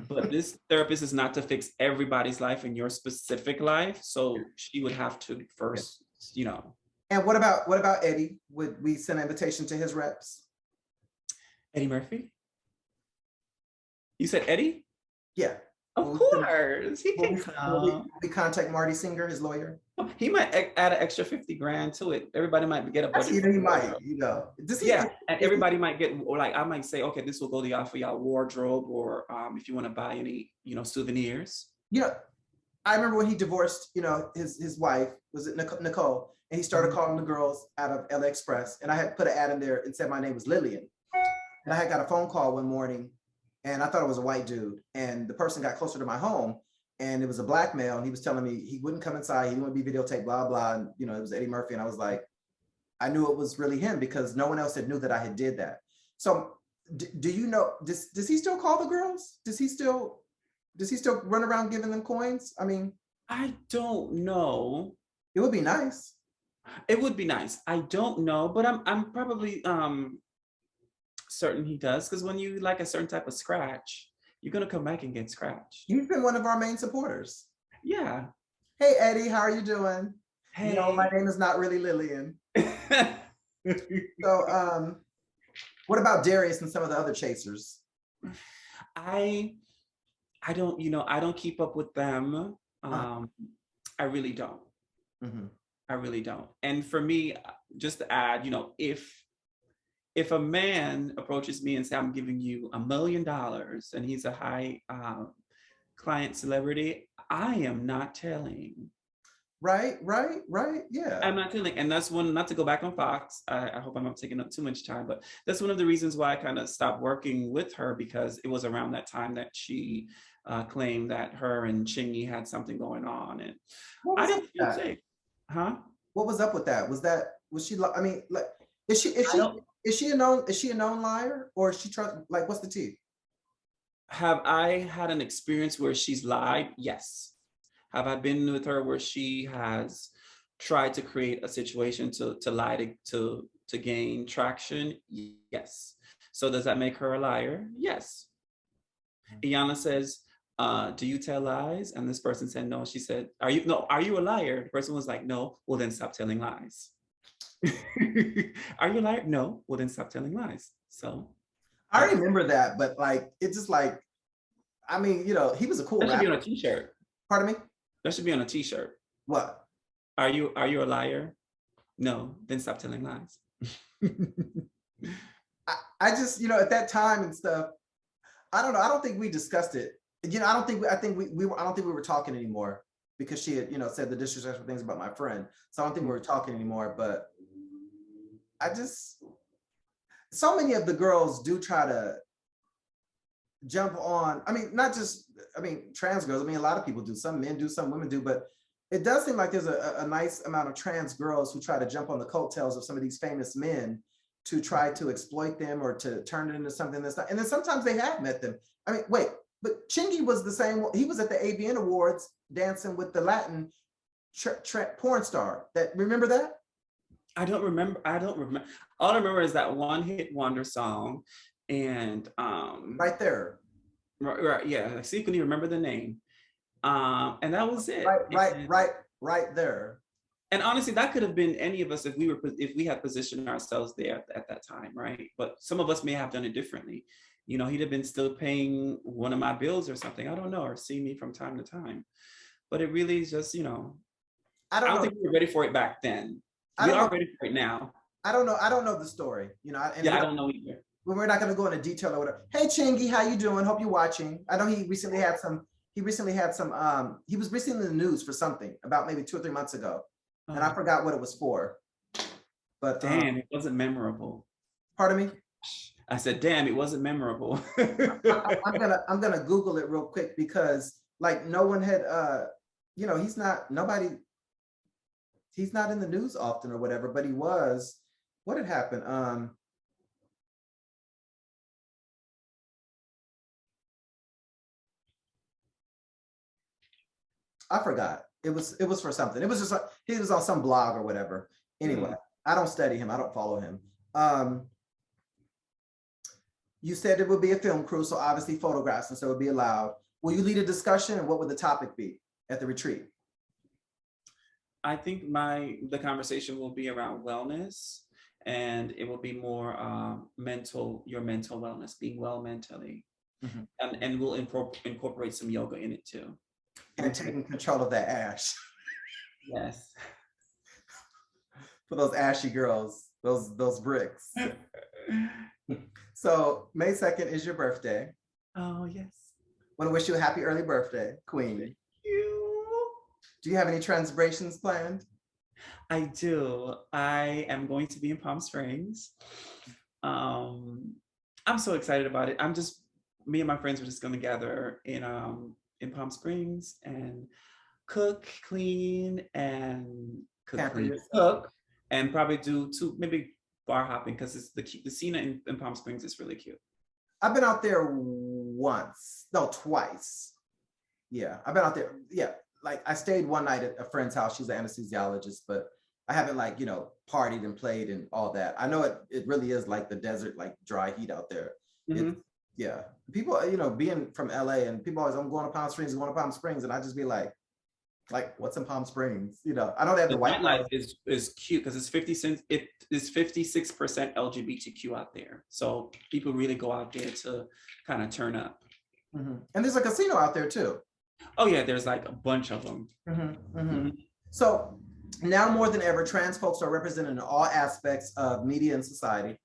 But this therapist is not to fix everybody's life in your specific life. So she would have to first, you know. And what about Eddie? Would we send an invitation to his reps? Eddie Murphy? You said Eddie? Yeah. Of course. He can come. We contact Marty Singer, his lawyer. He might add an extra 50 grand to it. Everybody might get a budget. He might, you know. And everybody might get, or like I might say, okay, this will go to y'all for y'all wardrobe, or if you want to buy any, you know, souvenirs. You know, I remember when he divorced, his wife, was it Nicole, and he started calling the girls out of LA Express, and I had put an ad in there and said my name was Lillian, and I had got a phone call one morning, and I thought it was a white dude, and the person got closer to my home, and it was a black male, and he was telling me he wouldn't come inside, he didn't want to be videotaped, blah blah, and it was Eddie Murphy, and I was like, I knew it was really him because no one else had knew that I had did that. So do you know, does he still call the girls? Does he still run around giving them coins? I mean, I don't know. it would be nice. It would be nice. I don't know, but I'm probably certain he does, because when you like a certain type of scratch, you're gonna come back and get scratched. He's been one of our main supporters. Yeah. Hey Eddie, how are you doing? Hey. No, my name is not really Lillian. So what about Darius and some of the other chasers? I don't keep up with them. I really don't. Mm-hmm. I really don't. And for me, just to add, if a man approaches me and says, I'm giving you $1 million and he's a high client celebrity, I am not telling. Right. Yeah. I'm not telling. And that's one, not to go back on Foxx, I hope I'm not taking up too much time, but that's one of the reasons why I kind of stopped working with her, because it was around that time that she claimed that her and Chingy had something going on. And I didn't feel safe. Huh? What was up with that? Was she, I mean, like, is she a known liar, or is she like, what's the tea? Have I had an experience where she's lied? Yes. Have I been with her where she has tried to create a situation to lie to gain traction? Yes. So does that make her a liar? Yes. Iyanla says, do you tell lies? And this person said no. She said, are you a liar? The person was like, no. Well, then stop telling lies. Are you a liar? No. Well, then stop telling lies. So I remember that, but like, it's just like, I mean, he was a cool rapper. That should be on a t-shirt. Pardon me? That should be on a t-shirt. What? Are you a liar? No. Then stop telling lies. I just, at that time and stuff, I don't know. I don't think we discussed it. I don't think we were talking anymore, because she had, said the disrespectful things about my friend. So I don't think we were talking anymore, but so many of the girls do try to jump on. I mean, trans girls. I mean, a lot of people do. Some men do, some women do, but it does seem like there's a nice amount of trans girls who try to jump on the coattails of some of these famous men to try to exploit them or to turn it into something that's not. And then sometimes they have met them. I mean, wait, but Chingy was the same. He was at the AVN Awards dancing with the Latin porn star. Remember that? I don't remember. All I remember is that one hit wonder song, and right there. Right, yeah. See, you couldn't even remember the name. And that was it. Right there. And honestly, that could have been any of us if we had positioned ourselves there at that time, right? But some of us may have done it differently. He'd have been still paying one of my bills or something. I don't know, or see me from time to time. But it really is just, I don't think we were ready for it back then. We are ready for it now. I don't know. I don't know the story. I don't know either. We're not going to go into detail or whatever. Hey, Chingy, how you doing? Hope you're watching. I know he was recently in the news for something about maybe 2 or 3 months ago. And I forgot what it was for. But damn, it wasn't memorable. Pardon me? I said, damn, it wasn't memorable. I'm gonna Google it real quick, because like no one had he's not in the news often or whatever, but he was. What had happened? I forgot. It was for something. It was just like he was on some blog or whatever. Anyway, I don't study him. I don't follow him. You said it would be a film crew, so obviously photographs, and so it would be allowed. Will you lead a discussion, and what would the topic be at the retreat? I think the conversation will be around wellness, and it will be more your mental wellness, being well mentally, and we'll incorporate some yoga in it too. And taking control of that ash. Yes. For those ashy girls, those bricks. So May 2nd is your birthday. Oh, yes. Want to wish you a happy early birthday, Queen. Thank you. Do you have any transbrations planned? I do. I am going to be in Palm Springs. I'm so excited about it. Me and my friends were just going to gather in Palm Springs and cook, clean, and Pamper yourself. cook, and probably do two, maybe bar hopping, because it's the scene in Palm Springs is really cute. I've been out there once, no, twice. Yeah, I've been out there. Yeah, like I stayed one night at a friend's house. She's an anesthesiologist, but I haven't like, partied and played and all that. I know it really is like the desert, like dry heat out there. Yeah, people, being from LA and people always, I'm going to Palm Springs, and I just be like, what's in Palm Springs? I know they have the white nightlife is cute because it's 56% LGBTQ out there. So people really go out there to kind of turn up. And there's a casino out there too. Oh yeah, there's like a bunch of them. So now more than ever, trans folks are represented in all aspects of media and society.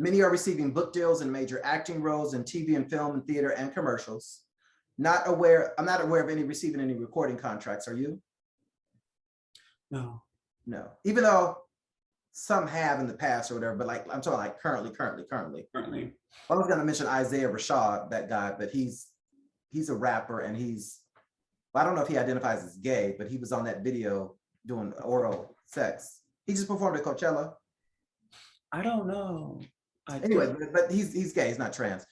Many are receiving book deals and major acting roles in TV and film and theater and commercials. I'm not aware of any receiving any recording contracts. Are you? No. Even though some have in the past or whatever, but like I'm talking like currently. I was gonna mention Isaiah Rashad, that guy, but he's a rapper and I don't know if he identifies as gay, but he was on that video doing oral sex. He just performed at Coachella. I don't know. Anyway, but he's gay, he's not trans.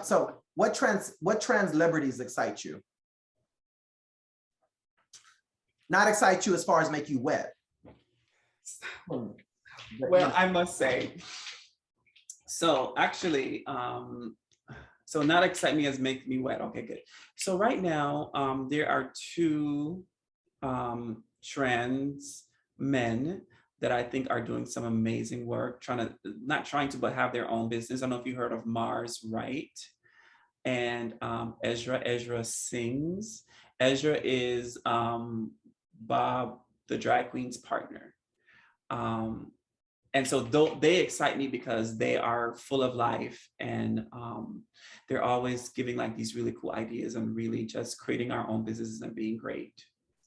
So what trans celebrities excite you? Not excite you as far as make you wet. Well, I must say, so actually, so not excite me as make me wet. Okay, good. So right now, there are two trans men that I think are doing some amazing work, but have their own business. I don't know if you heard of Mars Right and Ezra Sings. Ezra is Bob, the drag queen's partner. And so they excite me because they are full of life and they're always giving like these really cool ideas and really just creating our own businesses and being great.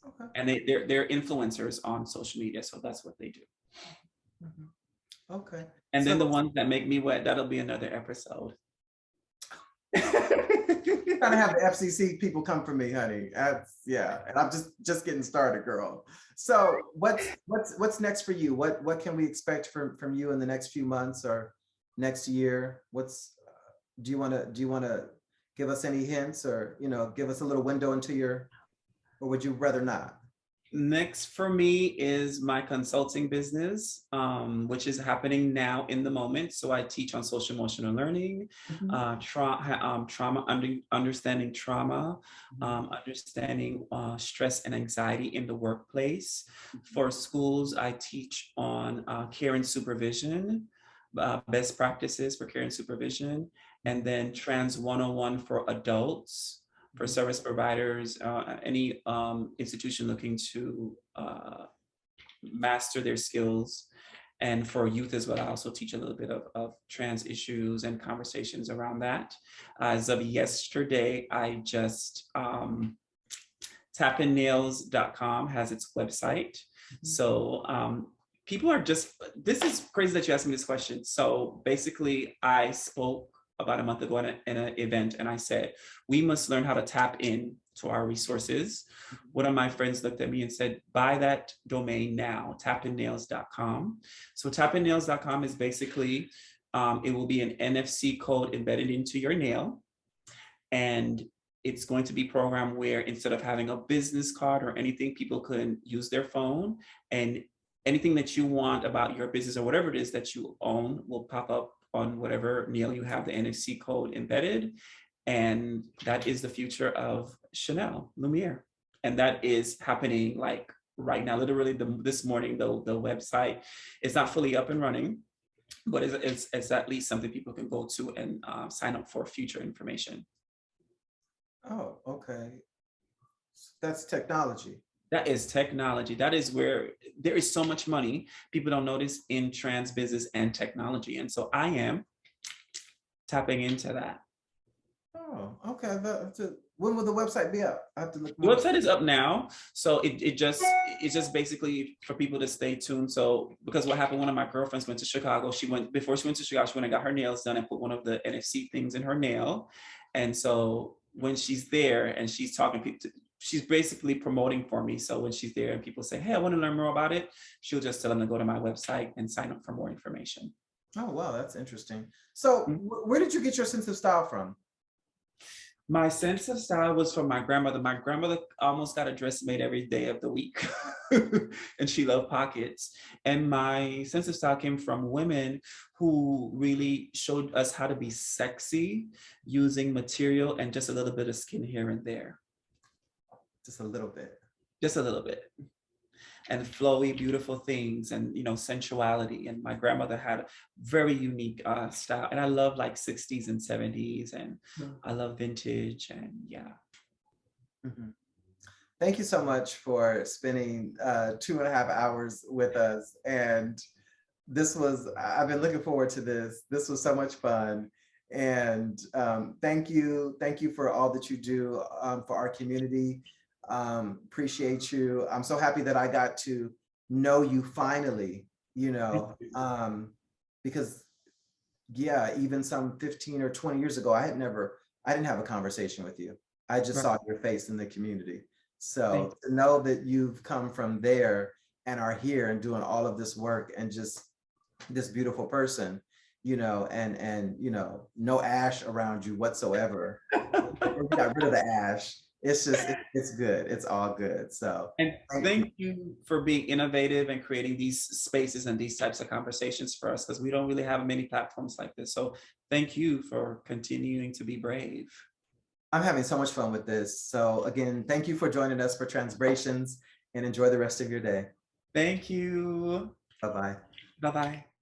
Okay. And they're influencers on social media, so that's what they do. Okay. And then the ones that make me wet, that'll be another episode. Trying to have the FCC people come for me, honey. And I'm just getting started, girl. So what's next for you? What can we expect from you in the next few months or next year? Do you want to give us any hints or give us a little window into or would you rather not? Next for me is my consulting business, which is happening now in the moment. So I teach on social emotional learning, understanding trauma, understanding stress and anxiety in the workplace. For schools, I teach on care and supervision, best practices for care and supervision, and then Trans 101 for adults. For service providers, any institution looking to master their skills. And for youth as well, I also teach a little bit of trans issues and conversations around that. As of yesterday, I just, tapinnails.com has its website. So people are this is crazy that you asked me this question. So basically I spoke about a month ago in an event, and I said, we must learn how to tap in to our resources. One of my friends looked at me and said, buy that domain now, tapinnails.com. So tapinnails.com is basically, it will be an NFC code embedded into your nail. And it's going to be programmed where instead of having a business card or anything, people can use their phone, and anything that you want about your business or whatever it is that you own will pop up on whatever nail you have the NFC code embedded. And that is the future of Chanel Lumiere. And that is happening like right now, literally this morning, the website is not fully up and running, but it's at least something people can go to and sign up for future information. Oh, okay. That's technology. That is technology. That is where there is so much money people don't notice in trans business and technology. And so I am tapping into that. Oh, okay. When will the website be up? I have to look The more. website is up now, so it's just basically for people to stay tuned. So because what happened, one of my girlfriends went to Chicago. Before she went to Chicago, she went and got her nails done and put one of the NFC things in her nail. And so when she's there and she's talking people, she's basically promoting for me. So when she's there and people say, "Hey, I want to learn more about it," she'll just tell them to go to my website and sign up for more information. Oh, wow, that's interesting. So Mhm. where did you get your sense of style from? My sense of style was from my grandmother. My grandmother almost got a dress made every day of the week, and she loved pockets. And my sense of style came from women who really showed us how to be sexy using material and just a little bit of skin here and there, Just a little bit. just a little bit. And flowy, beautiful things, and sensuality. And my grandmother had a very unique style, and I love like 60s and 70s, and I love vintage, and yeah. Mhm. Thank you so much for spending 2.5 hours with us. And I've been looking forward to this. This was so much fun. And thank you for all that you do for our community. Appreciate you. I'm so happy that I got to know you finally, because yeah, even some 15 or 20 years ago, I didn't have a conversation with you. I just Right. saw your face in the community. Thank So to know that you've come from there and are here and doing all of this work and just this beautiful person, no ash around you whatsoever. We got rid of the ash. It's just, it's good. It's all good. So And thank you. thank you for being innovative and creating these spaces and these types of conversations for us, because we don't really have many platforms like this. So thank you for continuing to be brave. I'm having so much fun with this. So again, thank you for joining us for Transbrations and enjoy the rest of your day. Thank you. Bye-bye. Bye-bye.